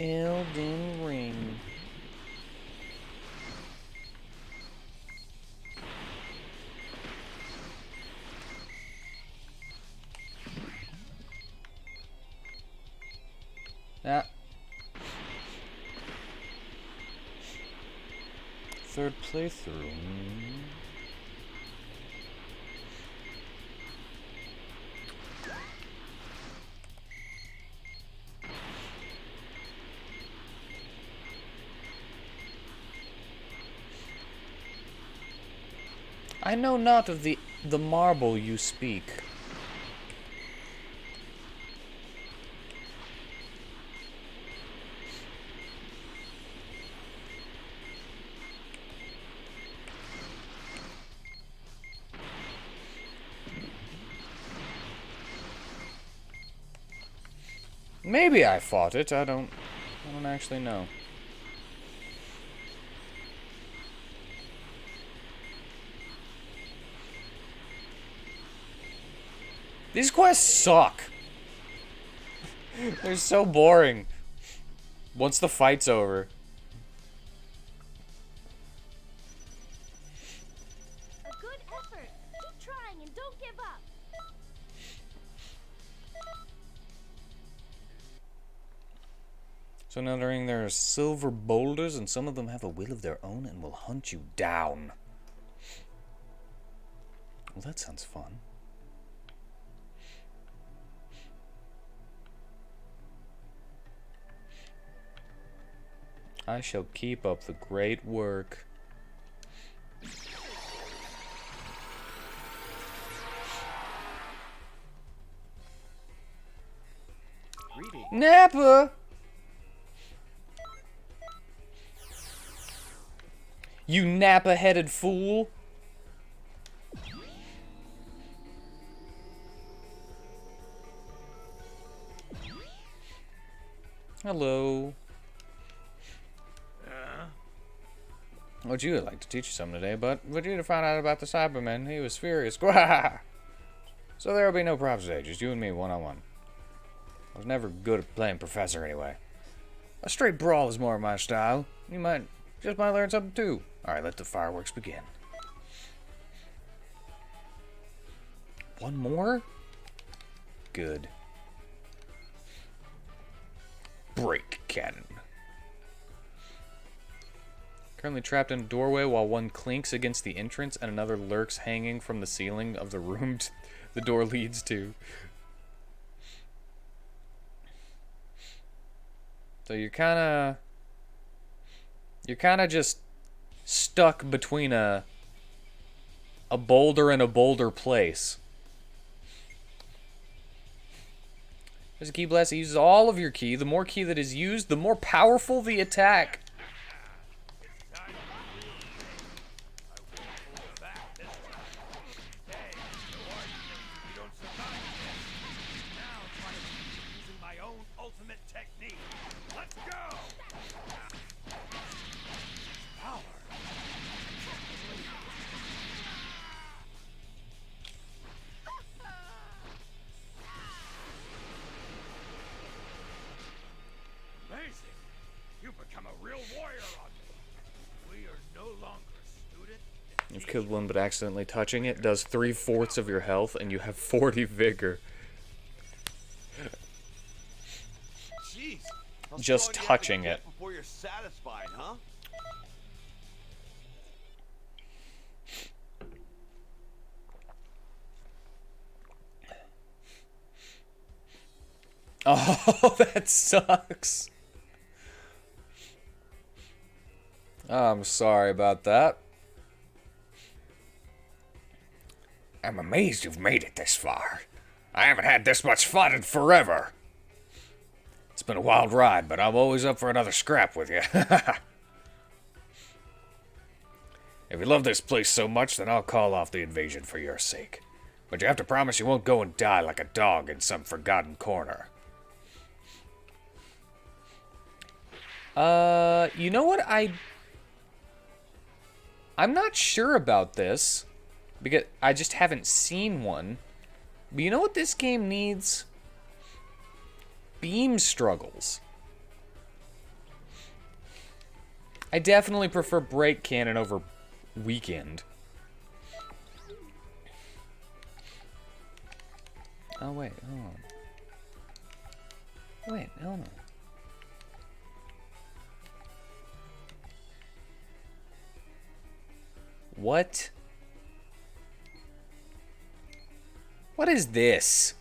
Elden Ring. Ah. Third playthrough. I know not of the marble you speak. Maybe I fought it. I don't actually know. These quests suck. They're so boring. Once the fight's over. A good effort. Keep trying and don't give up. So now there are silver boulders, and some of them have a will of their own and will hunt you down. Well, that sounds fun. I shall keep up the great work. Reading. Nappa! You Nappa-headed fool! Hello. Vegeta like to teach you something today, but Vegeta found out about the Cybermen. He was furious. So there will be no props today, just you and me one-on-one. I was never good at playing Professor anyway. A straight brawl is more of my style. You might learn something too. Alright, let the fireworks begin. One more? Good. Break cannon. Currently trapped in a doorway while one clinks against the entrance and another lurks hanging from the ceiling of the room the door leads to. So you're kind of just stuck between a boulder and a boulder place. There's a key blast. It uses all of your ki. The more ki that is used, the more powerful the attack. You've killed one but accidentally touching it does 3/4 of your health and you have 40 vigor. Jeez, Just touching it. Before you're satisfied, huh? Oh, that sucks. I'm sorry about that. I'm amazed you've made it this far. I haven't had this much fun in forever. It's been a wild ride, but I'm always up for another scrap with you. If you love this place so much, then I'll call off the invasion for your sake. But you have to promise you won't go and die like a dog in some forgotten corner. You know what? I'm not sure about this. Because I just haven't seen one. But you know what this game needs? Beam struggles. I definitely prefer Break Cannon over Weekend. Oh, wait, hold on. Wait, hold on. What? What is this?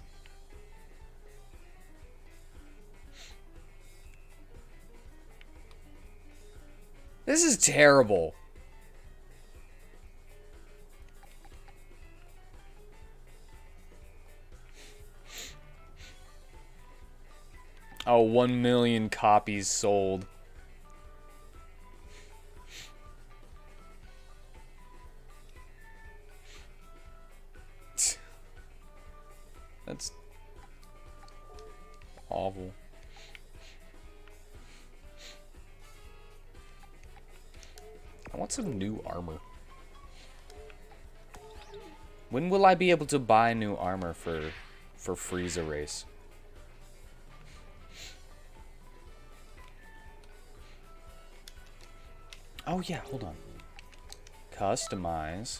This is terrible. Oh, 1 million copies sold. That's awful. I want some new armor. When will I be able to buy new armor for Frieza Race? Oh yeah, hold on. Customize.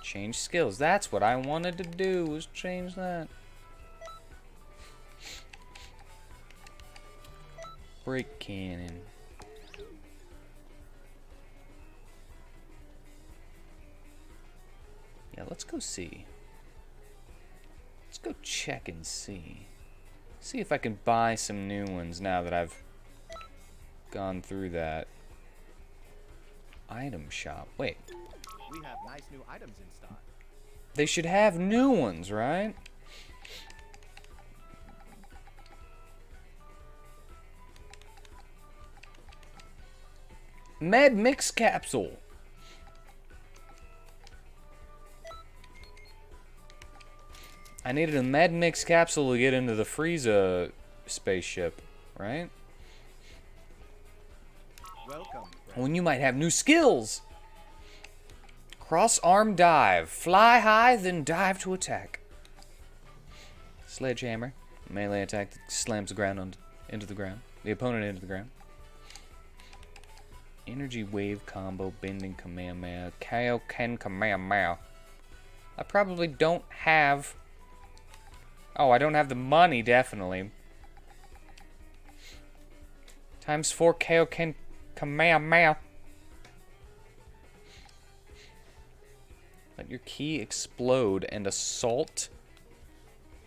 Change skills. That's what I wanted to do, was change that. Break cannon. Yeah, let's go see. Let's go check and see. See if I can buy some new ones now that I've gone through that. Item shop. Wait. We have nice new items in stock. They should have new ones, right? Med Mix Capsule. I needed a Med Mix Capsule to get into the Frieza spaceship, right? Welcome. When you might have new skills. Cross arm dive. Fly high, then dive to attack. Sledgehammer. Melee attack that slams the ground into the ground. The opponent into the ground. Energy wave combo, bending Kamehameha, Kaioken Kamehameha. I probably don't have... Oh, I don't have the money, definitely. Times 4 Kaioken Kamehameha. Let your key explode and assault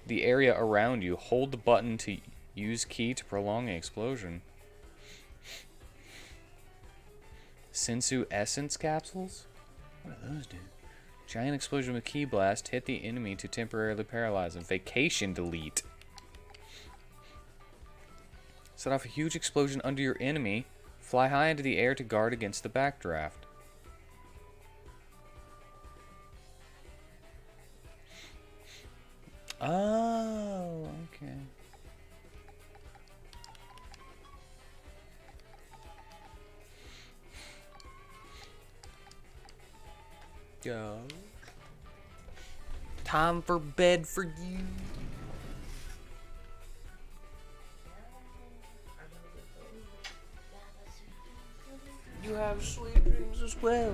the area around you. Hold the button to use key to prolong the explosion. Sensu Essence Capsules? What do those do? Giant explosion with key blast. Hit the enemy to temporarily paralyze them. Vacation delete. Set off a huge explosion under your enemy. Fly high into the air to guard against the backdraft. Oh, okay. Go. Time for bed for you. You have sweet dreams as well.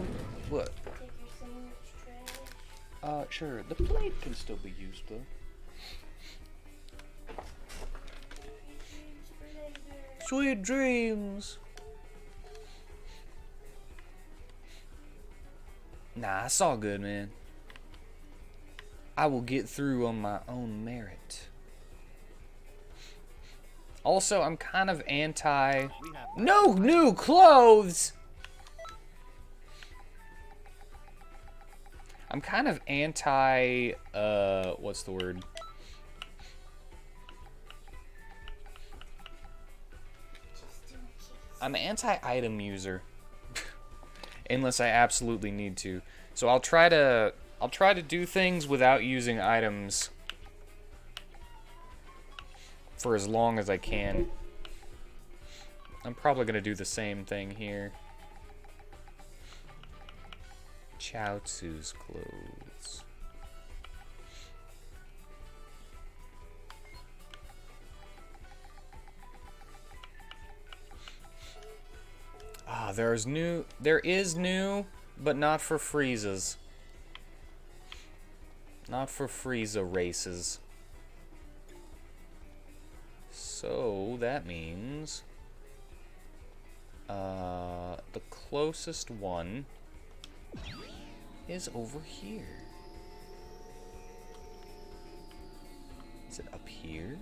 What? Take your sandwich trash. Sure. The plate can still be used, though. Sweet dreams. Nah, it's all good, man. I will get through on my own merit. Also, I'm kind of anti... No new clothes! I'm kind of anti... what's the word? I'm an anti-item user. Unless I absolutely need to. So I'll try to do things without using items for as long as I can. I'm probably gonna do the same thing here. Chaozu's clothes. Ah, there is new, but not for Frieza's. Not for Frieza races. So that means the closest one is over here. Is it up here?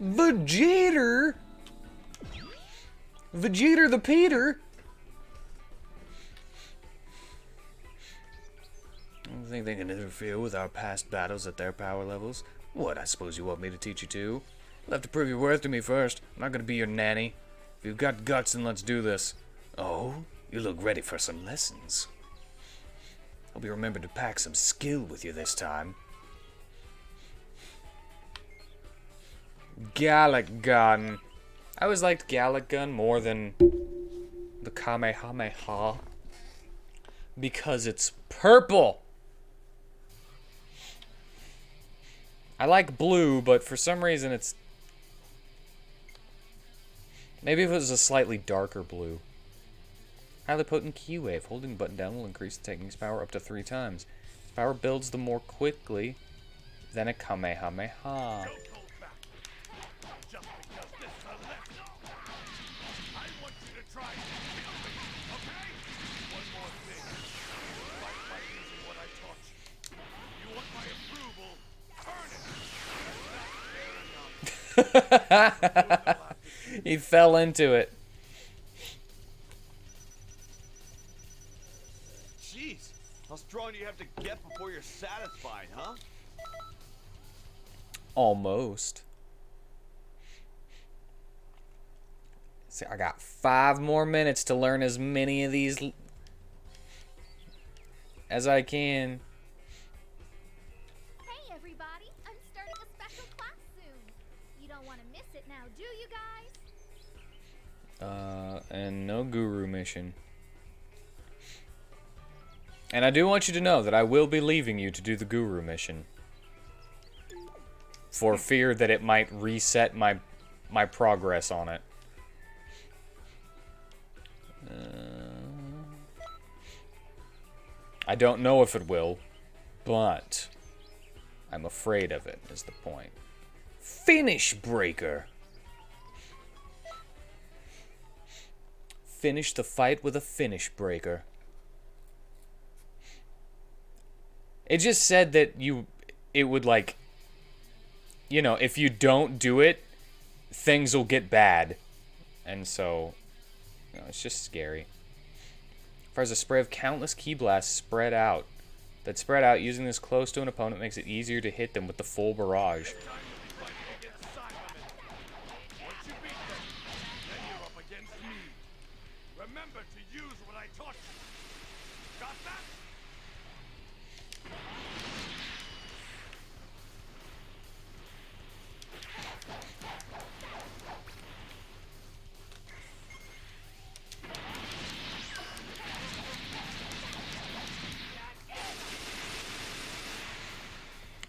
Vegeta! Vegeta the Peter! I don't think they can interfere with our past battles at their power levels. What, I suppose you want me to teach you too? You'll have to prove your worth to me first. I'm not gonna be your nanny. If you've got guts, then let's do this. Oh, you look ready for some lessons. Hope you remember to pack some skill with you this time. Gallic Gun. I always liked Gallic Gun more than the Kamehameha because it's purple. I like blue, but for some reason it's... Maybe if it was a slightly darker blue. Highly potent key wave. Holding the button down will increase the technique's power up to 3 times. Its power builds the more quickly than a Kamehameha. He fell into it. Jeez, how strong do you have to get before you're satisfied, huh? Almost. See, I got 5 more minutes to learn as many of these as I can. Hey everybody, I'm starting a special class soon. You don't want to miss it now, do you guys? And no guru mission. And I do want you to know that I will be leaving you to do the guru mission. For fear that it might reset my progress on it. I don't know if it will, but I'm afraid of it, is the point. Finish Breaker. finish the fight with a finish breaker. It just said that it would like, you know, if you don't do it, things will get bad. And so, you know, it's just scary. Fires a spray of countless ki blasts spread out. That spread out using this close to an opponent makes it easier to hit them with the full barrage. Once you beat them, then you're up against me. Remember to use what I taught you. Got that?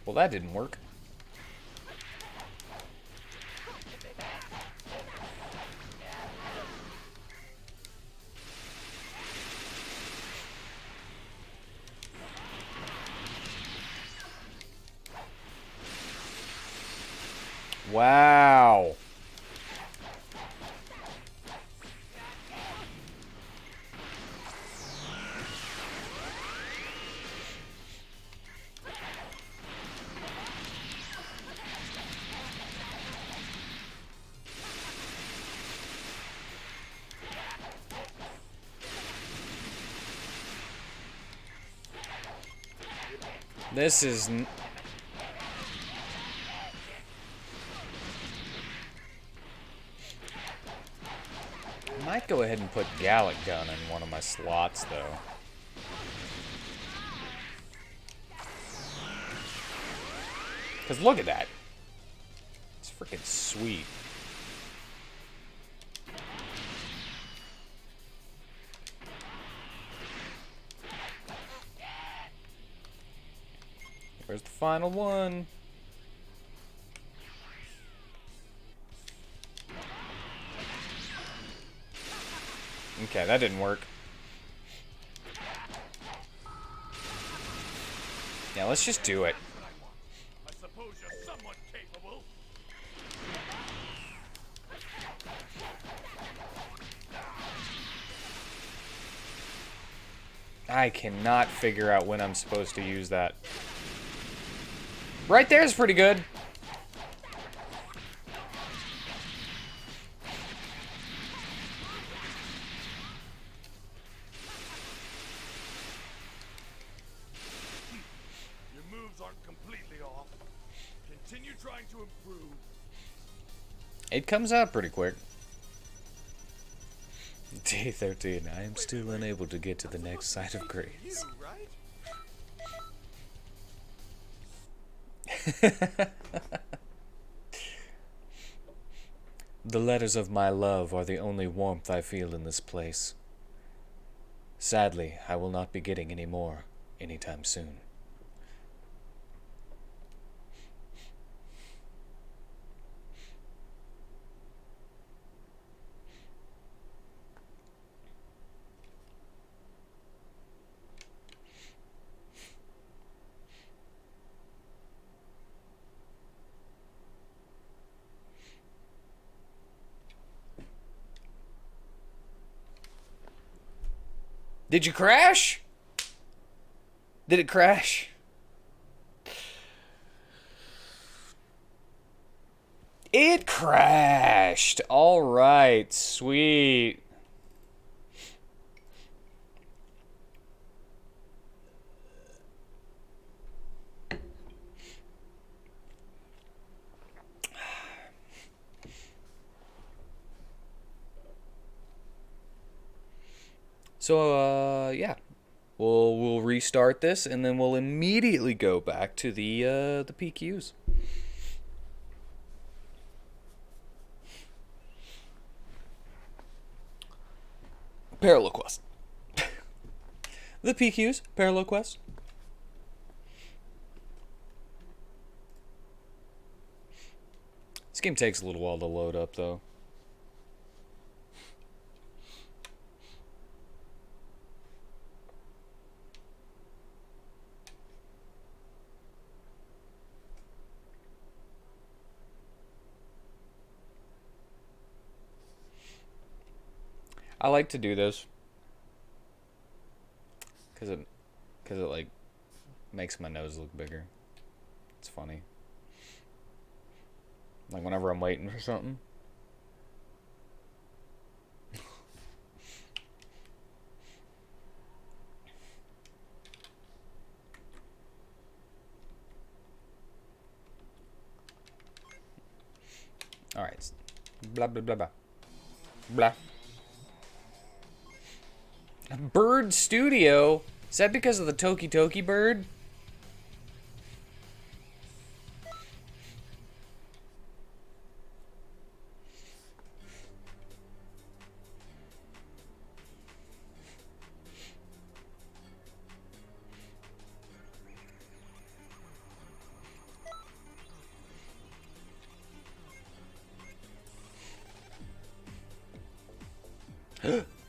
Well, that didn't work. Wow. This is... I might go ahead and put Gallic Gun in one of my slots, though. Because look at that. It's freaking sweet. Where's the final one? Okay, that didn't work. Yeah, let's just do it. I suppose you're somewhat capable. I cannot figure out when I'm supposed to use that. Right there is pretty good. Your moves aren't completely off. Continue trying to improve. It comes out pretty quick. Day 13. I am still unable to get to the next site of grace. You, right? The letters of my love are the only warmth I feel in this place. Sadly, I will not be getting any more anytime soon. Did you crash? Did it crash? It crashed. All right, sweet. So, yeah. We'll restart this, and then we'll immediately go back to the PQs. Parallel Quest. The PQs, Parallel Quest. This game takes a little while to load up, though. I like to do this. Cause it like makes my nose look bigger. It's funny. Like whenever I'm waiting for something. Alright. Blah, blah, blah, blah. Blah. Bird Studio? Is that because of the Toki Toki bird?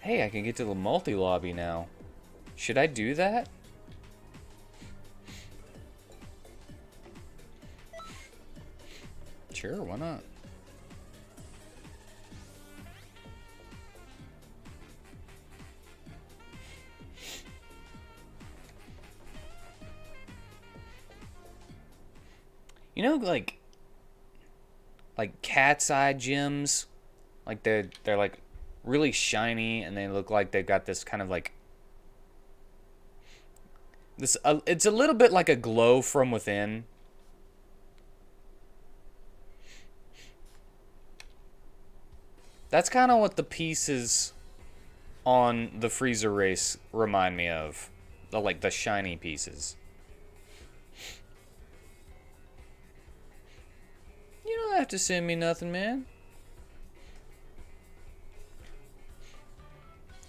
Hey, I can get to the multi-lobby now. Should I do that? Sure, why not? You know, like cat's eye gems, like they're like really shiny, and they look like they've got this kind of like this. It's a little bit like a glow from within. That's kind of what the pieces on the freezer race remind me of, the shiny pieces. You don't have to send me nothing, man.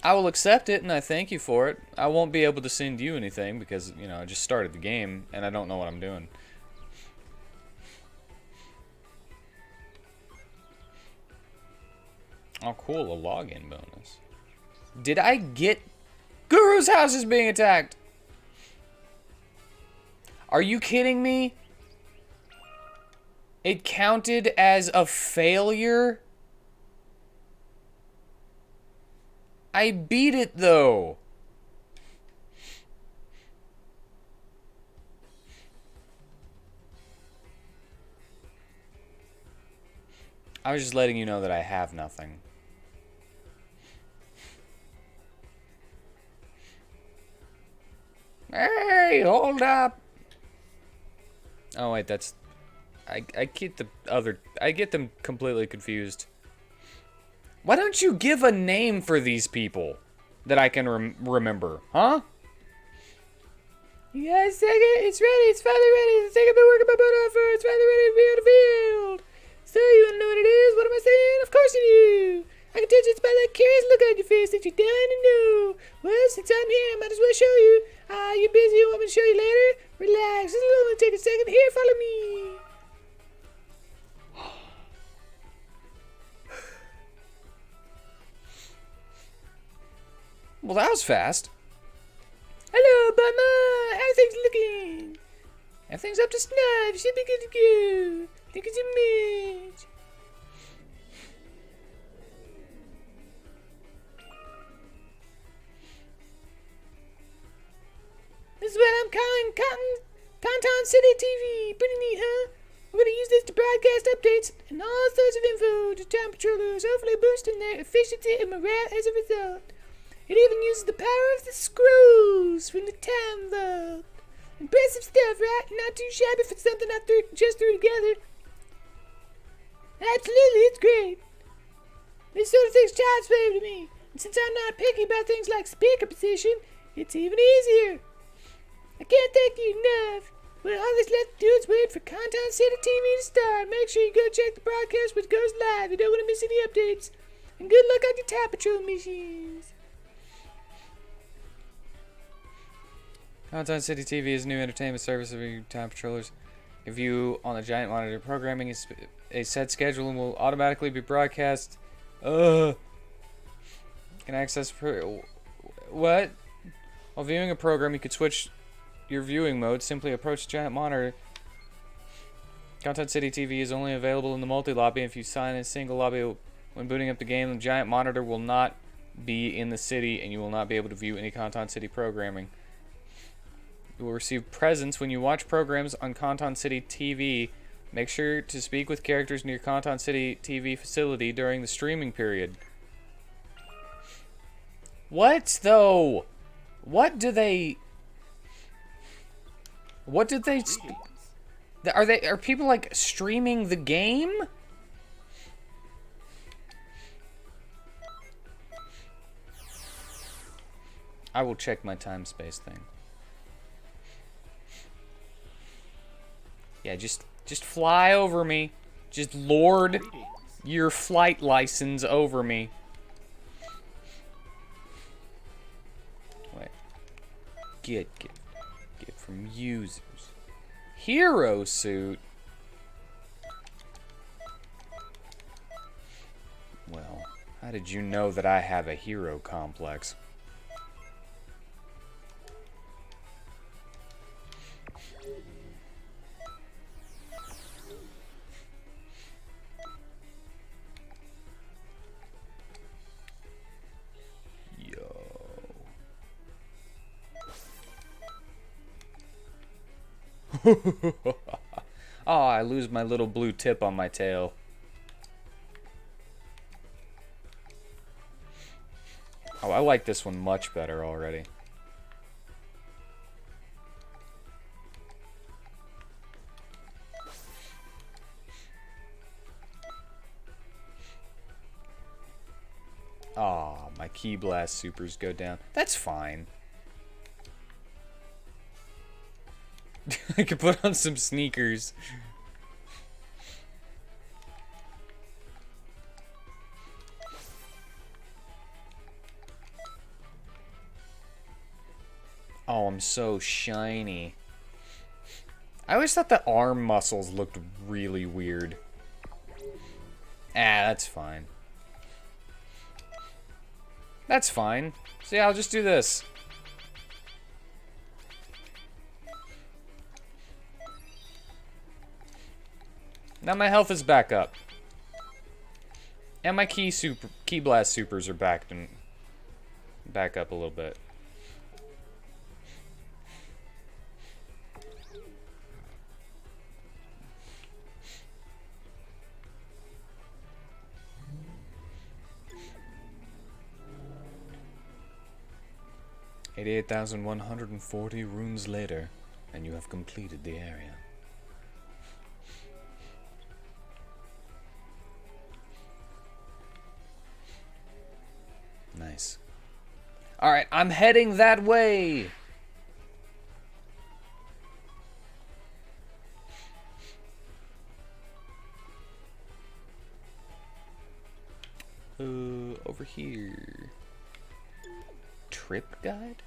I will accept it, and I thank you for it. I won't be able to send you anything because, you know, I just started the game, and I don't know what I'm doing. Oh, cool, a login bonus. Did I get... Guru's house is being attacked! Are you kidding me? It counted as a failure? I beat it, though. I was just letting you know that I have nothing. Hey, hold up. Oh, wait, that's... I get the other... I get them completely confused. Why don't you give a name for these people that I can remember, huh? You guys take it? It's ready. It's finally ready. The thing I've been working my butt off for. It's finally ready to be on the field. So, you want to know what it is? What am I saying? Of course you do. I can tell it's by that curious look on your face that you're dying to know. Well, since I'm here, I might as well show you. You busy? You want me to show you later? Relax. This will only take a second. Here, follow me. Well, that was fast. Hello, Bummer. How are things looking? Everything's up to snuff. You should be good to go. Thank you so much. This is what I'm calling Conton City TV. Pretty neat, huh? We're gonna use this to broadcast updates and all sorts of info to town patrollers, hopefully boosting their efficiency and morale as a result. It even uses the power of the scrolls from the time vault. Impressive stuff, right? Not too shabby for something I just threw together. Absolutely, it's great. This sort of thing's child's play to me. And since I'm not picky about things like speaker position, it's even easier. I can't thank you enough. Well, all that's left to do is wait for Conton City TV to start. Make sure you go check the broadcast when it goes live. You don't want to miss any updates. And good luck on your Time Patrol missions. Conton City TV is a new entertainment service of your Time Patrollers. Give you on the giant monitor programming is a set schedule and will automatically be broadcast. Can access what? While viewing a program, you could switch your viewing mode. Simply approach the giant monitor. Conton City TV is only available in the multi-lobby. If you sign in a single lobby when booting up the game, the giant monitor will not be in the city, and you will not be able to view any Conton City programming. You will receive presents when you watch programs on Conton City TV. Make sure to speak with characters near Conton City TV facility during the streaming period. What, though? What do they... What did they... Are people, like, streaming the game? I will check my time-space thing. Yeah, just fly over me. Just lord your flight license over me. Wait. Get from users. Hero suit. Well, how did you know that I have a hero complex? Oh, I lose my little blue tip on my tail. Oh, I like this one much better already. Aw, my Key Blast supers go down. That's fine. I could put on some sneakers. Oh, I'm so shiny. I always thought the arm muscles looked really weird. Ah, that's fine. That's fine. See, I'll just do this. Now my health is back up. And my Key Blast supers are back up a little bit. $88,140 runes later, and you have completed the area. Nice. Alright, I'm heading that way! Over here. Trip guide?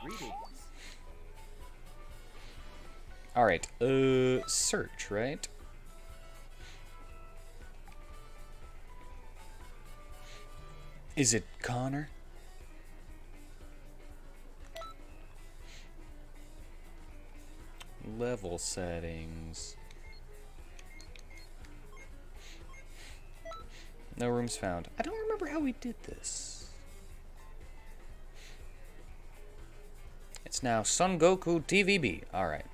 Greetings. Alright, search, right? Is it Connor? Level settings. No rooms found. I don't remember how we did this. It's now Son Goku TVB. Alright.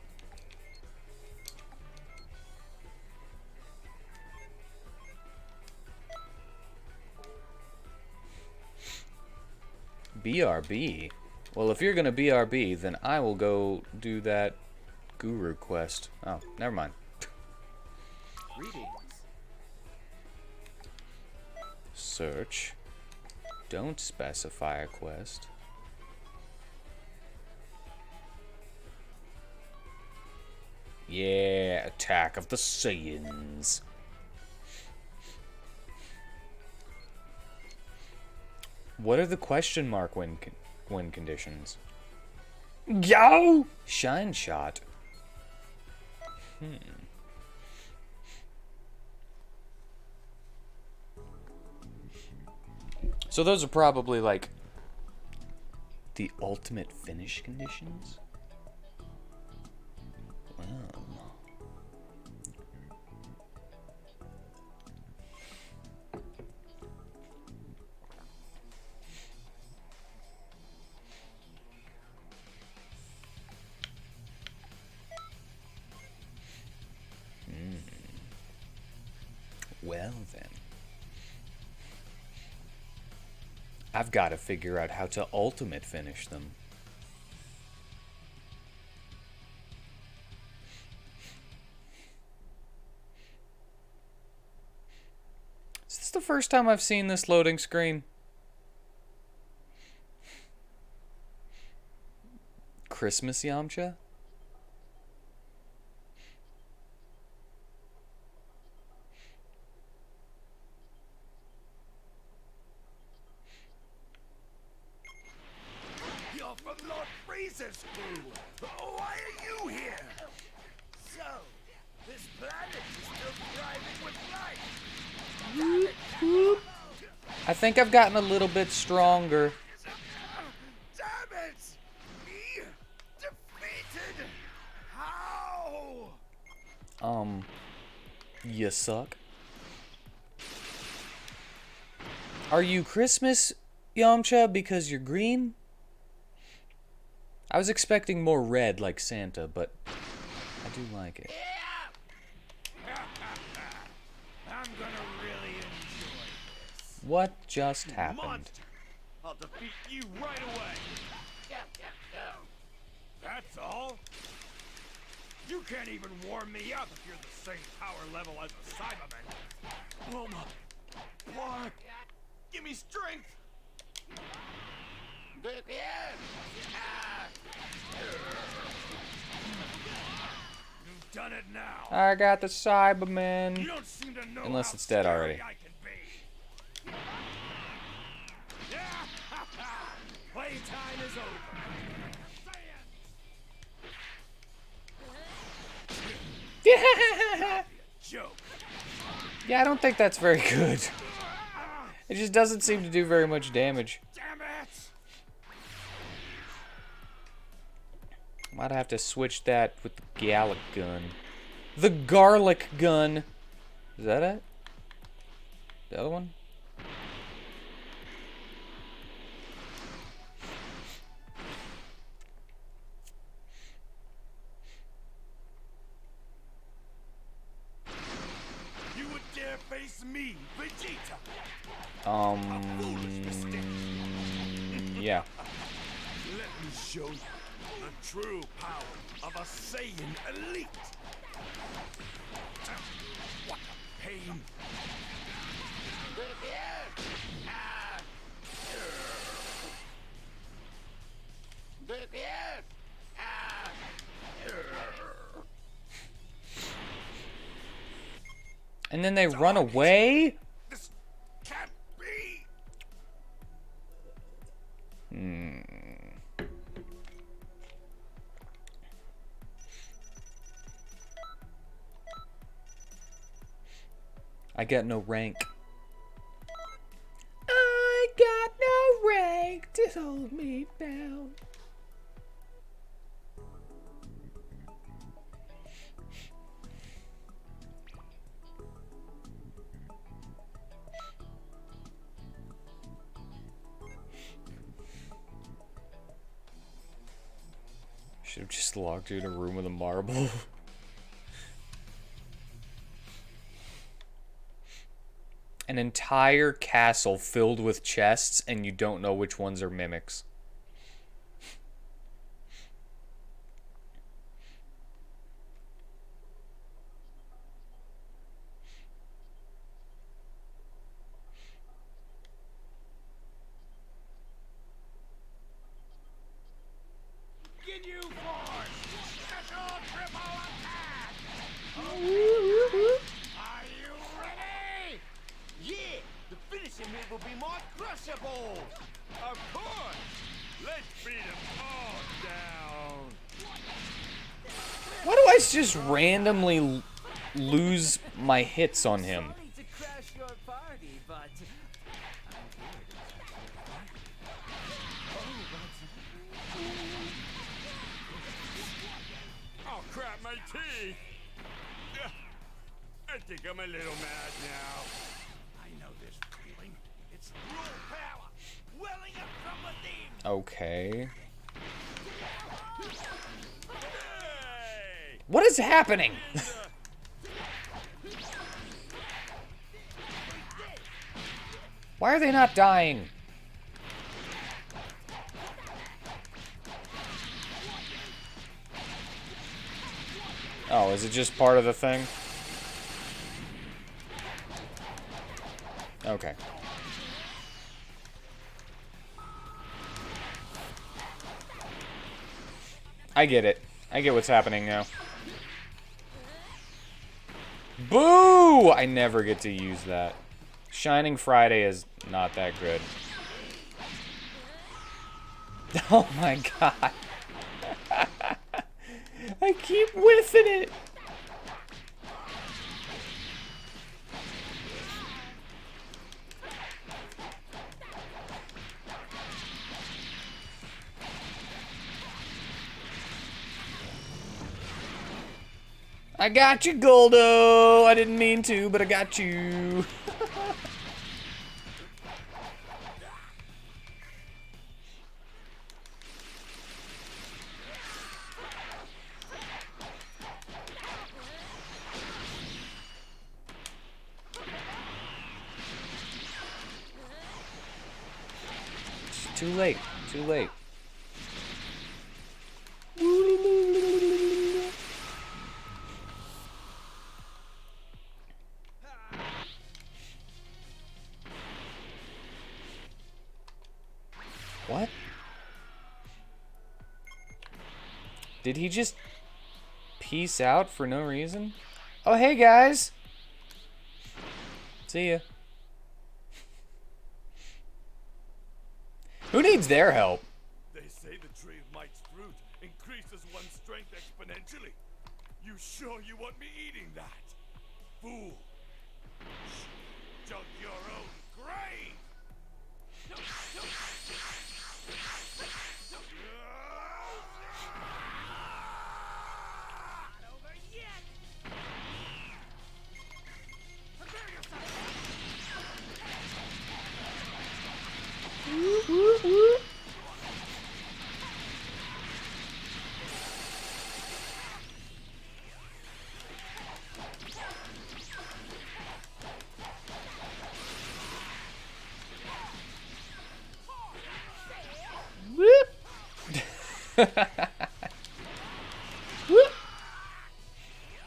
BRB? Well, if you're gonna BRB, then I will go do that Guru quest. Oh, never mind. Greetings. Search. Don't specify a quest. Yeah, Attack of the Saiyans. What are the question mark win conditions? Yo! Shine shot. So those are probably like the ultimate finish conditions? Wow. Well then. I've got to figure out how to ultimate finish them. Is this the first time I've seen this loading screen? Christmas Yamcha? You're from Lord Freezer's crew. Why are you here? So, this planet is still thriving with life. I think I've gotten a little bit stronger. Damn it! Me defeated. How? You suck. Are you Christmas Yamcha because you're green? I was expecting more red like Santa, but I do like it. I'm gonna really enjoy this. What just happened? Monster! I'll defeat you right away. That's all. You can't even warm me up if you're the same power level as a Cyberman. Oh my! What? Give me strength. You've done it now. I got the Cyberman. You don't seem to know Unless how it's dead scary already. I can be. Playtime is over. Joke. Yeah, I don't think that's very good. It just doesn't seem to do very much damage. Damn it! Might have to switch that with the Gallic gun. The garlic gun. Is that it? The other one? You would dare face me, Vegeta? Yeah. Let me show you the true power of a Saiyan elite. What a pain. And then they run away? This can't be. I got no rank. I got no rank to hold me down. Should have just locked you in a room with a marble. An entire castle filled with chests, and you don't know which ones are mimics. Ginyu Force! Special triple attack! Are you ready? Yeah, the finishing move will be more crushable. Of course! Let's beat them all down! Why do I just randomly lose my hits on him? Sorry to crash your party, but Oh crap, my teeth! I think I'm a little mad now. I know this feeling. It's raw power, welling up from within. Okay. Hey! What is happening? Why are they not dying? Oh, is it just part of the thing? Okay. I get it. I get what's happening now. Boo! I never get to use that. Shining Friday is not that good. Oh my god. I keep whiffing it. I got you, Goldo. I didn't mean to, but I got you. It's too late. Too late. What? Did he just peace out for no reason? Oh, hey, guys. See ya. Who needs their help? They say the Tree of Might's fruit increases one's strength exponentially. You sure you want me eating that? Fool. Dug your own grave!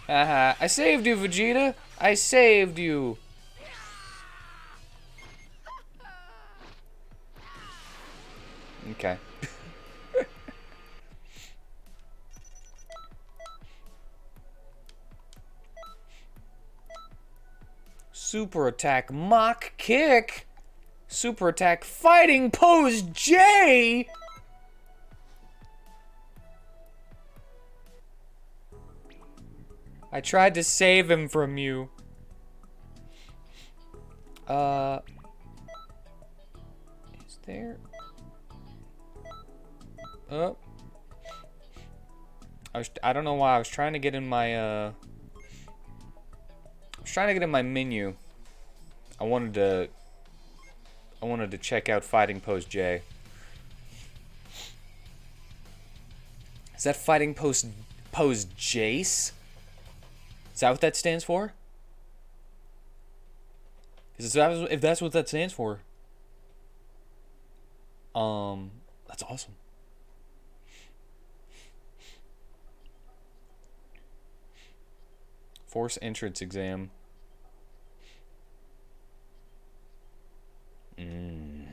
Haha, I saved you, Vegeta. I saved you. Okay. Super attack Mach Kick. Super attack Fighting Pose J. I tried to save him from you. Is there? Oh. I don't know why. I was trying to get in my, I was trying to get in my menu. I wanted to check out Fighting Pose J. Is that Fighting Pose Jace? Is that what that stands for? If that's what that stands for, that's awesome. Force entrance exam. You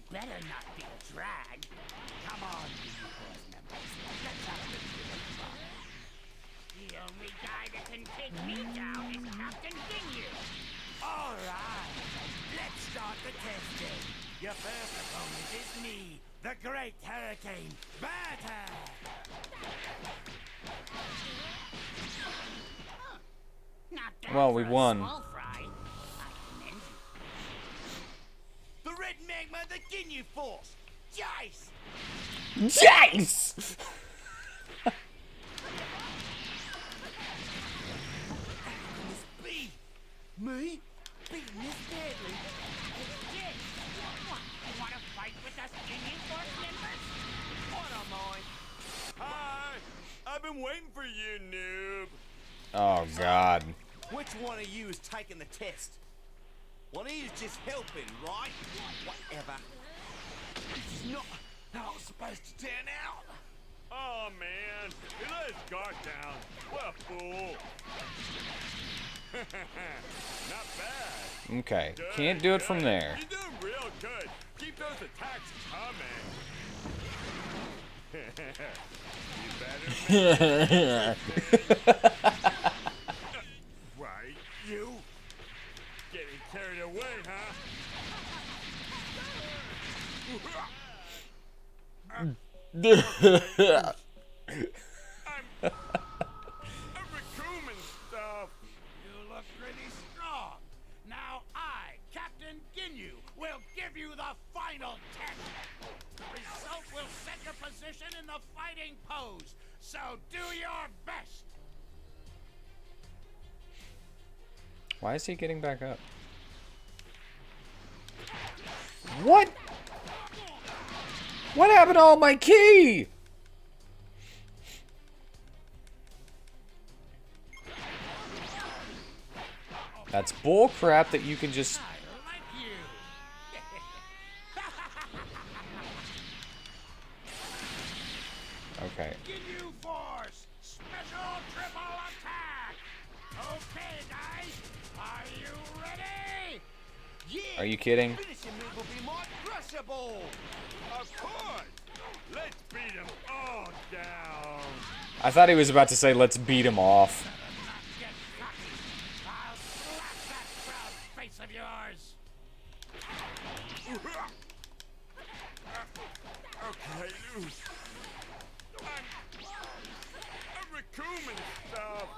better not be a drag. Come on, Xenoverse members. Let's have a little fun. The only guy that can take me down is Captain Ginyu. All right, let's start the testing. Your first opponent is me, the Great Hurricane Batter. Well, we won. The red magma, the Ginyu Force! Jace! Jace! Be me? Beating this badly? What, you want to fight with us Ginyu Force members? What am I? Hi! I've been waiting for you, noob. Oh God. Which one of you is taking the test? One of you's just helping, right? Whatever. This is not how it's supposed to turn out. Oh man, he let his guard down. What a fool. Not bad. Okay, Good, can't do it from good. there. You're doing real good. Keep those attacks coming. You better. Right, you getting carried away, huh? I'm recruiting stuff. You look pretty strong. Now I, Captain Ginyu, will give you the final test. The result will set your position in the fighting pose. So do your best. Why is he getting back up? What? What happened to all my ki? That's bull crap that you can just... Okay. Ginyu Force, special triple attack. Okay, guys, are you ready? Yeah. Are you kidding? Finishing move will be more crushable. Of course. Let's beat them all down. I thought he was about to say, let's beat him off. I'll slap that proud face of yours. Okay, loose. I'm recruiting stuff.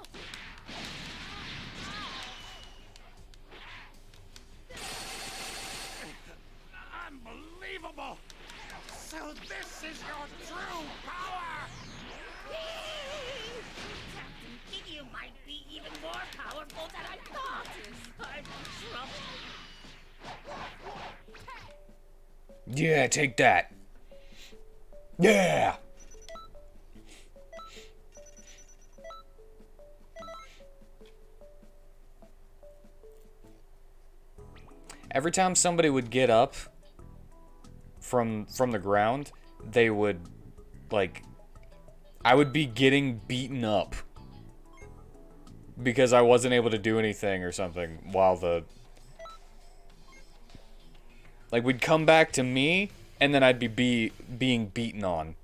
Unbelievable! So this is your true power! Captain Ginyu might be even more powerful than I thought. I'm in trouble. Yeah, take that. Yeah. Every time somebody would get up from the ground, they would, like, I would be getting beaten up because I wasn't able to do anything or something while the... Like, we'd come back to me, and then I'd be being beaten on.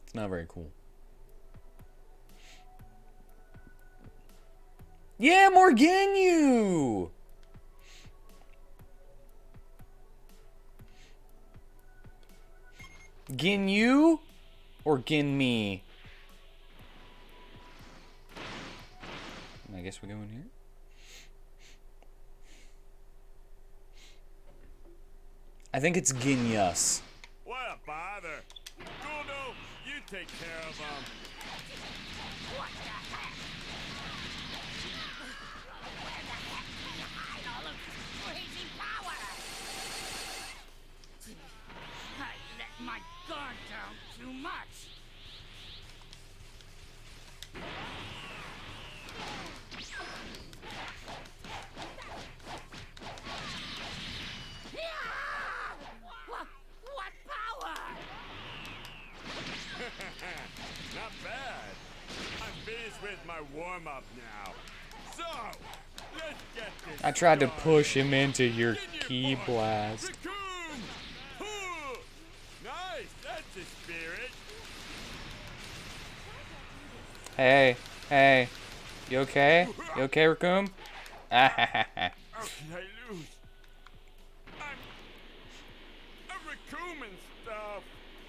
It's not very cool. Yeah, more Ginyu! Ginyu? Or Ginme? I guess we go in here. I think it's Ginyas. What a bother. Guldo, you take care of them. What the heck? Where the heck do you hide all of this crazy power? I let my guard down too much. What power? Not bad. I'm finished with my warm-up now. So, let's get this I tried to started. push him into your Ginyu ki Force, blast. Raccoon! Hoo! Nice, that's the spirit. Hey, hey. You okay? You okay, Raccoon? Okay, loose. I'm recruiting stuff.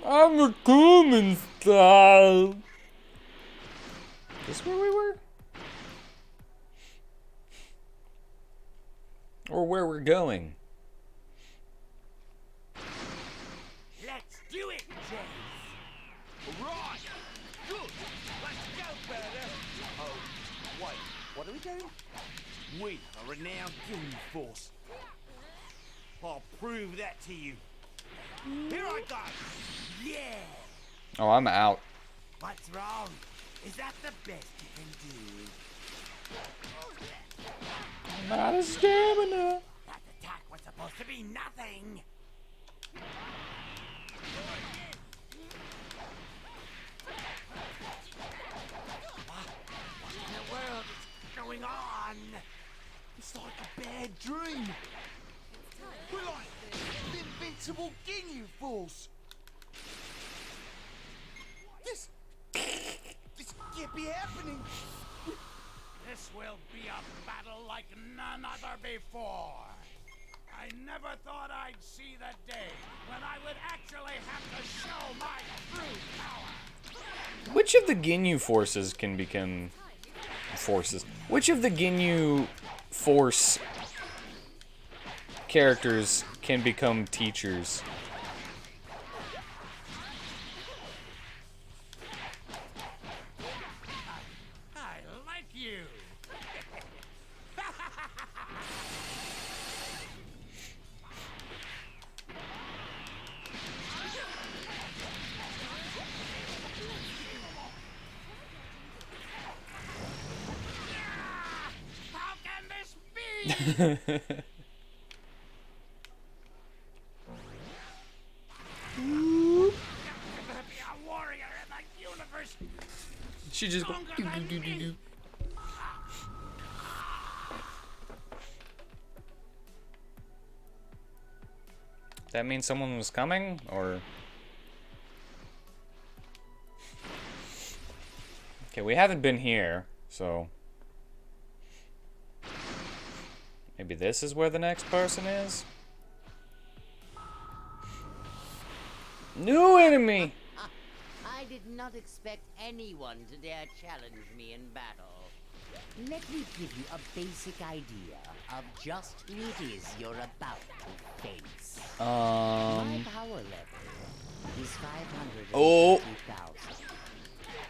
I'm Raccoon stuff. This where we were? Or where we're going? Let's do it, James. Right. Good. Let's go, better. Oh, wait. What are we doing? We are a renowned Ginyu Force. I'll prove that to you. Here I go. Yeah. Oh, I'm out. What's wrong? Is that the best you can do? I'm out of stamina. That attack was supposed to be nothing. What in the world is going on? It's like a bad dream. We're like the invincible Ginyu Force. This can't be happening. This will be a battle like none other before. I never thought I'd see the day when I would actually have to show my true power. Which of the Ginyu forces can become forces? Which of the Ginyu force characters can become teachers? I like you. How can this be? A warrior in the universe. She just go do do do do do. That means someone was coming, or? Okay, we haven't been here, so maybe this is where the next person is? New enemy! I did not expect anyone to dare challenge me in battle. Let me give you a basic idea of just who it is you're about to face. My power level is 550,000. Oh.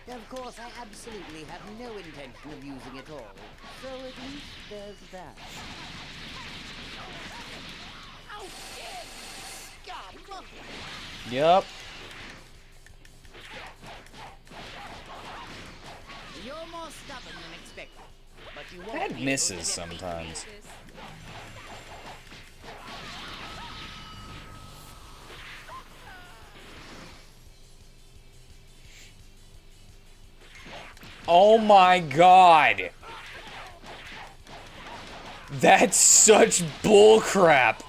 Of course, I absolutely have no intention of using it all, so at least there's that. Oh, shit! Scum! Yup. You're more stubborn than expected, but you won't That be able misses to get me sometimes. free. Oh my god! That's such bullcrap!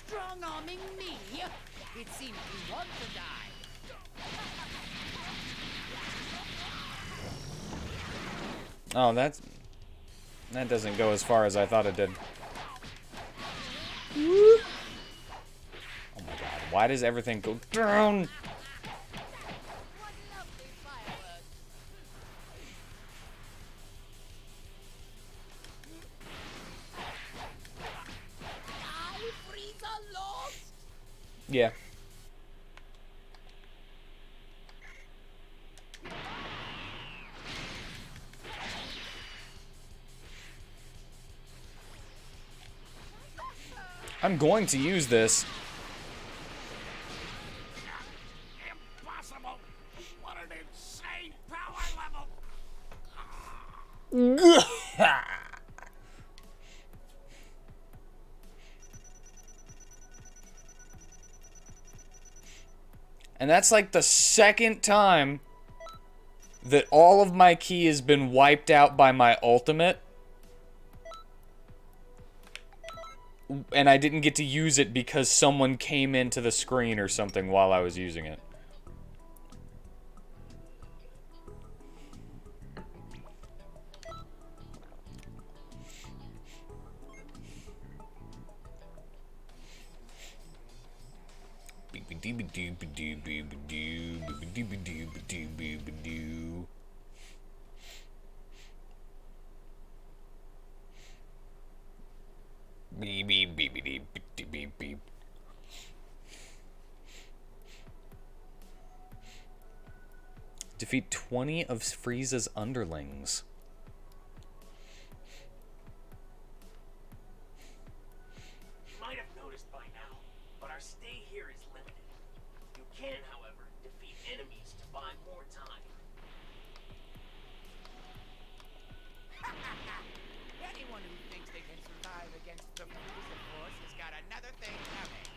Strong-arming me? It seems you want to die. Oh, that doesn't go as far as I thought it did. Oh my god, why does everything go down? Yeah. I'm going to use this. Impossible! What an insane power level! And that's like the second time that all of my ki has been wiped out by my ultimate. And I didn't get to use it because someone came into the screen or something while I was using it. Beep beep beep beep beep beep beep. Defeat 20 of Frieza's underlings. You might have noticed by now, but our stay here is limited. You can, however, defeat enemies to buy more time. Anyone who thinks they can survive against the Frieza force has got another thing coming.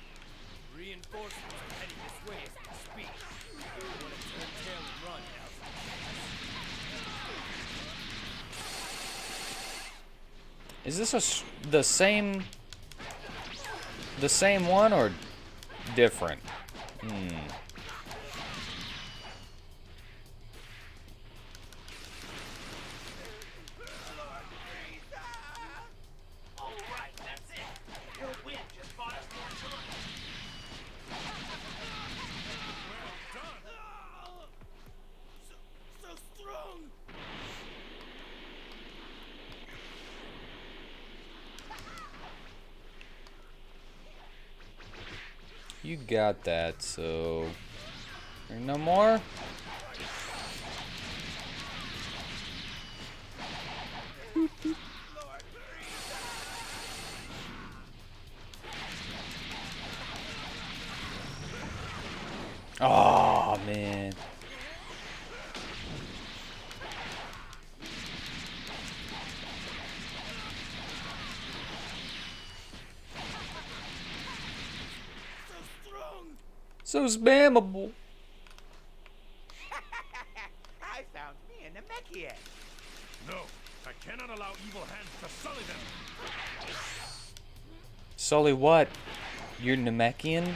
Reinforcements are heading this way as we speak. You want to turn tail and run, Elsa. Is this the same one or different? Alright, that's it. Your win just bought us more time. So strong! You got that, so... There no more? Oh man. So spammable. I found me a Namekian. No, I cannot allow evil hands to sully them. Sully what? You're Namekian?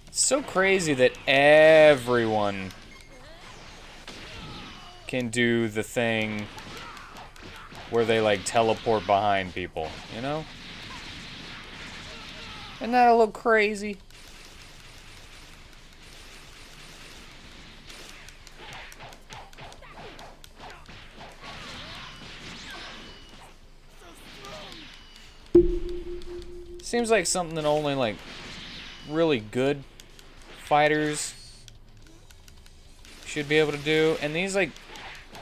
It's so crazy that everyone can do the thing where they like teleport behind people, you know? Isn't that a little crazy? Seems like something that only like really good fighters should be able to do. And these like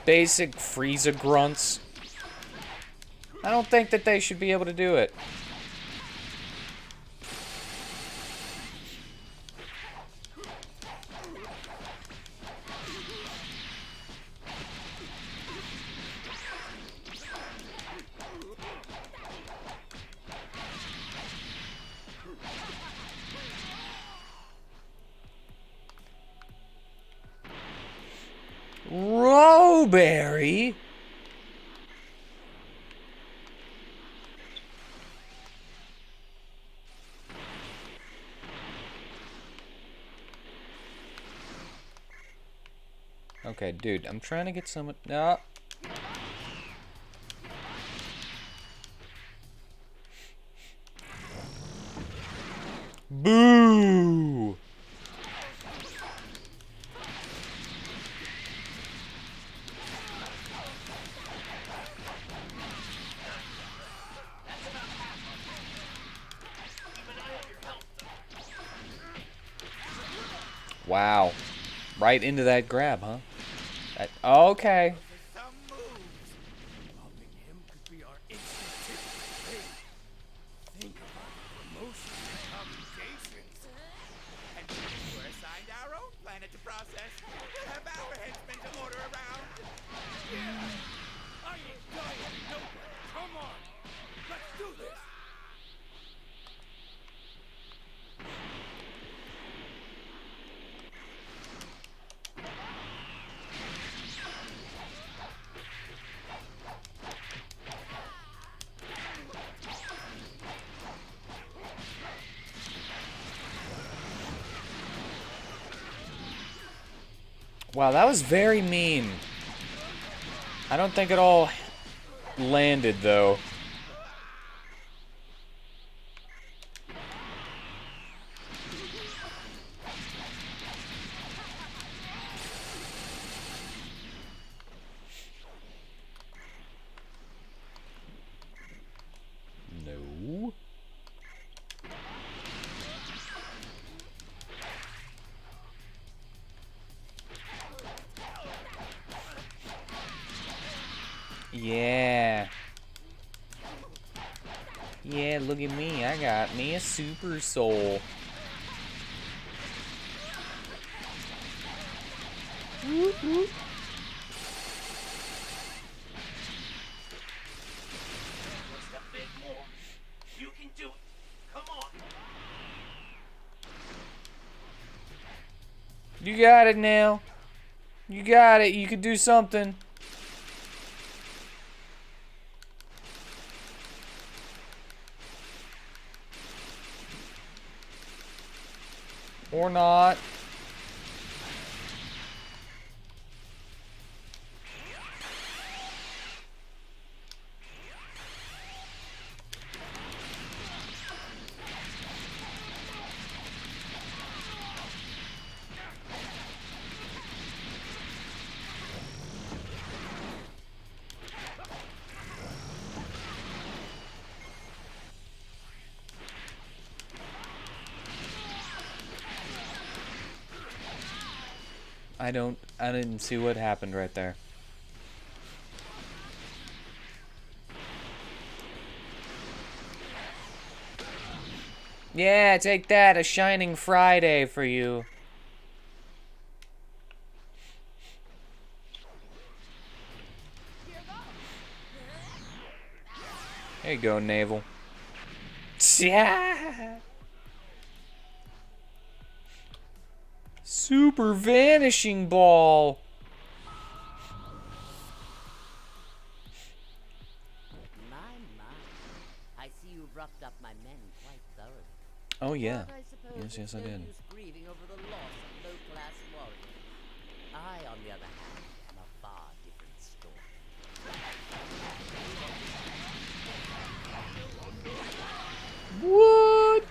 basic Frieza grunts, I don't think that they should be able to do it. Rowberry? Okay, dude, I'm trying to get some... No. Boo! Wow. Right into that grab, huh? Okay. Some moves. Helping him could be our instant tip to fame. Think about the emotional commendations. And if we're assigned our own planet to process, we'll have our henchmen to order around. I ain't dying to nobody. Come on. Let's do this. Wow, that was very mean. I don't think it all landed, though. No. Yeah. Yeah, look at me. I got me a super soul. Whoop, whoop. Just a bit more. You can do it. Come on. You got it now. You got it. You could do something. Or not. I didn't see what happened right there. Yeah, take that, a shining Friday for you. There you go, Naval. Yeah. Super vanishing ball. My. I see you roughed up my men quite thoroughly. Oh yeah. But I suppose Yes, it's I no did. use grieving over the loss of low-class warriors. I, on the other hand, am a far different story. What?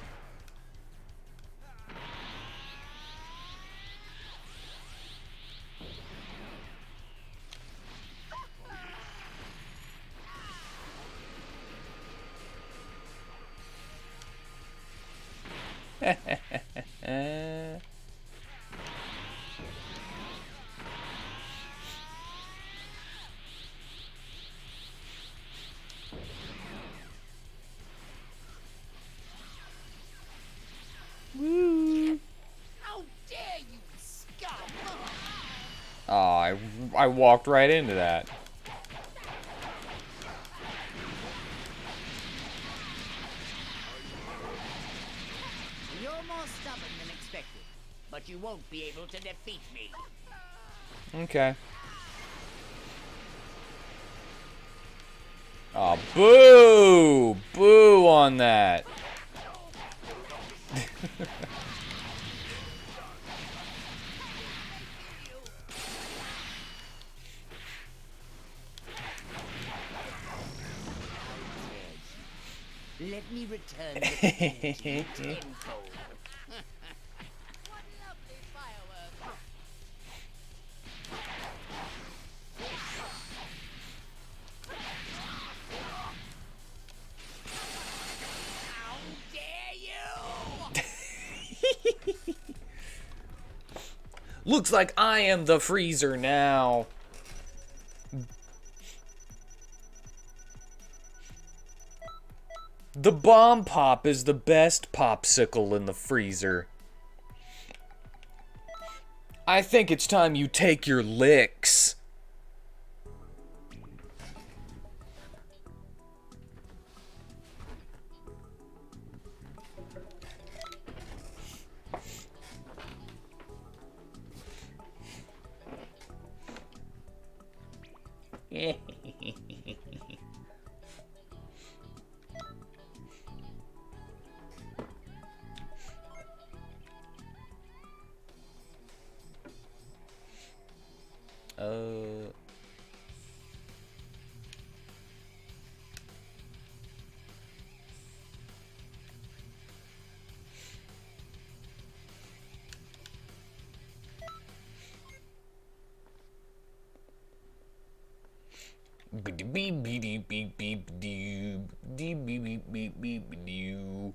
Woo. How dare you, scum! Oh, I walked right into that. You're more stubborn than expected, but you won't be able to defeat me. Okay. Oh, boo! Boo on that. Let me return the tenfold. What lovely fireworks! How dare you! Looks like I am the freezer now. The bomb pop is the best popsicle in the freezer. I think it's time you take your licks. Beep beep beep beep beep doo. Beep beep beep beep beep doo.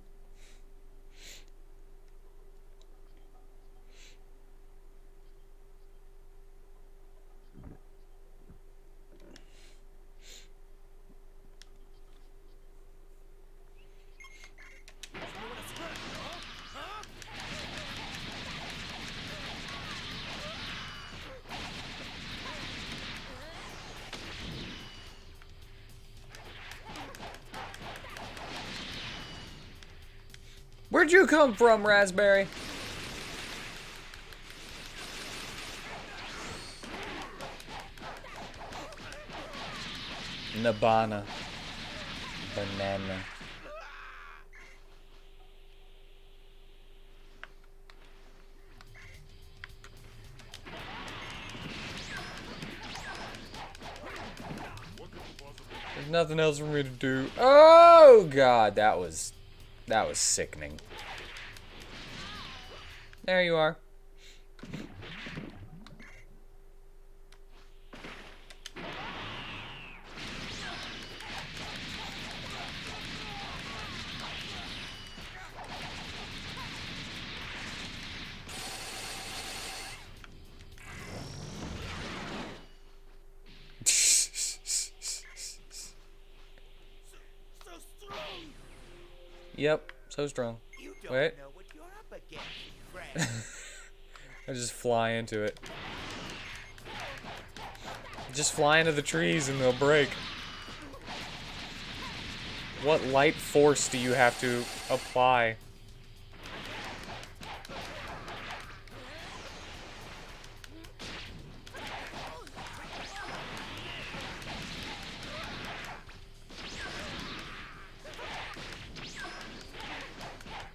Where'd you come from, Raspberry? Nabana. Banana. There's nothing else for me to do. Oh god, that was sickening. There you are. So strong. Yep, so strong. You don't Wait. know what you're up against, friend. I just fly into it. Just fly into the trees and they'll break. What light force do you have to apply?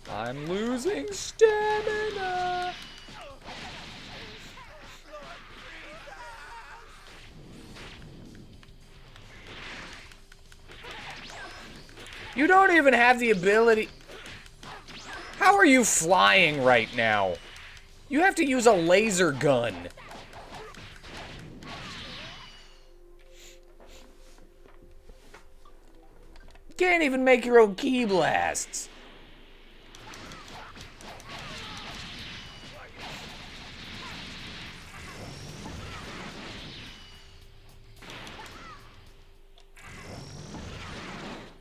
I'm losing stamina. You don't even have the ability. How are you flying right now? You have to use a laser gun. You can't even make your own key blasts.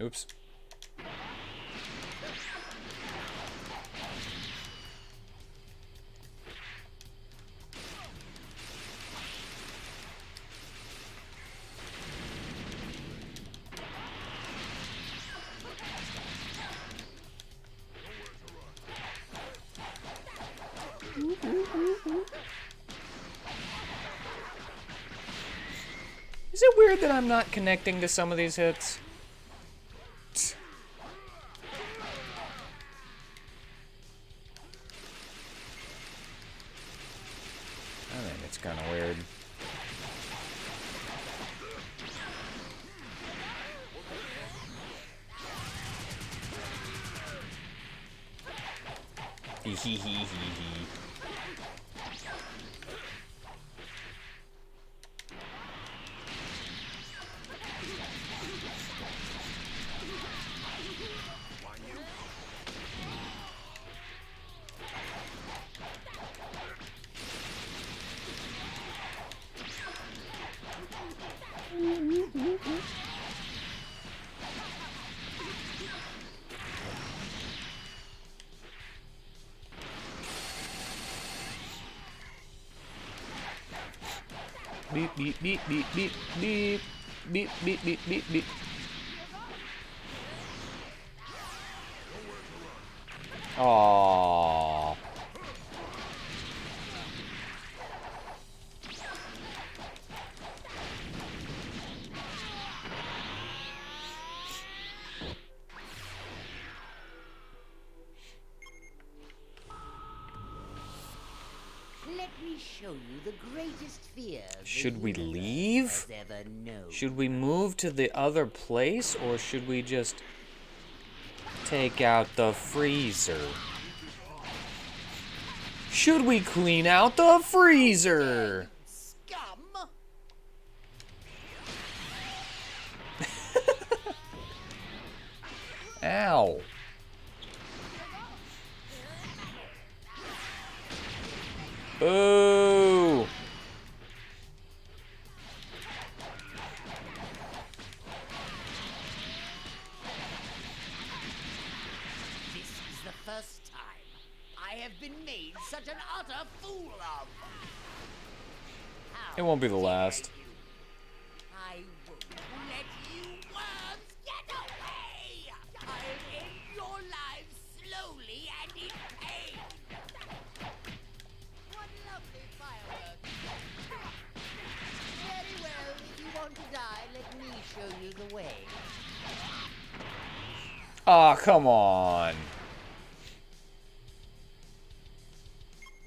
Oops. Is it weird that I'm not connecting to some of these hits? I think it's kind of weird. Hee hee hee hee hee. Beep beep beep beep beep beep beep beep beep beep beep. Aww. Let me show you the greatest fear the Should we universe leave? has ever known. Should we move to the other place, or should we just take out the freezer? Should we clean out the freezer? Scum! Ow. Boo. This is the first time I have been made such an utter fool of. It won't be the last. I won't let you worms get away! I'll end your lives slowly and in pain! What lovely fireworks! Very well, if you want to die, let me show you the way. Aw, come on.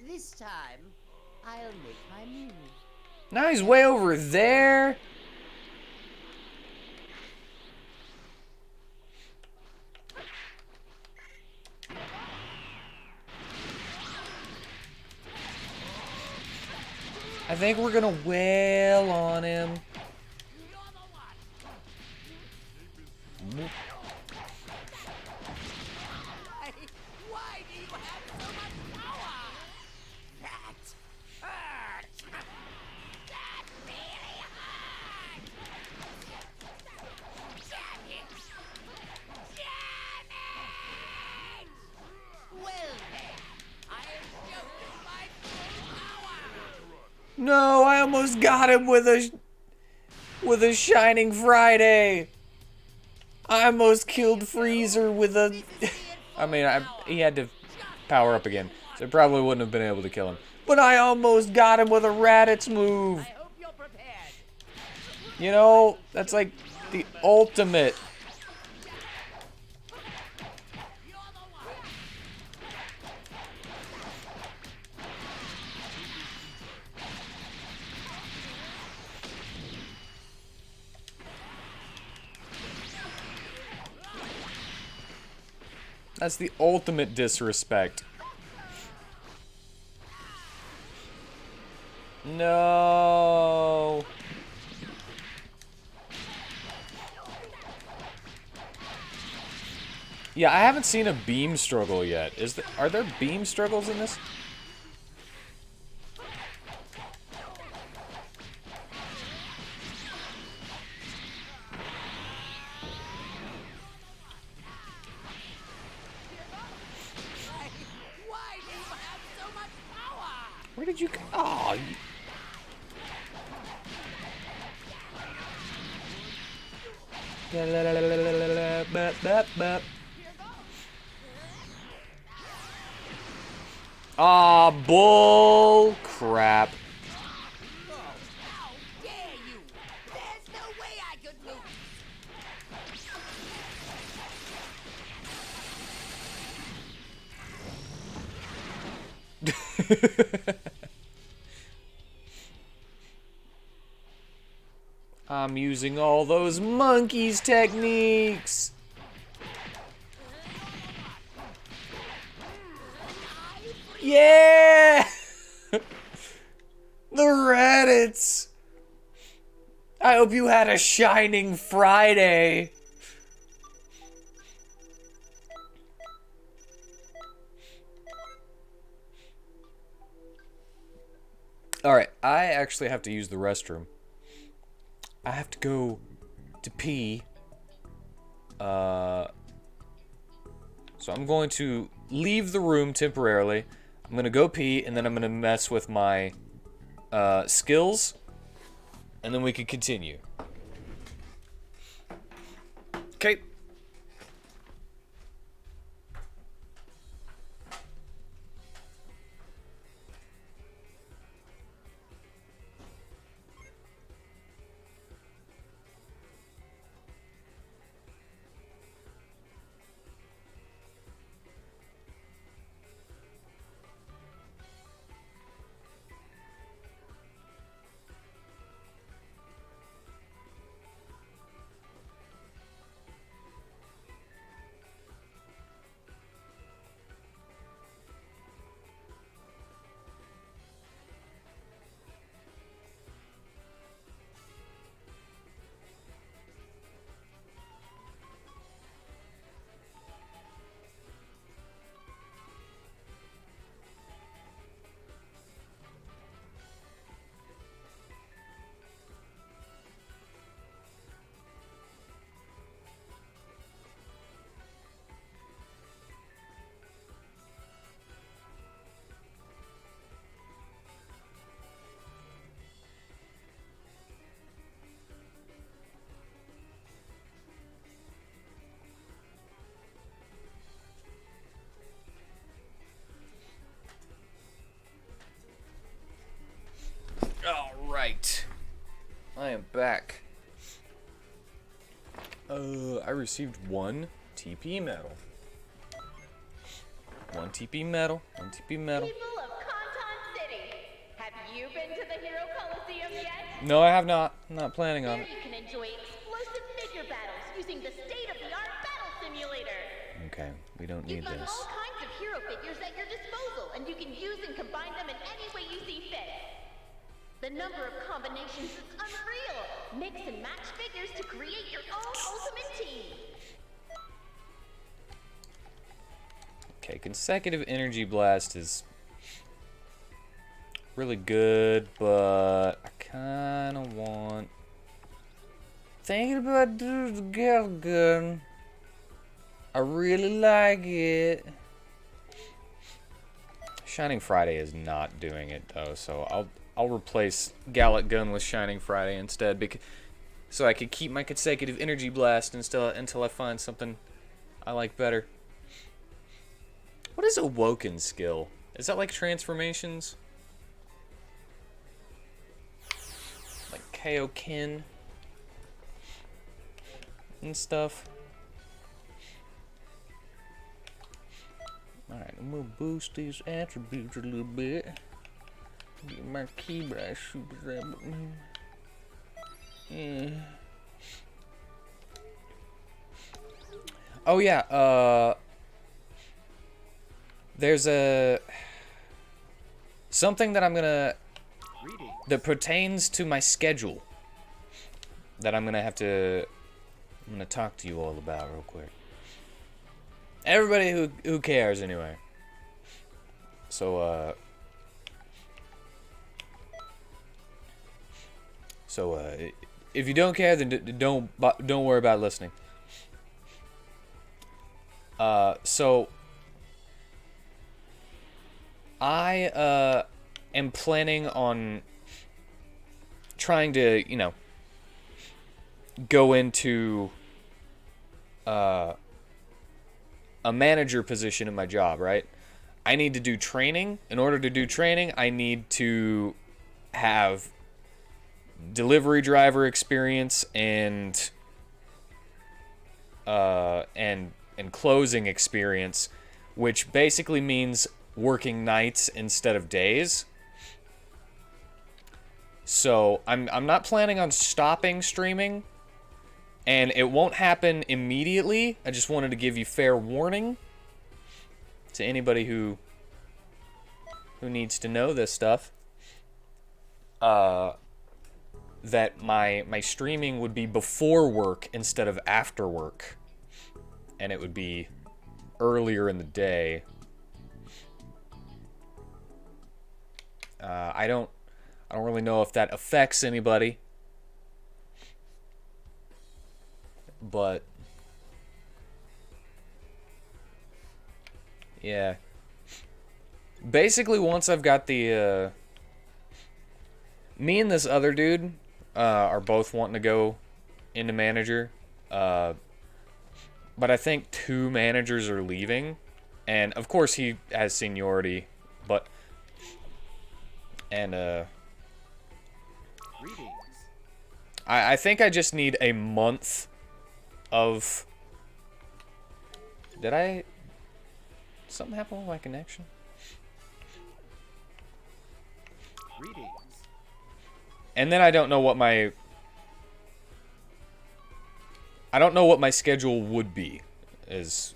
This time, I'll make my move. Now he's way over there. I think we're gonna wail on him. Why do you have so much power? That hurts! That really hurts! Damn it! Damn it! Well then, I am showing my full power! No, I almost got him with a Shining Friday. I almost killed Freezer with a... I mean, he had to power up again, so I probably wouldn't have been able to kill him. But I almost got him with a Raditz move. I hope you're prepared. You know, that's like the ultimate. That's the ultimate disrespect. No. Yeah, I haven't seen a beam struggle yet. Are there beam struggles in this? Why do you have so much power? Where did you go? Oh, Ah, bull crap. How dare you? There's no way I could lose. I'm using all those monkeys techniques. Yeah! The Reddits. I hope you had a shining Friday. Alright, I actually have to use the restroom. I have to go to pee. So I'm going to leave the room temporarily. I'm gonna go pee, and then I'm gonna mess with my skills, and then we can continue. Okay. back. I received 1 TP medal. 1 TP medal. 1 TP medal. People of Conton City, have you been to the Hero Coliseum yet? No, I have not. I'm not planning on There it. you can enjoy explosive figure battles using the state-of-the-art battle simulator. Okay, we don't You've need got this. all kinds of hero figures at your disposal, and you can use and combine them in any way you see fit. The number of combinations is unreal. Mix and match figures to create your own ultimate team. Okay, consecutive energy blast is really good, but I kind of want... Thinking about doing the gas gun. I really like it. Shining Friday is not doing it though, so I'll replace Gallic Gun with Shining Friday instead, because so I could keep my consecutive energy blast until I find something I like better. What is Awoken skill? Is that like transformations? Like Kaioken and stuff. Alright, I'm gonna boost these attributes a little bit. Get my key brush super up. Yeah. Oh yeah, there's something that I'm gonna that pertains to my schedule that I'm gonna talk to you all about real quick. Everybody who cares anyway. So if you don't care, then don't worry about listening. So I am planning on trying to, you know, go into a manager position in my job, right? I need to do training. In order to do training, I need to have delivery driver experience and closing experience, which basically means working nights instead of days. So I'm not planning on stopping streaming, and it won't happen immediately. I just wanted to give you fair warning to anybody who needs to know this stuff. That my streaming would be before work instead of after work, and it would be earlier in the day. I don't really know if that affects anybody, but yeah. Basically, once I've got the me and this other dude are both wanting to go into manager, but I think 2 managers are leaving, and of course he has seniority, but I think I just need a month of... Did something happen with my connection? Greetings. And then I don't know what my schedule would be as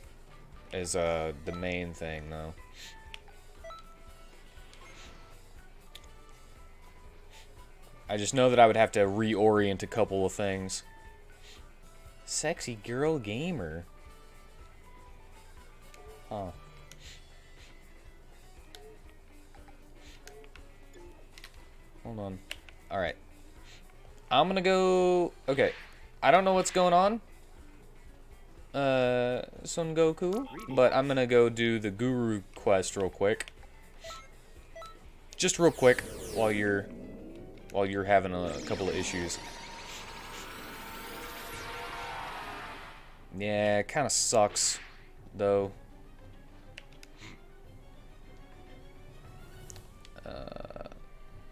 the main thing though. I just know that I would have to reorient a couple of things. Sexy girl gamer. Huh. Hold on. Alright. I'm gonna go... Okay. I don't know what's going on, Son Goku, but I'm gonna go do the Guru quest real quick. Just real quick, while you're having a couple of issues. Yeah, it kind of sucks, though.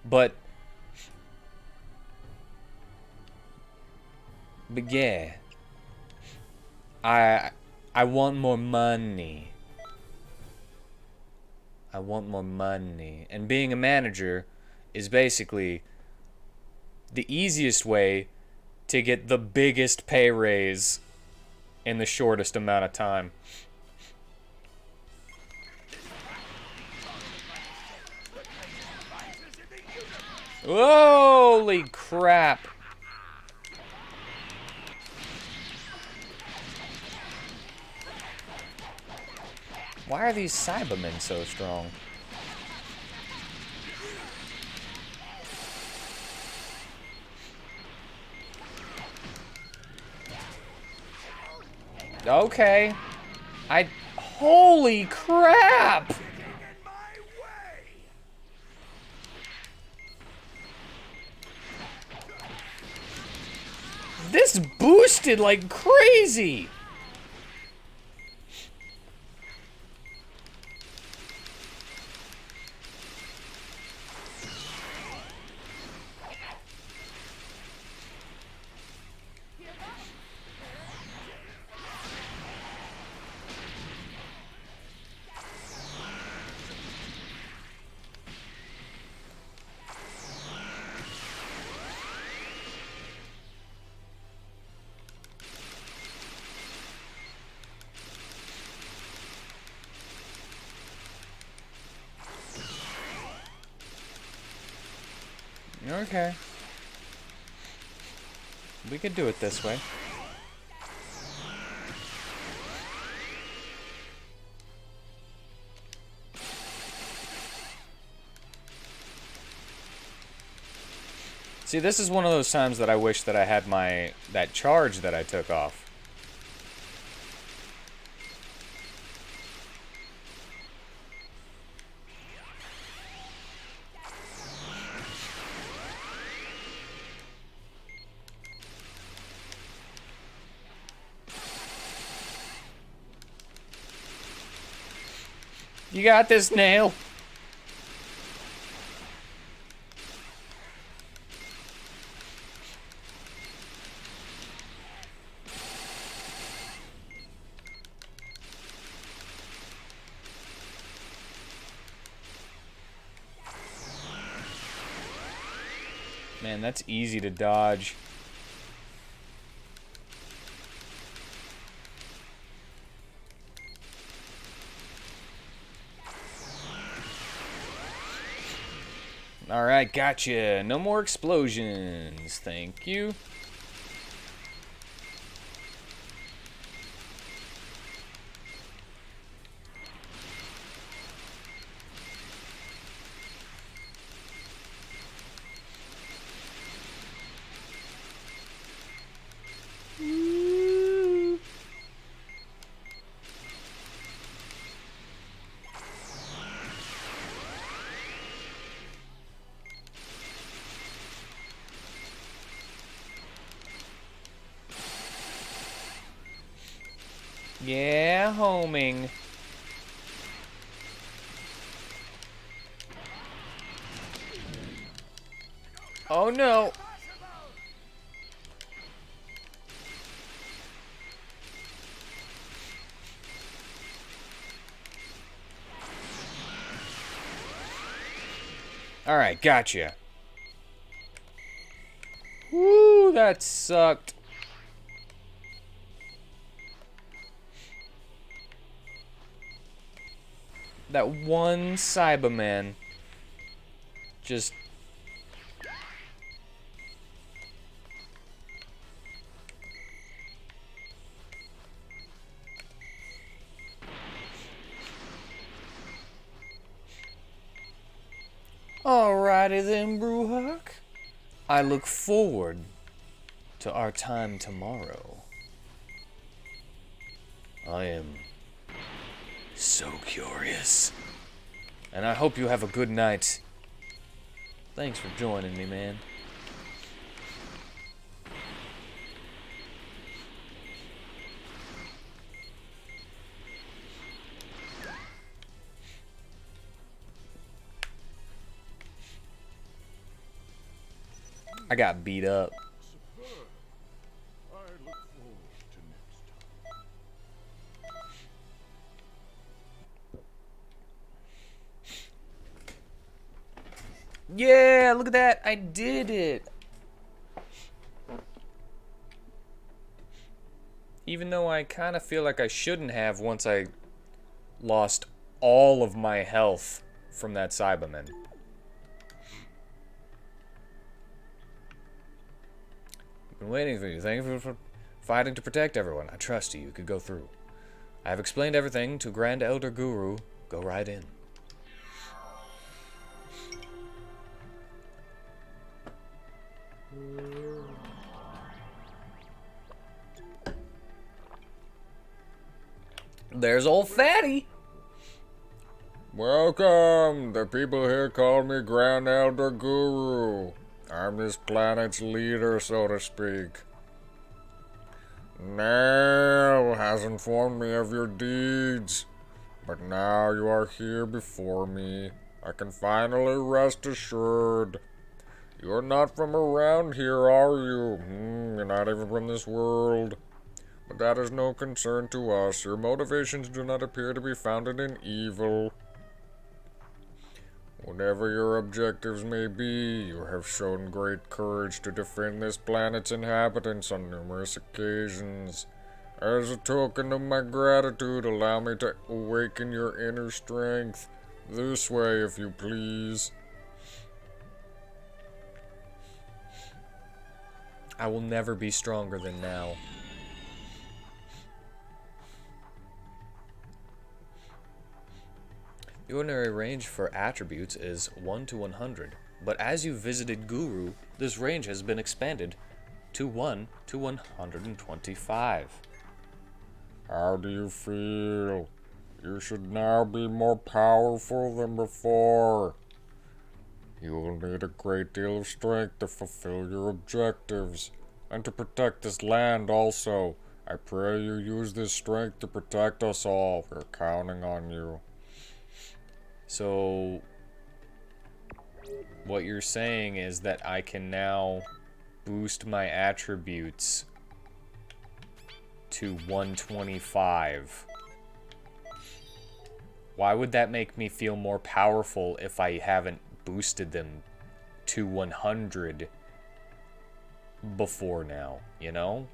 But But yeah. I want more money. I want more money. And being a manager is basically the easiest way to get the biggest pay raise in the shortest amount of time. Holy crap. Why are these Cybermen so strong? Okay. Holy crap! This boosted like crazy! Okay. We could do it this way. See, this is one of those times that I wish that I had that charge that I took off. You got this, Nail. Man, that's easy to dodge. Alright, gotcha. No more explosions. Thank you. Yeah, homing. Oh no. Alright, gotcha. Woo, that sucked. That one Cyberman just... Alrighty then, Brewhawk. I look forward to our time tomorrow. I am so curious. And I hope you have a good night. Thanks for joining me, man. I got beat up. Superb. I Yeah, look at that. I did it. Even though I kind of feel like I shouldn't have once I lost all of my health from that Cyberman. I've been waiting for you. Thank you for fighting to protect everyone. I trust you. You could go through. I have explained everything to Grand Elder Guru. Go right in. There's old Fatty. Welcome! The people here call me Grand Elder Guru. I'm this planet's leader, so to speak. Nail has informed me of your deeds, but now you are here before me. I can finally rest assured. You're not from around here, are you? You're not even from this world. But that is no concern to us. Your motivations do not appear to be founded in evil. Whatever your objectives may be, you have shown great courage to defend this planet's inhabitants on numerous occasions. As a token of my gratitude, allow me to awaken your inner strength. This way, if you please. I will never be stronger than now. The ordinary range for attributes is 1 to 100, but as you visited Guru, this range has been expanded to 1 to 125. How do you feel? You should now be more powerful than before. You will need a great deal of strength to fulfill your objectives, and to protect this land also. I pray you use this strength to protect us all. We're counting on you. So, what you're saying is that I can now boost my attributes to 125. Why would that make me feel more powerful if I haven't boosted them to 100 before now, you know?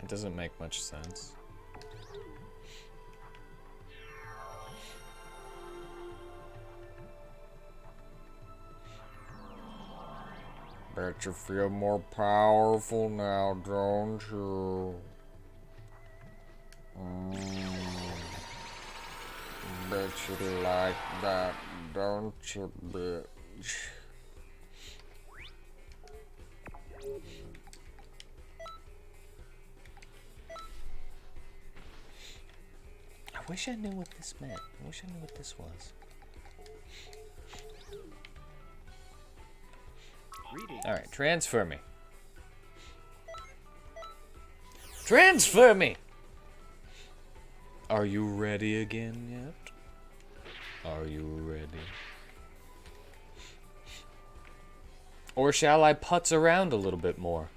It doesn't make much sense. Bet you feel more powerful now, don't you? Bet you like that, don't you, bitch? I wish I knew what this meant. I wish I knew what this was. Alright, transfer me. Transfer me! Are you ready again yet? Are you ready? Or shall I putz around a little bit more?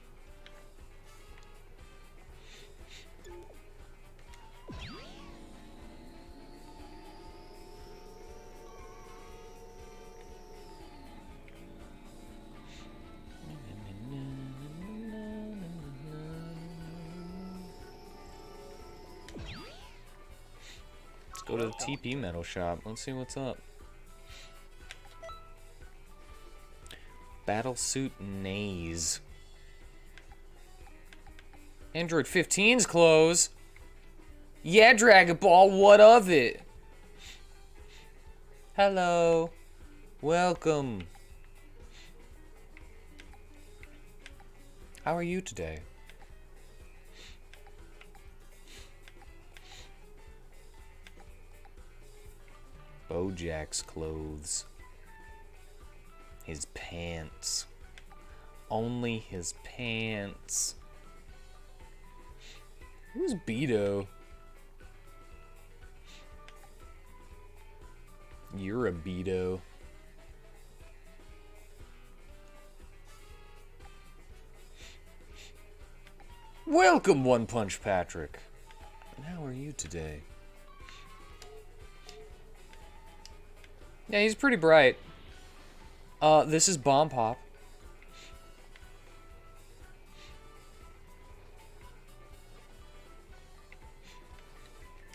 Go to the TP metal shop. Let's see what's up. Battlesuit Naze. Android 15's clothes. Yeah, Dragon Ball, what of it? Hello. Welcome. How are you today? Bojack's clothes. His pants. Only his pants. Who's Beto? You're a Beto. Welcome, One Punch Patrick. And how are you today? Yeah, he's pretty bright. This is Bomb Pop.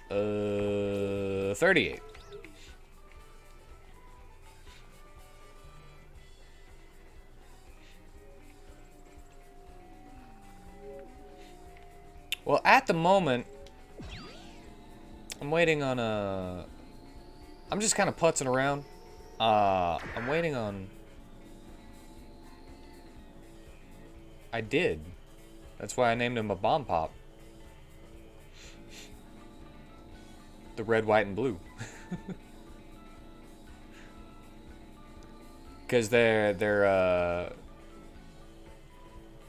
38. Well, at the moment, I'm waiting on a... I'm just kind of putzing around. I'm waiting on... I did. That's why I named him a Bomb Pop. The red, white, and blue. Because they're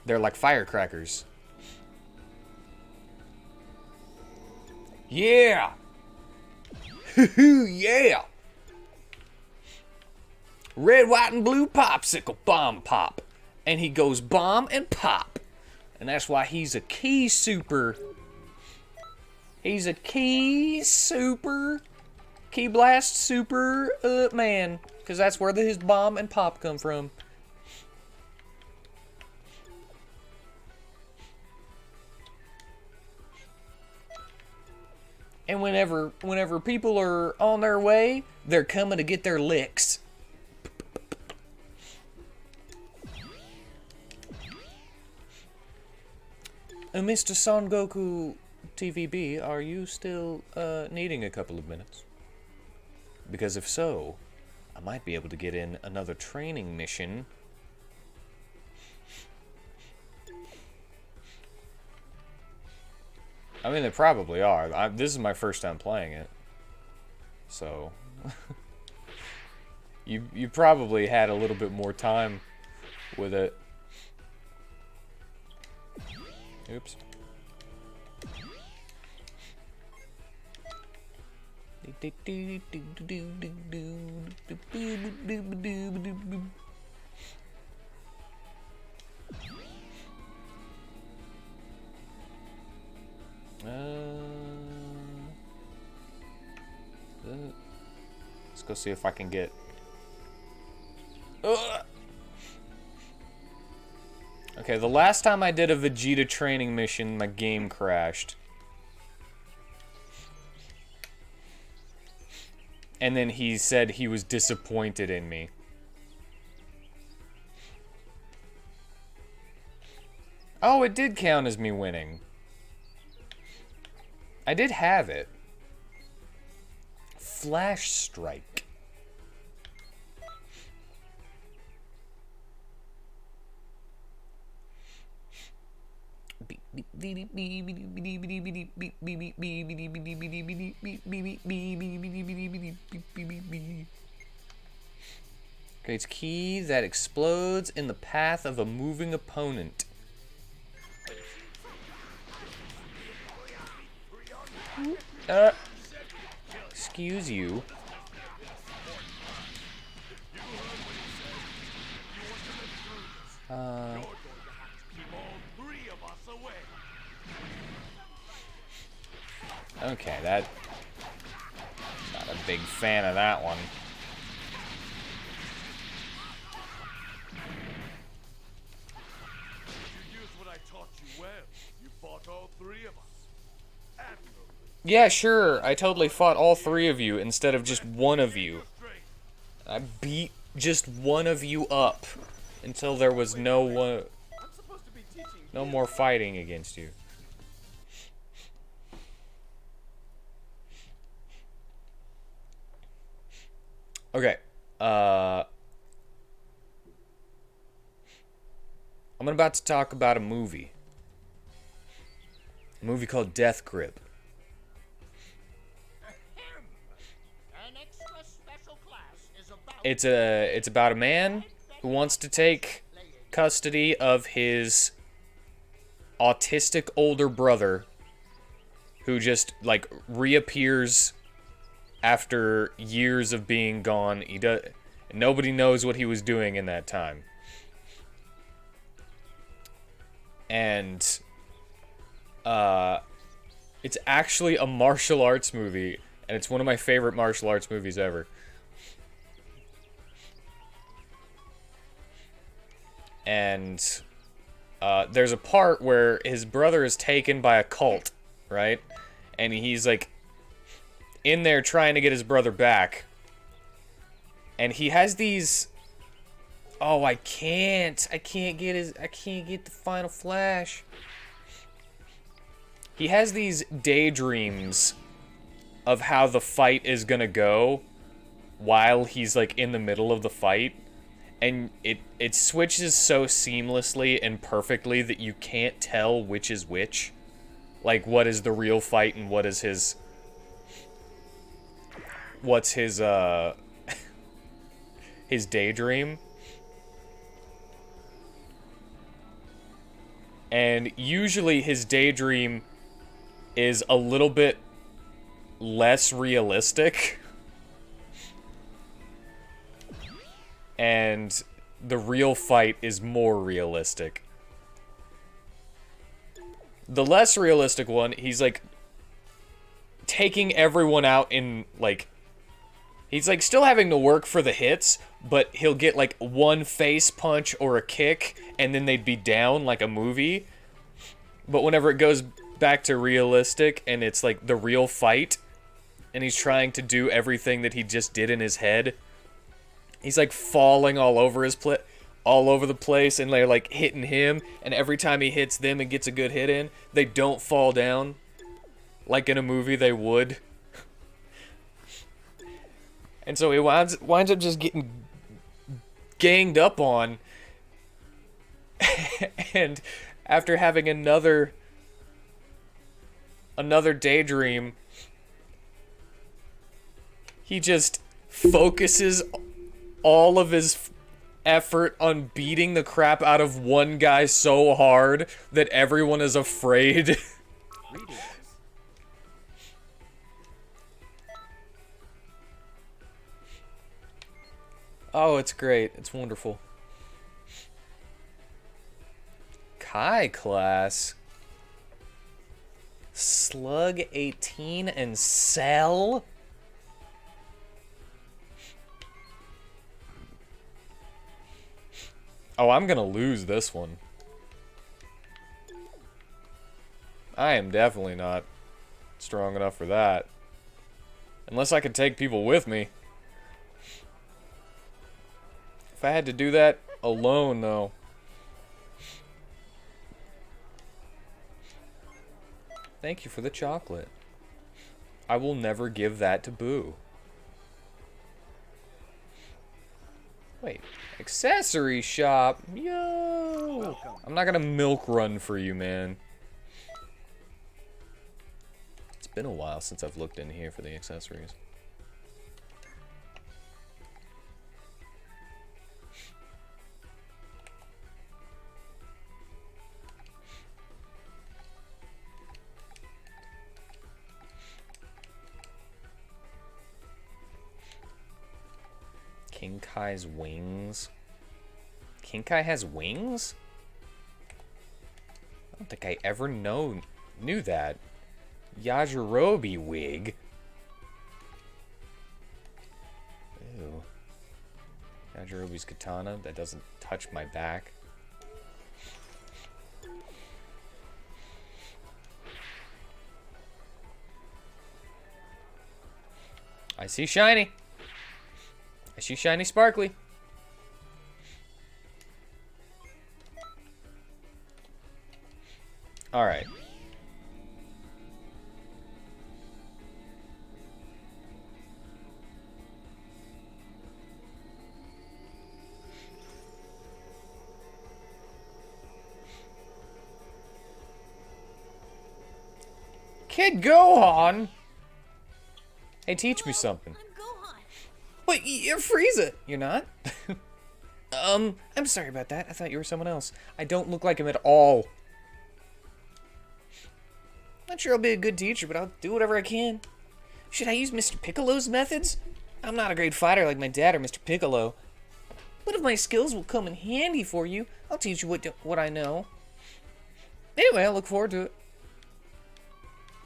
like firecrackers. Yeah! Yeah! Red, white, and blue popsicle bomb pop. And he goes bomb and pop. And that's why he's a key super. He's a key blast super man. Because that's where his bomb and pop come from. And whenever people are on their way, they're coming to get their licks. Mr. Son Goku TVB, are you still needing a couple of minutes? Because if so, I might be able to get in another training mission. I mean, they probably are. This is my first time playing it. So... you probably had a little bit more time with it. Oops. Let's go see if I can get... Okay, the last time I did a Vegeta training mission, my game crashed. And then he said he was disappointed in me. Oh, it did count as me winning. I did have it. Flash Strike. Creates key that explodes in the path of a moving opponent. Excuse you. Okay, that... Not a big fan of that one. You used what I taught you well. You fought all three of us. Admirably. Yeah, sure. I totally fought all three of you instead of just one of you. I beat just one of you up until there was no more fighting against you. Okay. I'm about to talk about a movie. A movie called Death Grip. It's about a man who wants to take custody of his autistic older brother who just like reappears after years of being gone. Nobody knows what he was doing in that time. And it's actually a martial arts movie, and it's one of my favorite martial arts movies ever. and there's a part where his brother is taken by a cult, right? And he's like in there trying to get his brother back. And he has these... Oh, I can't get the final flash. He has these daydreams of how the fight is gonna go while he's like in the middle of the fight. And it switches so seamlessly and perfectly that you can't tell which is which. Like, what is the real fight and what is his... What's his, his daydream. And usually his daydream is a little bit less realistic. And the real fight is more realistic. The less realistic one, he's like taking everyone out in like... He's like still having to work for the hits, but he'll get like one face punch or a kick and then they'd be down like a movie. But whenever it goes back to realistic and it's like the real fight and he's trying to do everything that he just did in his head, he's like falling all over the place, and they're like hitting him, and every time he hits them and gets a good hit in, they don't fall down like in a movie they would. And so he winds up just getting ganged up on. And after having another daydream, he just focuses all of his effort on beating the crap out of one guy so hard that everyone is afraid. Oh, it's great. It's wonderful. Kai class. Slug 18 and Cell. Oh, I'm gonna lose this one. I am definitely not strong enough for that. Unless I could take people with me. If I had to do that alone, though. Thank you for the chocolate. I will never give that to Boo. Wait, accessory shop? Yo! Welcome. I'm not gonna milk run for you, man. It's been a while since I've looked in here for the accessories. King Kai's wings. King Kai has wings? I don't think I ever knew that. Yajirobe wig. Ew. Yajirobe's katana that doesn't touch my back. I see shiny. I see shiny sparkly. Alright. Kid Gohan! Hey, teach me something. Wait, you're Frieza! You're not? I'm sorry about that. I thought you were someone else. I don't look like him at all. Not sure I'll be a good teacher, but I'll do whatever I can. Should I use Mr. Piccolo's methods? I'm not a great fighter like my dad or Mr. Piccolo. But if my skills will come in handy for you, I'll teach you what I know. Anyway, I look forward to it.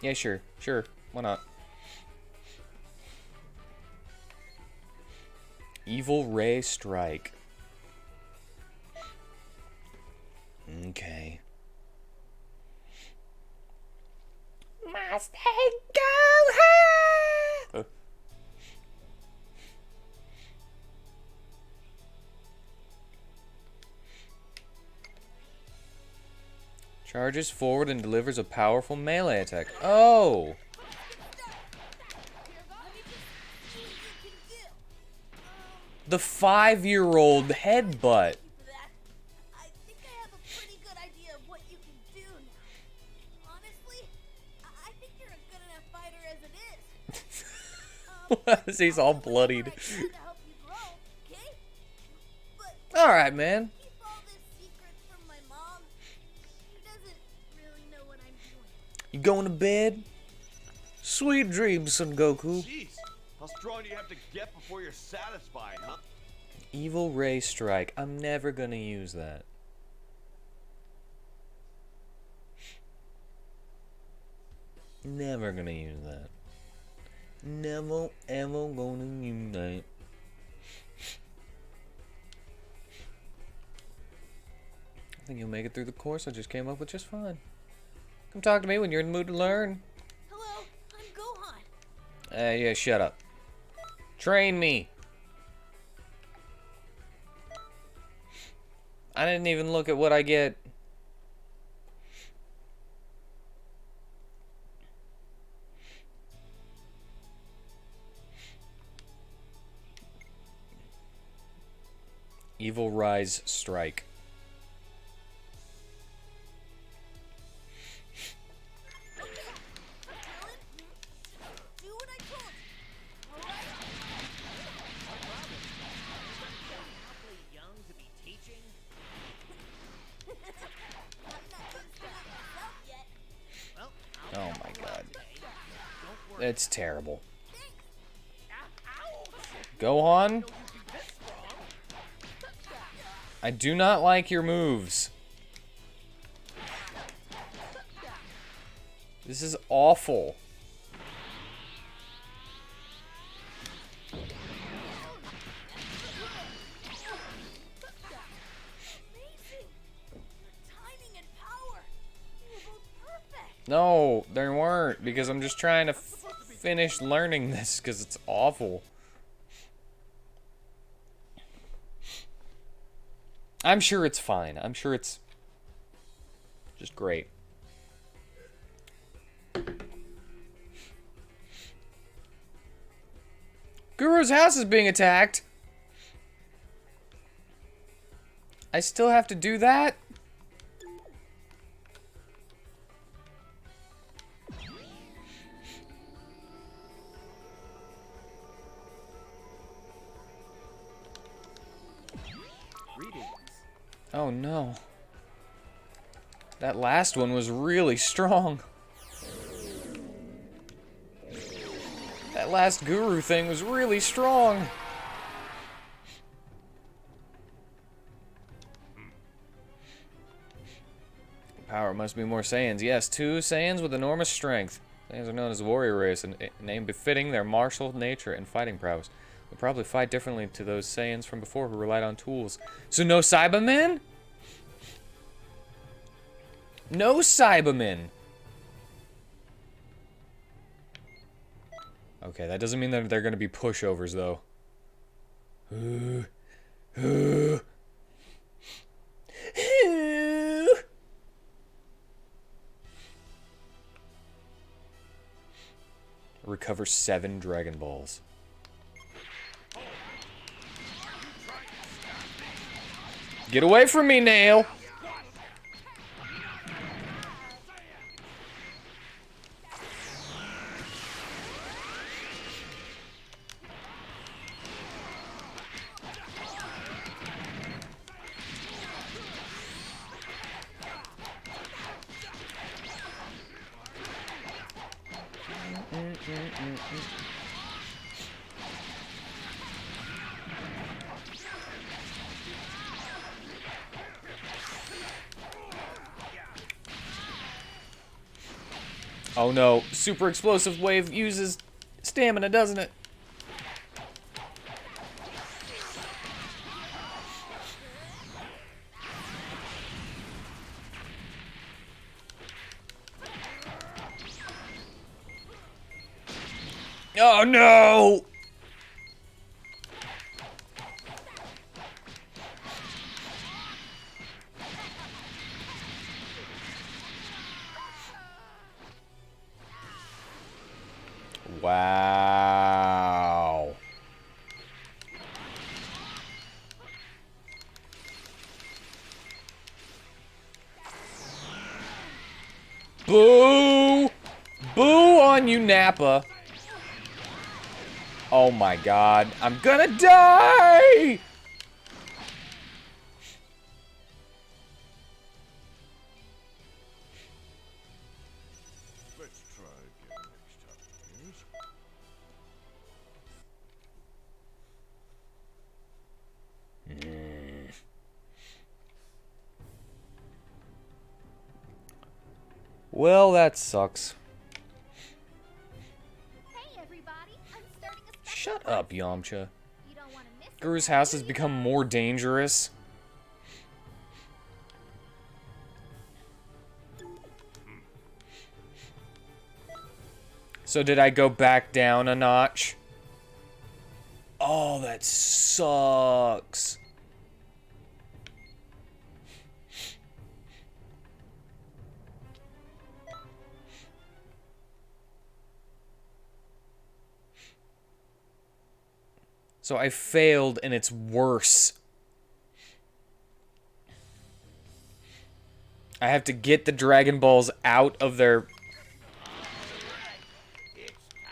Yeah, sure. Why not? Evil Ray Strike. Okay. Mustang go high! Charges forward and delivers a powerful melee attack. Oh! The 5-year-old headbutt. I think I have a pretty good idea of what you can do now. Honestly, I think you're a good enough fighter as it is. He's all bloodied. To help you grow, okay? But Alright, man. keep all this secret from my mom. She doesn't really know what I'm doing. You going to bed? Sweet dreams, Son Goku. Jeez, how strong do you have to get before you're satisfied, huh? Evil Ray Strike. I'm never gonna use that. Never gonna use that. Never ever gonna use that. I think you'll make it through the course I just came up with just fine. Come talk to me when you're in the mood to learn. Hello, I'm Gohan. Yeah, shut up. Train me. I didn't even look at what I get. Evil Rise Strike. Do what I told you. Alright? Awfully young to be teaching. I'm not used to it myself yet. Well, Oh my god. don't worry. It's terrible. Ouch! Gohan, I do not like your moves. This is awful. Amazing. Your timing and power. You were both perfect. No, there weren't, because I'm just trying to finish learning this, because it's awful. I'm sure it's fine. I'm sure it's just great. Guru's house is being attacked. I still have to do that? Greetings. Oh no. That last one was really strong. That last guru thing was really strong. Power must be more Saiyans. Yes, 2 Saiyans with enormous strength. Saiyans are known as warrior race, a name befitting their martial nature and fighting prowess. They'll probably fight differently to those Saiyans from before who relied on tools. So no Cybermen? No Cybermen. Okay, that doesn't mean that they're gonna be pushovers, though. Recover 7 Dragon Balls. Get away from me, Nail! Oh no, super explosive wave uses stamina, doesn't it? Oh no! Wow. Boo! Boo on you, Nappa. Oh my god. I'm gonna die! Let's try again next time, yes? Well, that sucks. Hey everybody, I'm starting a special Shut up, Yamcha. You don't want to miss it. Guru's house has become more dangerous. So did I go back down a notch? Oh, that sucks. So I failed and it's worse. I have to get the Dragon Balls out of their...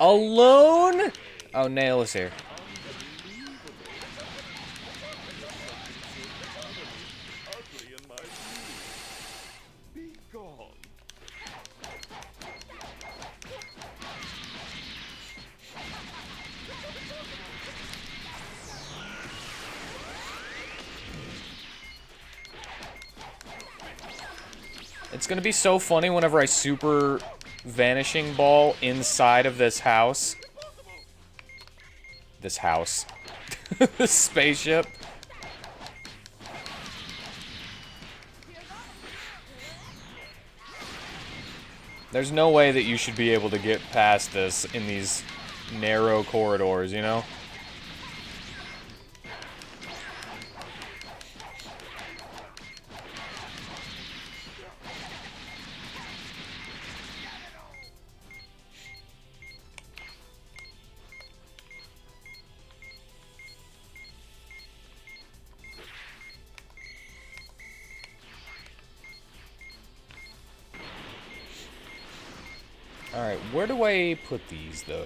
Alone? Oh, Nail is here. Ugly in my view. Be gone. It's gonna be so funny whenever I super vanishing ball inside of this house. This house. This spaceship. There's no way that you should be able to get past this in these narrow corridors, you know? Alright, where do I put these, though?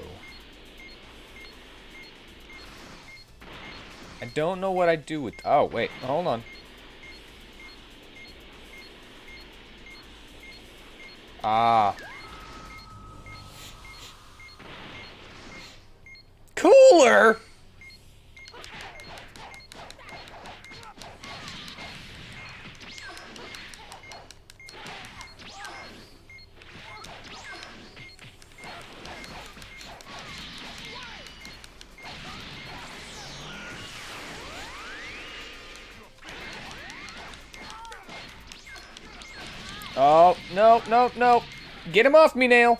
I don't know what I do with... Oh, wait, hold on. Ah. Cooler? Oh, no, no, no. Get him off me, Nail.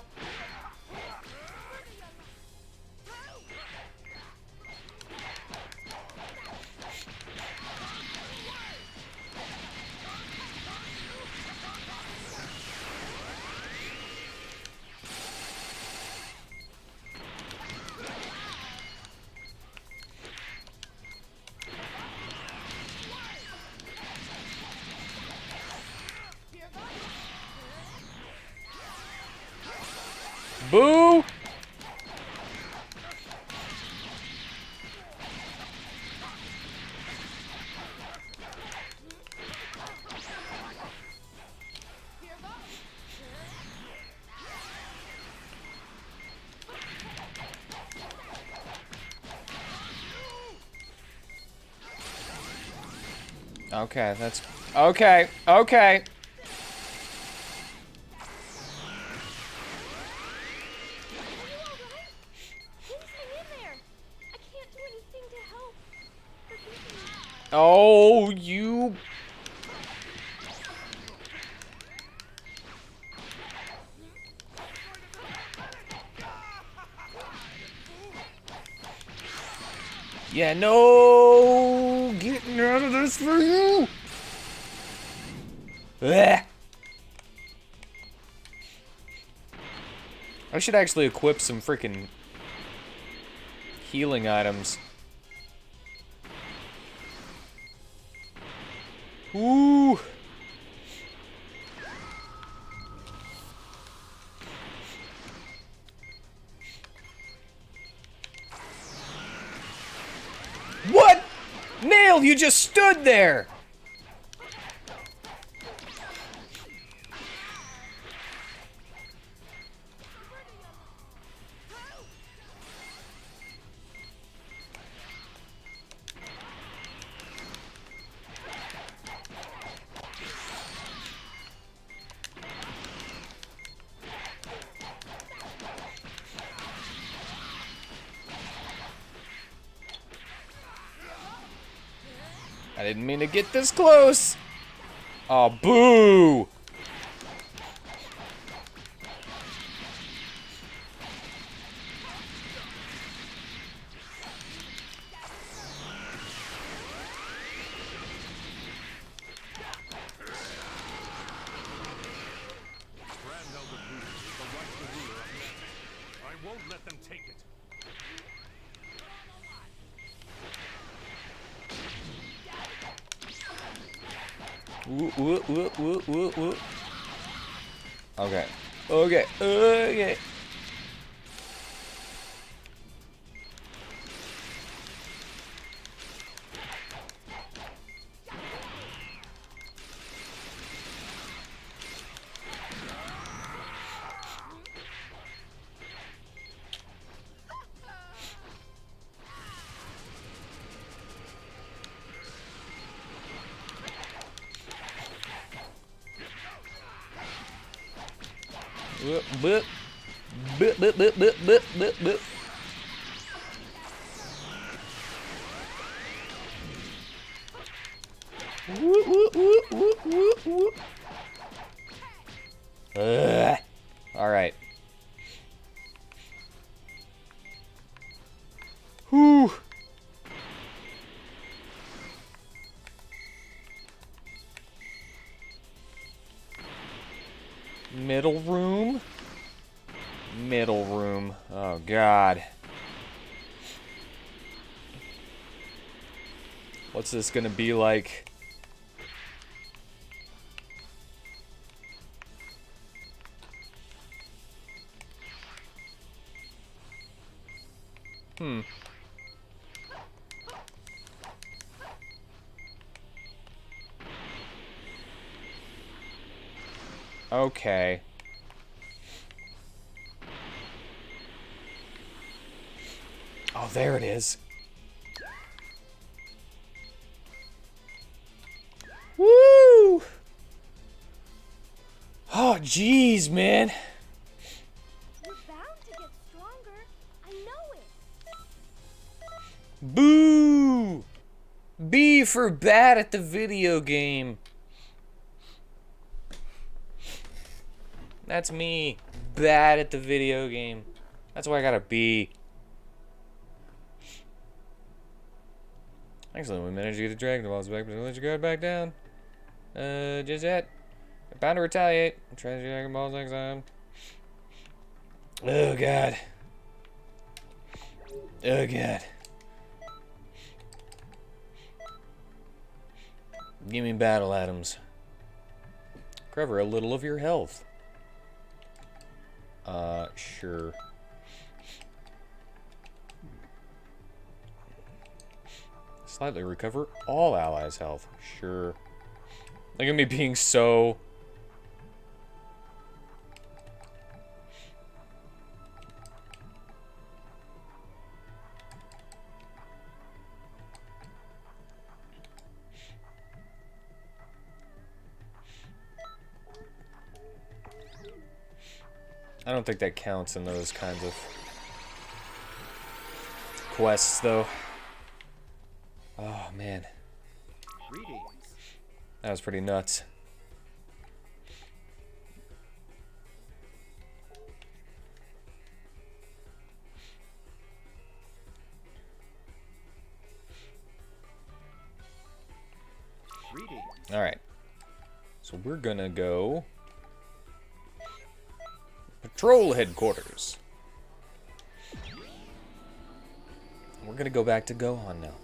Boo! Okay, that's... Okay, okay. Oh, you... Yeah, no getting out of this for you. Blech. I should actually equip some freaking healing items. Ooh. What? Nail, you just stood there. I didn't mean to get this close. Oh, boo. I won't let them take it. Woo, woo, woo, woo, woo, woo. Okay. Okay. Okay. Boop, boop. Boop, boop, boop, boop, boop, boop, boop. Woo, woo, woo, woo, woo, woo. All right. Whew. Middle room. Middle room. Oh, God. What's this gonna be like? Hmm. Okay. Oh, there it is. Woo! Oh, jeez, man. You're bound to get stronger. I know it. Boo! B for bad at the video game. That's me. Bad at the video game. That's why I got a B. Excellent. We managed to get the Dragon Balls back, but I'll let you go back down. Just yet. I'm bound to retaliate. Try the Dragon Balls next time. Oh, God. Oh, God. Give me battle atoms. Cover a little of your health. Sure. Slightly recover all allies' health. Sure. Look at me being so... I don't think that counts in those kinds of quests, though. Oh, man. Greetings. That was pretty nuts. Alright. So we're gonna go... Patrol headquarters. We're gonna go back to Gohan now.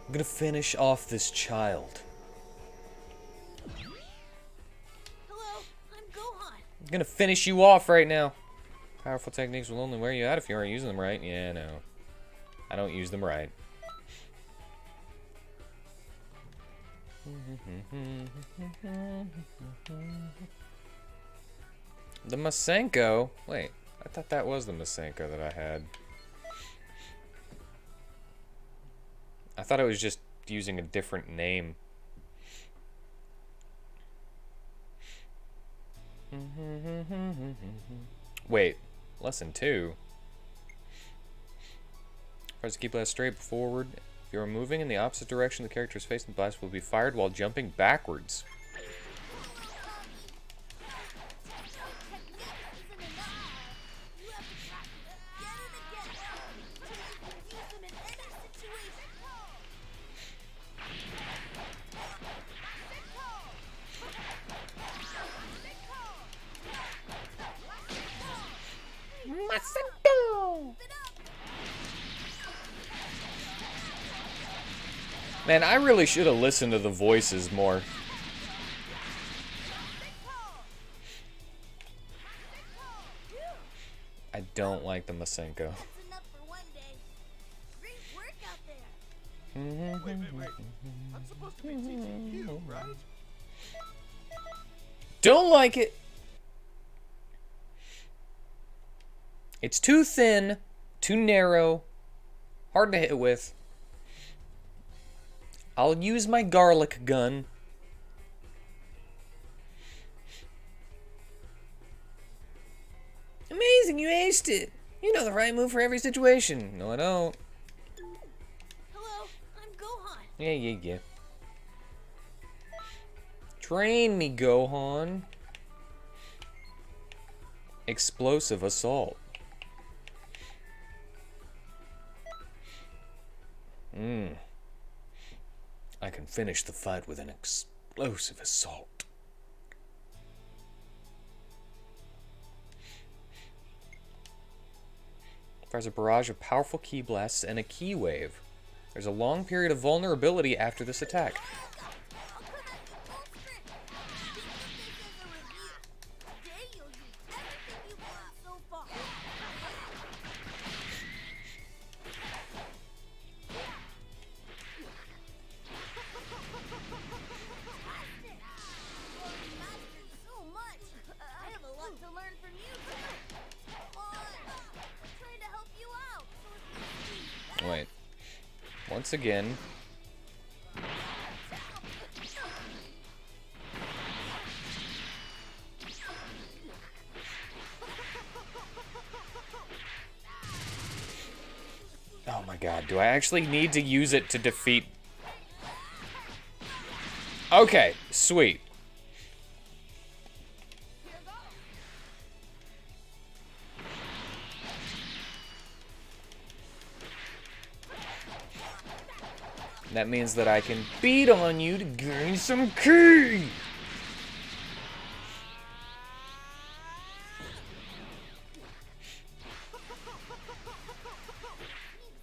I'm gonna finish off this child. Hello, I'm Gohan. I'm gonna finish you off right now. Powerful techniques will only wear you out if you aren't using them right. Yeah, no. I don't use them right. The Masenko? Wait, I thought that was the Masenko that I had. I thought it was just using a different name. Wait, lesson 2. Press the key blast straight forward. If you are moving in the opposite direction the character is facing, the blast will be fired while jumping backwards. Man, I really should have listened to the voices more. I don't like the Masenko. Wait. I'm supposed to be teaching you, right? Don't like it. It's too thin, too narrow, hard to hit with. I'll use my garlic gun. Amazing, you aced it. You know the right move for every situation. No, I don't. Hello, I'm Gohan. Yeah. Train me, Gohan. Explosive assault. I can finish the fight with an explosive assault. Fires a barrage of powerful ki blasts and a ki wave. There's a long period of vulnerability after this attack. Wait. Once again. Oh my god, do I actually need to use it to defeat... Okay, sweet. That means that I can beat on you to gain some ki!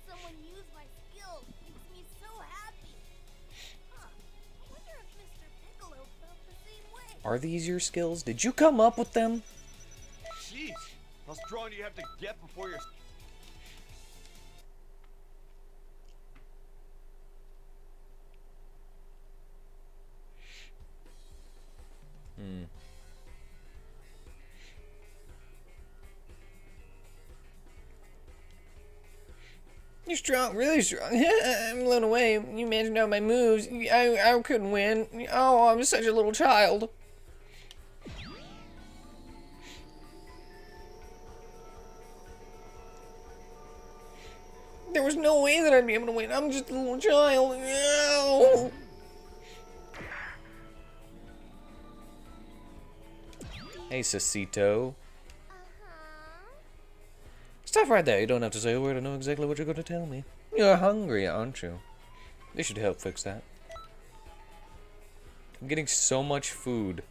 Someone use my skills. Makes me so happy. I wonder if Mr. Piccolo felt the same way. Are these your skills? Did you come up with them? Jeez, how strong do you have to get before you're... You're strong, really strong. I'm blown away. You managed out my moves. I couldn't win. Oh, I'm such a little child. There was no way that I'd be able to win. I'm just a little child. No. Hey, Sasito. Stop right there. You don't have to say a word. I know exactly what you're going to tell me. You're hungry, aren't you? This should help fix that. I'm getting so much food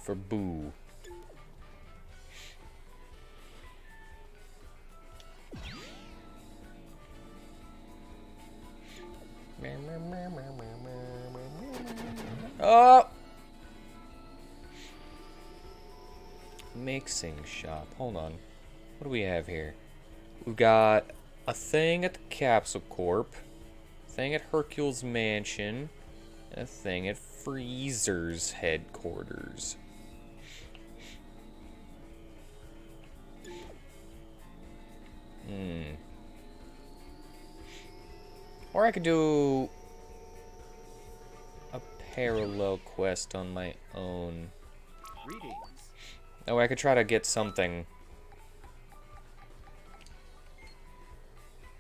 for Boo. Oh! Mixing shop. Hold on. What do we have here? We've got a thing at the Capsule Corp, a thing at Hercule's Mansion, and a thing at Freezer's headquarters. Or I could do a parallel quest on my own. Greetings. Oh, I could try to get something.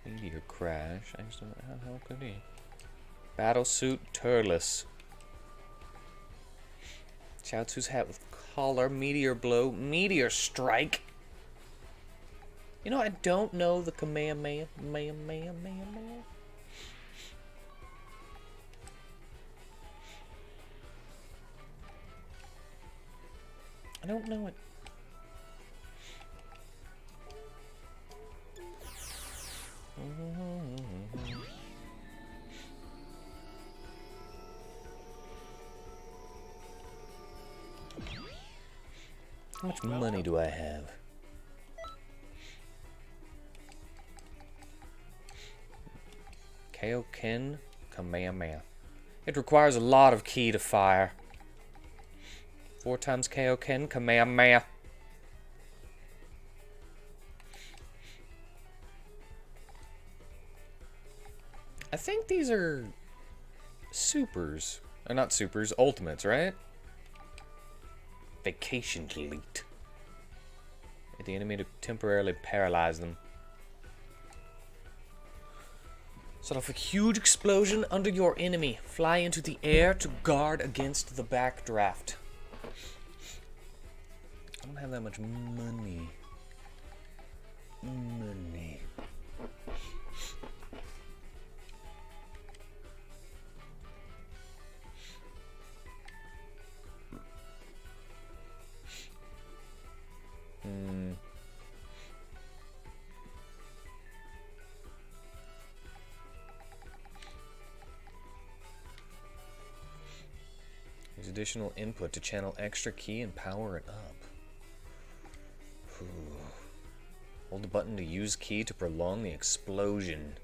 Meteor crash. I just don't know how could he. Battlesuit Turles. Chaozu's hat with collar. Meteor blow. Meteor strike. You know, I don't know the Kamehameha. I don't know it. How much money do I have? Kaioken Kamehameha. It requires a lot of ki to fire. 4 times Kaioken Kamehameha. I think these are supers. Or not supers, ultimates, right? Vacation delete. Get the enemy to temporarily paralyze them. Set off a huge explosion under your enemy. Fly into the air to guard against the backdraft. I don't have that much money. Money. Use additional input to channel extra ki and power it up. Hold the button to use ki to prolong the explosion.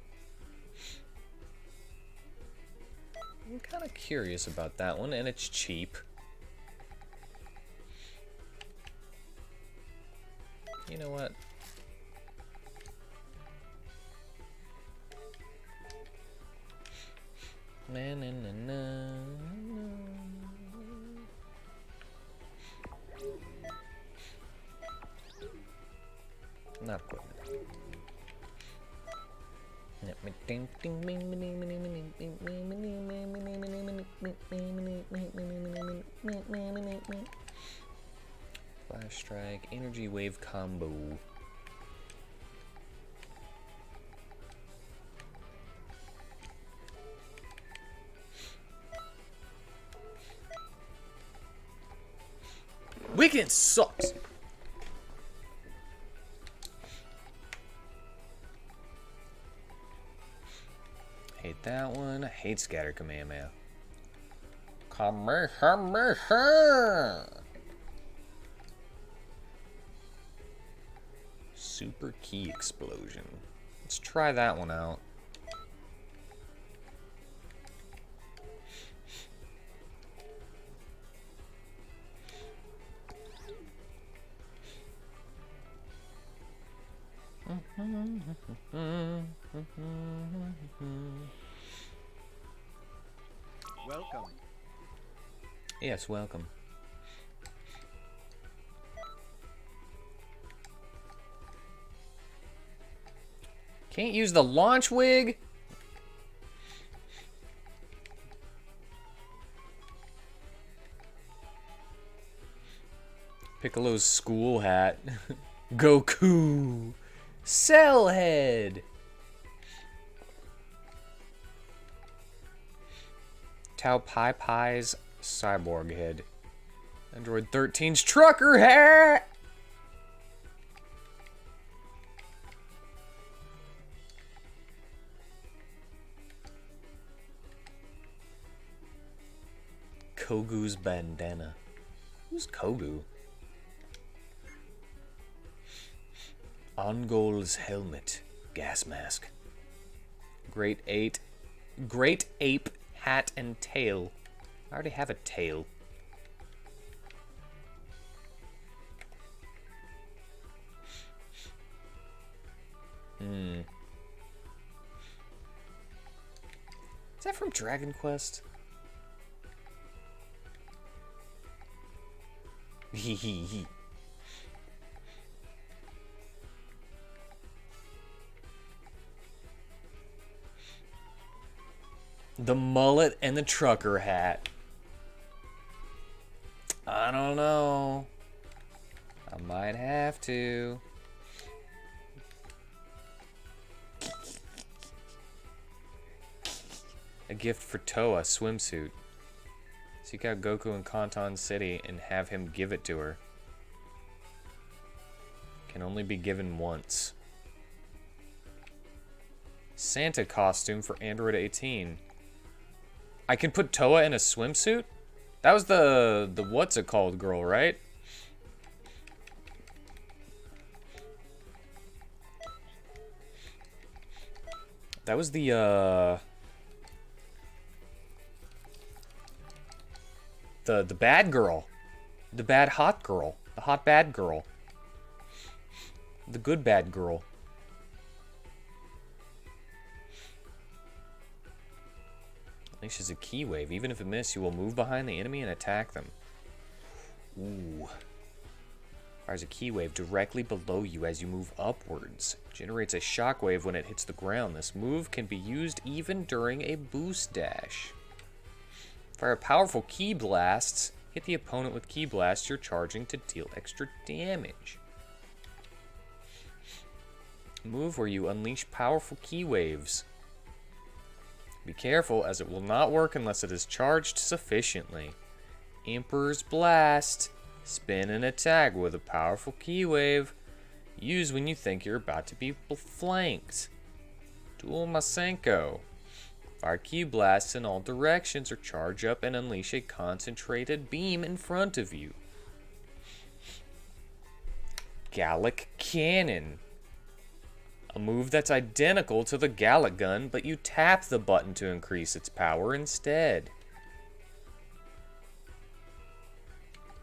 I'm kind of curious about that one, and it's cheap. You know what? Na, na, na, na, na. Not equipment. Flash strike, energy wave combo. Weekend sucks. Hate that one. I hate scatter Kamehameha. Kamehameha! Super key explosion. Let's try that one out. Welcome. Yes, welcome. Can't use the launch wig? Piccolo's school hat. Goku. Cellhead. Tao Pai Pai's cyborg head. Android 13's trucker hat! Kogu's bandana. Who's Kogu? Ongol's helmet. Gas mask. Great ape hat and tail. I already have a tail. Is that from Dragon Quest? Hee. The mullet and the trucker hat. I don't know. I might have to. A gift for Toa swimsuit. Seek out Goku in Kanton City and have him give it to her. Can only be given once. Santa costume for Android 18. I can put Toa in a swimsuit? That was the what's it called girl, right? That was the bad girl. The bad hot girl. The hot bad girl. The good bad girl. Unleashes a key wave. Even if it misses, you will move behind the enemy and attack them. Ooh. Fires a key wave directly below you as you move upwards. Generates a shockwave when it hits the ground. This move can be used even during a boost dash. Fire powerful ki blasts. Hit the opponent with ki blasts you're charging to deal extra damage. Move where you unleash powerful ki waves. Be careful, as it will not work unless it is charged sufficiently. Emperor's Blast. Spin and attack with a powerful ki wave. Use when you think you're about to be flanked. Dual Masenko. Fire ki blasts in all directions or charge up and unleash a concentrated beam in front of you. Gallic Cannon. A move that's identical to the Gallic Gun, but you tap the button to increase its power instead.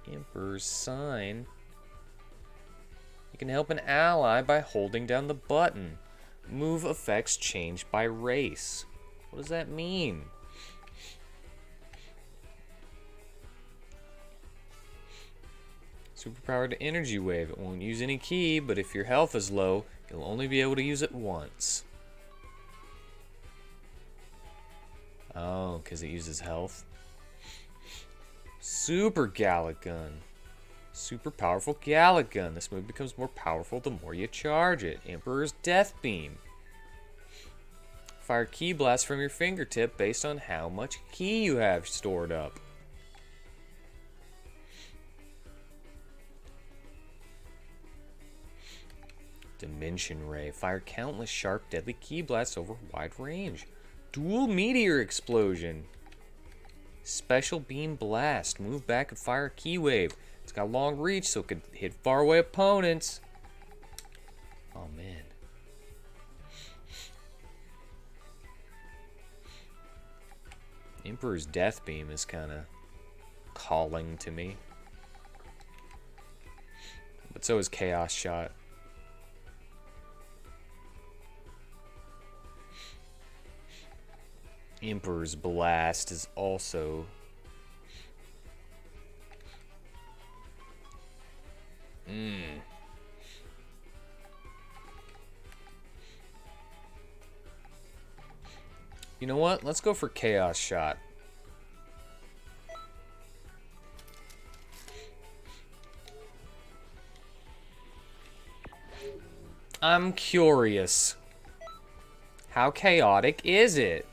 Emperor's Sign. You can help an ally by holding down the button. Move effects change by race. What does that mean? Superpowered energy wave. It won't use any ki, but if your health is low, you'll only be able to use it once. Oh, because it uses health. Super Gallic Gun. Super powerful Gallic Gun. This move becomes more powerful the more you charge it. Emperor's Death Beam. Fire ki blast from your fingertip based on how much ki you have stored up. Dimension Ray. Fire countless sharp, deadly ki blasts over wide range. Dual Meteor Explosion. Special Beam Blast. Move back and fire a ki wave. It's got long reach, so it could hit faraway opponents. Oh, man. Emperor's Death Beam is kind of calling to me. But so is Chaos Shot. Emperor's Blast is also... You know what? Let's go for Chaos Shot. I'm curious. How chaotic is it?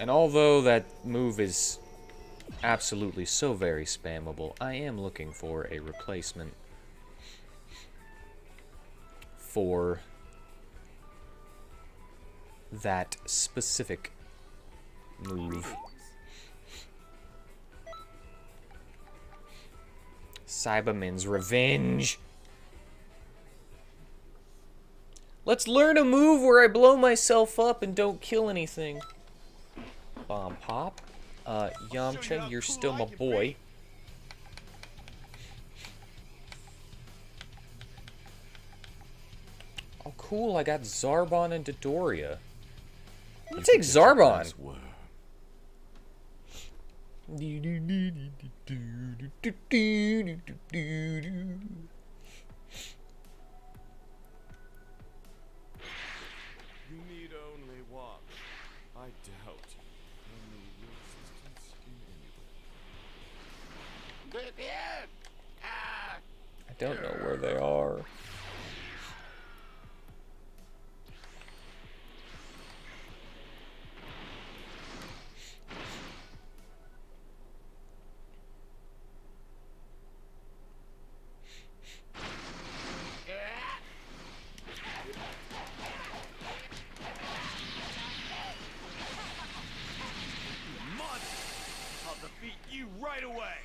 And although that move is absolutely so very spammable, I am looking for a replacement for that specific move. Cyberman's Revenge. Let's learn a move where I blow myself up and don't kill anything. Bomb pop. Yamcha, you're still my boy. Oh, cool, I got Zarbon and Dodoria. I'll take Zarbon. You need only walk. I doubt you'll need your assistance in any way. I don't know where they are. I'll defeat you right away.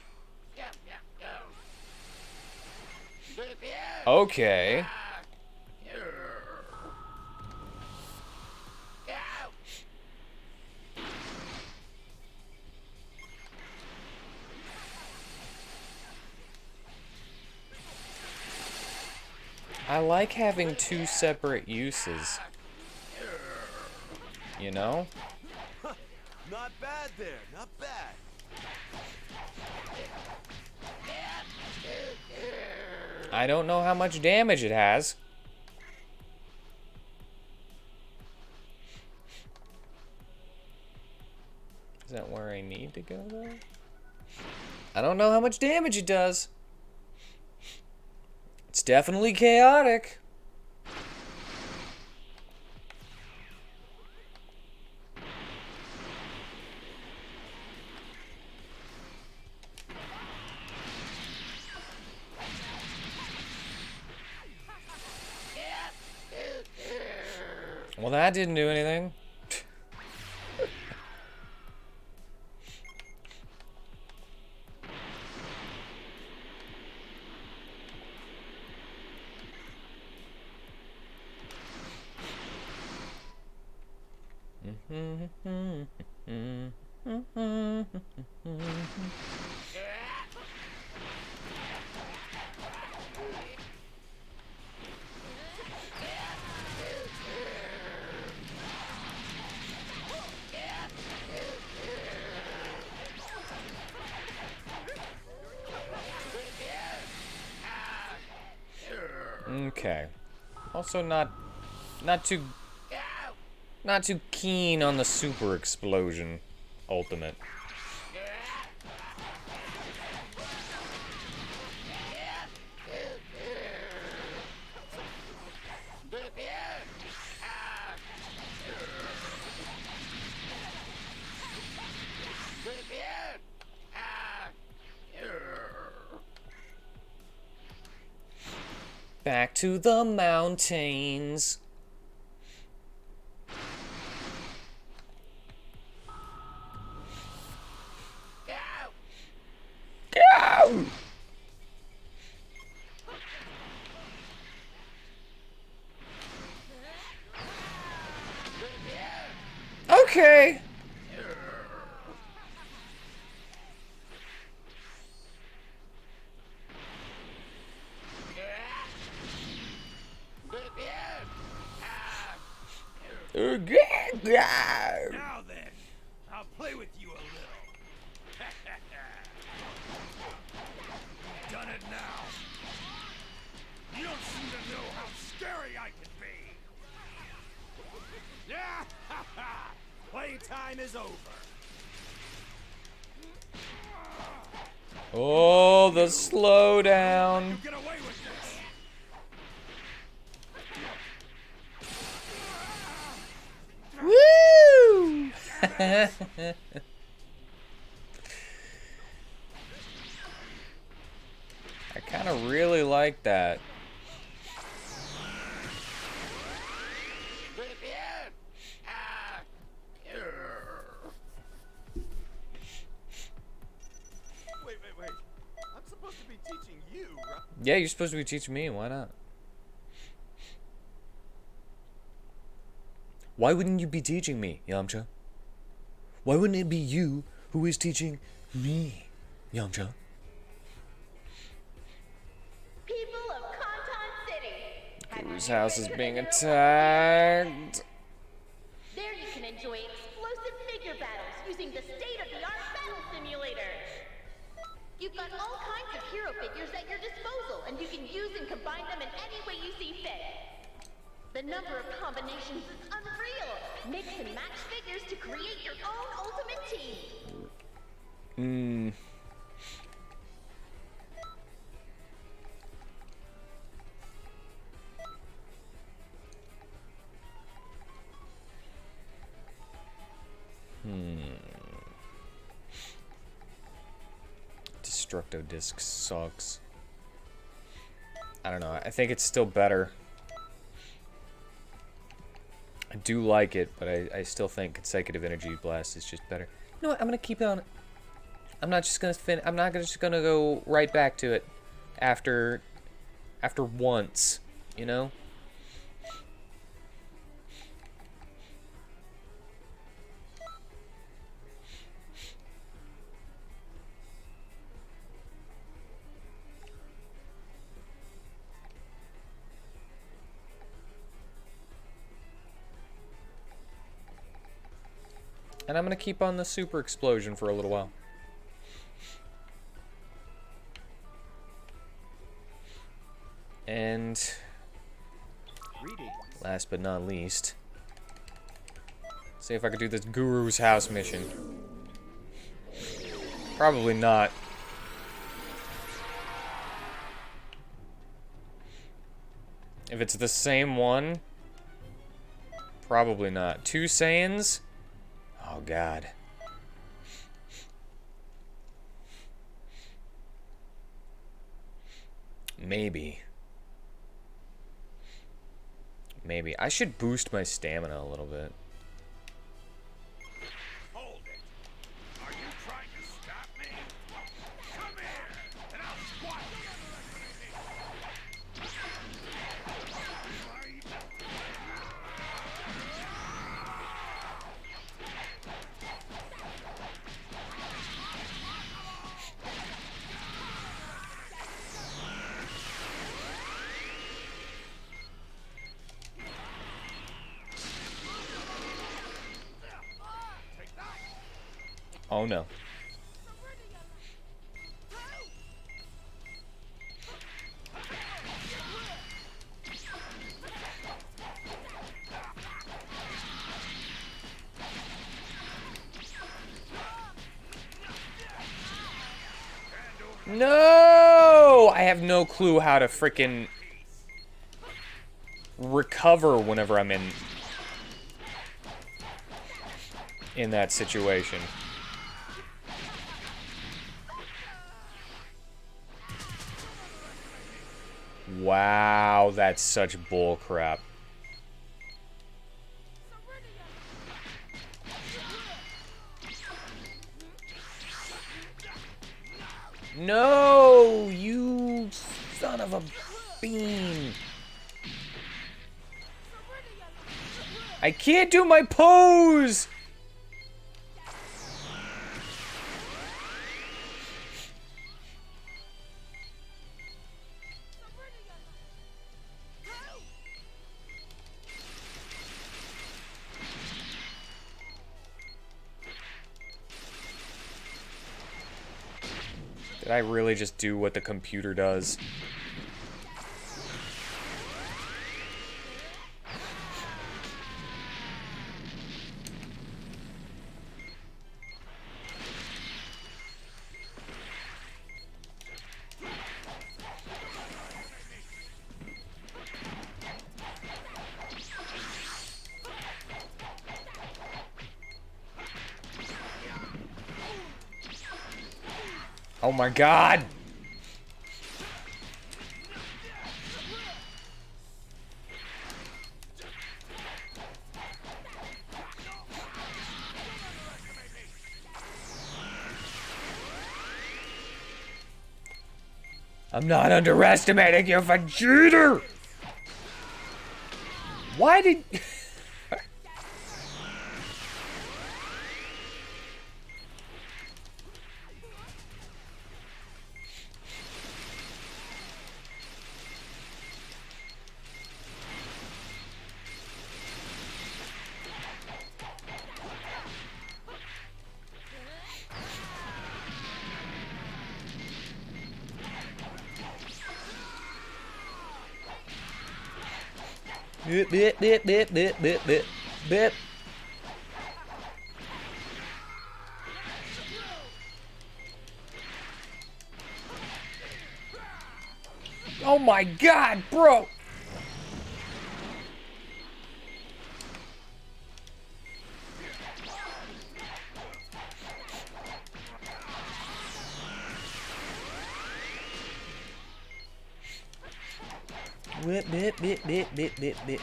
Okay. I like having two separate uses. You know? Not bad there, not bad. I don't know how much damage it has. Is that where I need to go, though? I don't know how much damage it does. It's definitely chaotic. Well, that didn't do anything. Okay. Also not too keen on the super explosion ultimate. Back to the mountains. Go! Okay. Now then, I'll play with you a little. Done it now. You don't seem to know how scary I can be. Yeah, playtime is over. Oh, the slowdown. You get away with this. Woo! I kind of really like that. Wait. I'm supposed to be teaching you, right? Yeah, you're supposed to be teaching me. Why not? Why wouldn't you be teaching me, Yamcha? Why wouldn't it be you who is teaching me, Yamcha? People of Kanton City. Guru's house is being attacked. There you can enjoy explosive figure battles using the state-of-the-art battle simulator. You've got all kinds of hero figures at your disposal, and you can use and combine them in any way you see fit. The number of combinations is unreal. Mix and match figures to create your own ultimate team. Destructo Disc sucks. I don't know. I think it's still better. I do like it, but I still think Consecutive Energy Blast is just better. You know what? I'm gonna keep it on. I'm not just gonna I'm not just gonna go right back to it after once. You know. And I'm gonna keep on the super explosion for a little while. And last but not least, see if I could do this Guru's house mission. Probably not. If it's the same one, probably not. 2 Saiyans? Oh, God. Maybe. Maybe. I should boost my stamina a little bit. Hold it. Are you trying to stop me? Come here, and I'll squat you. Oh, no. No! I have no clue how to frickin' recover whenever I'm in that situation. Wow, that's such bull crap. No, you son of a bean. I can't do my pose. Did I really just do what the computer does? Oh my god! I'm not underestimating you, Vegeta! Why did... Bip, bip, bip, bip, bip, bip, bip, bip. Oh my god, bro! Whip, bip, bip, bip, bip, bip, bip.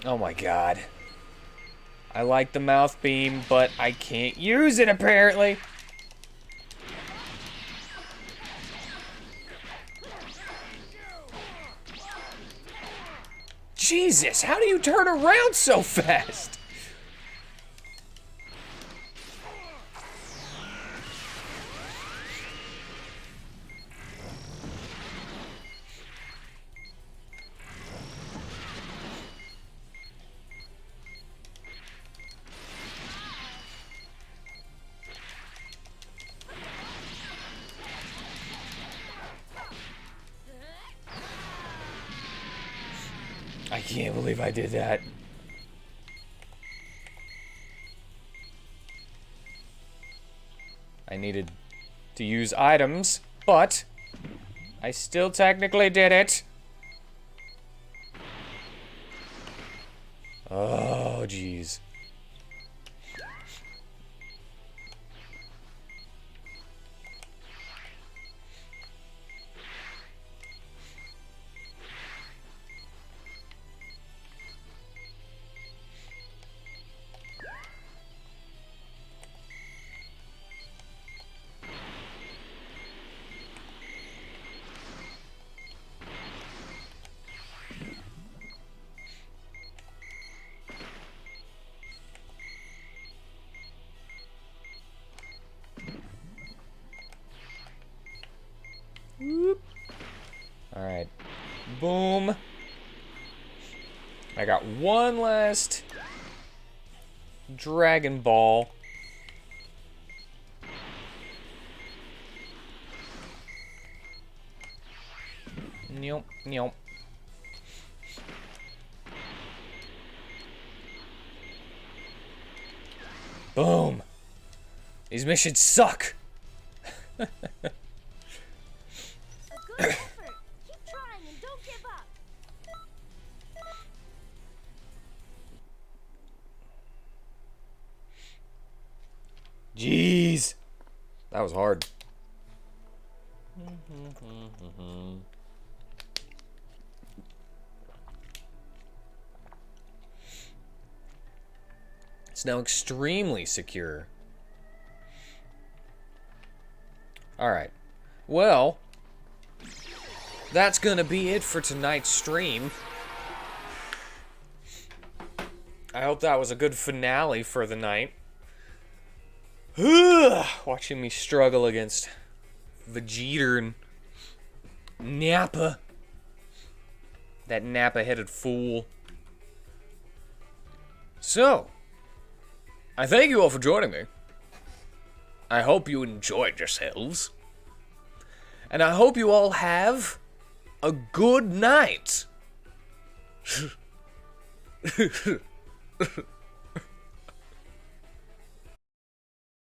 Oh my god. I like the mouth beam, but I can't use it apparently. Jesus, how do you turn around so fast? I can't believe I did that. I needed to use items, but I still technically did it. Oh, jeez. Alright. Boom. I got one last Dragon Ball. Nope, nope. Boom. These missions suck. A good effort. Keep trying and don't give up. Jeez. That was hard. It's now extremely secure. Alright. Well, that's gonna be it for tonight's stream. I hope that was a good finale for the night. Watching me struggle against Vegeta and Nappa. That Nappa-headed fool. So, I thank you all for joining me. I hope you enjoyed yourselves. And I hope you all have a good night.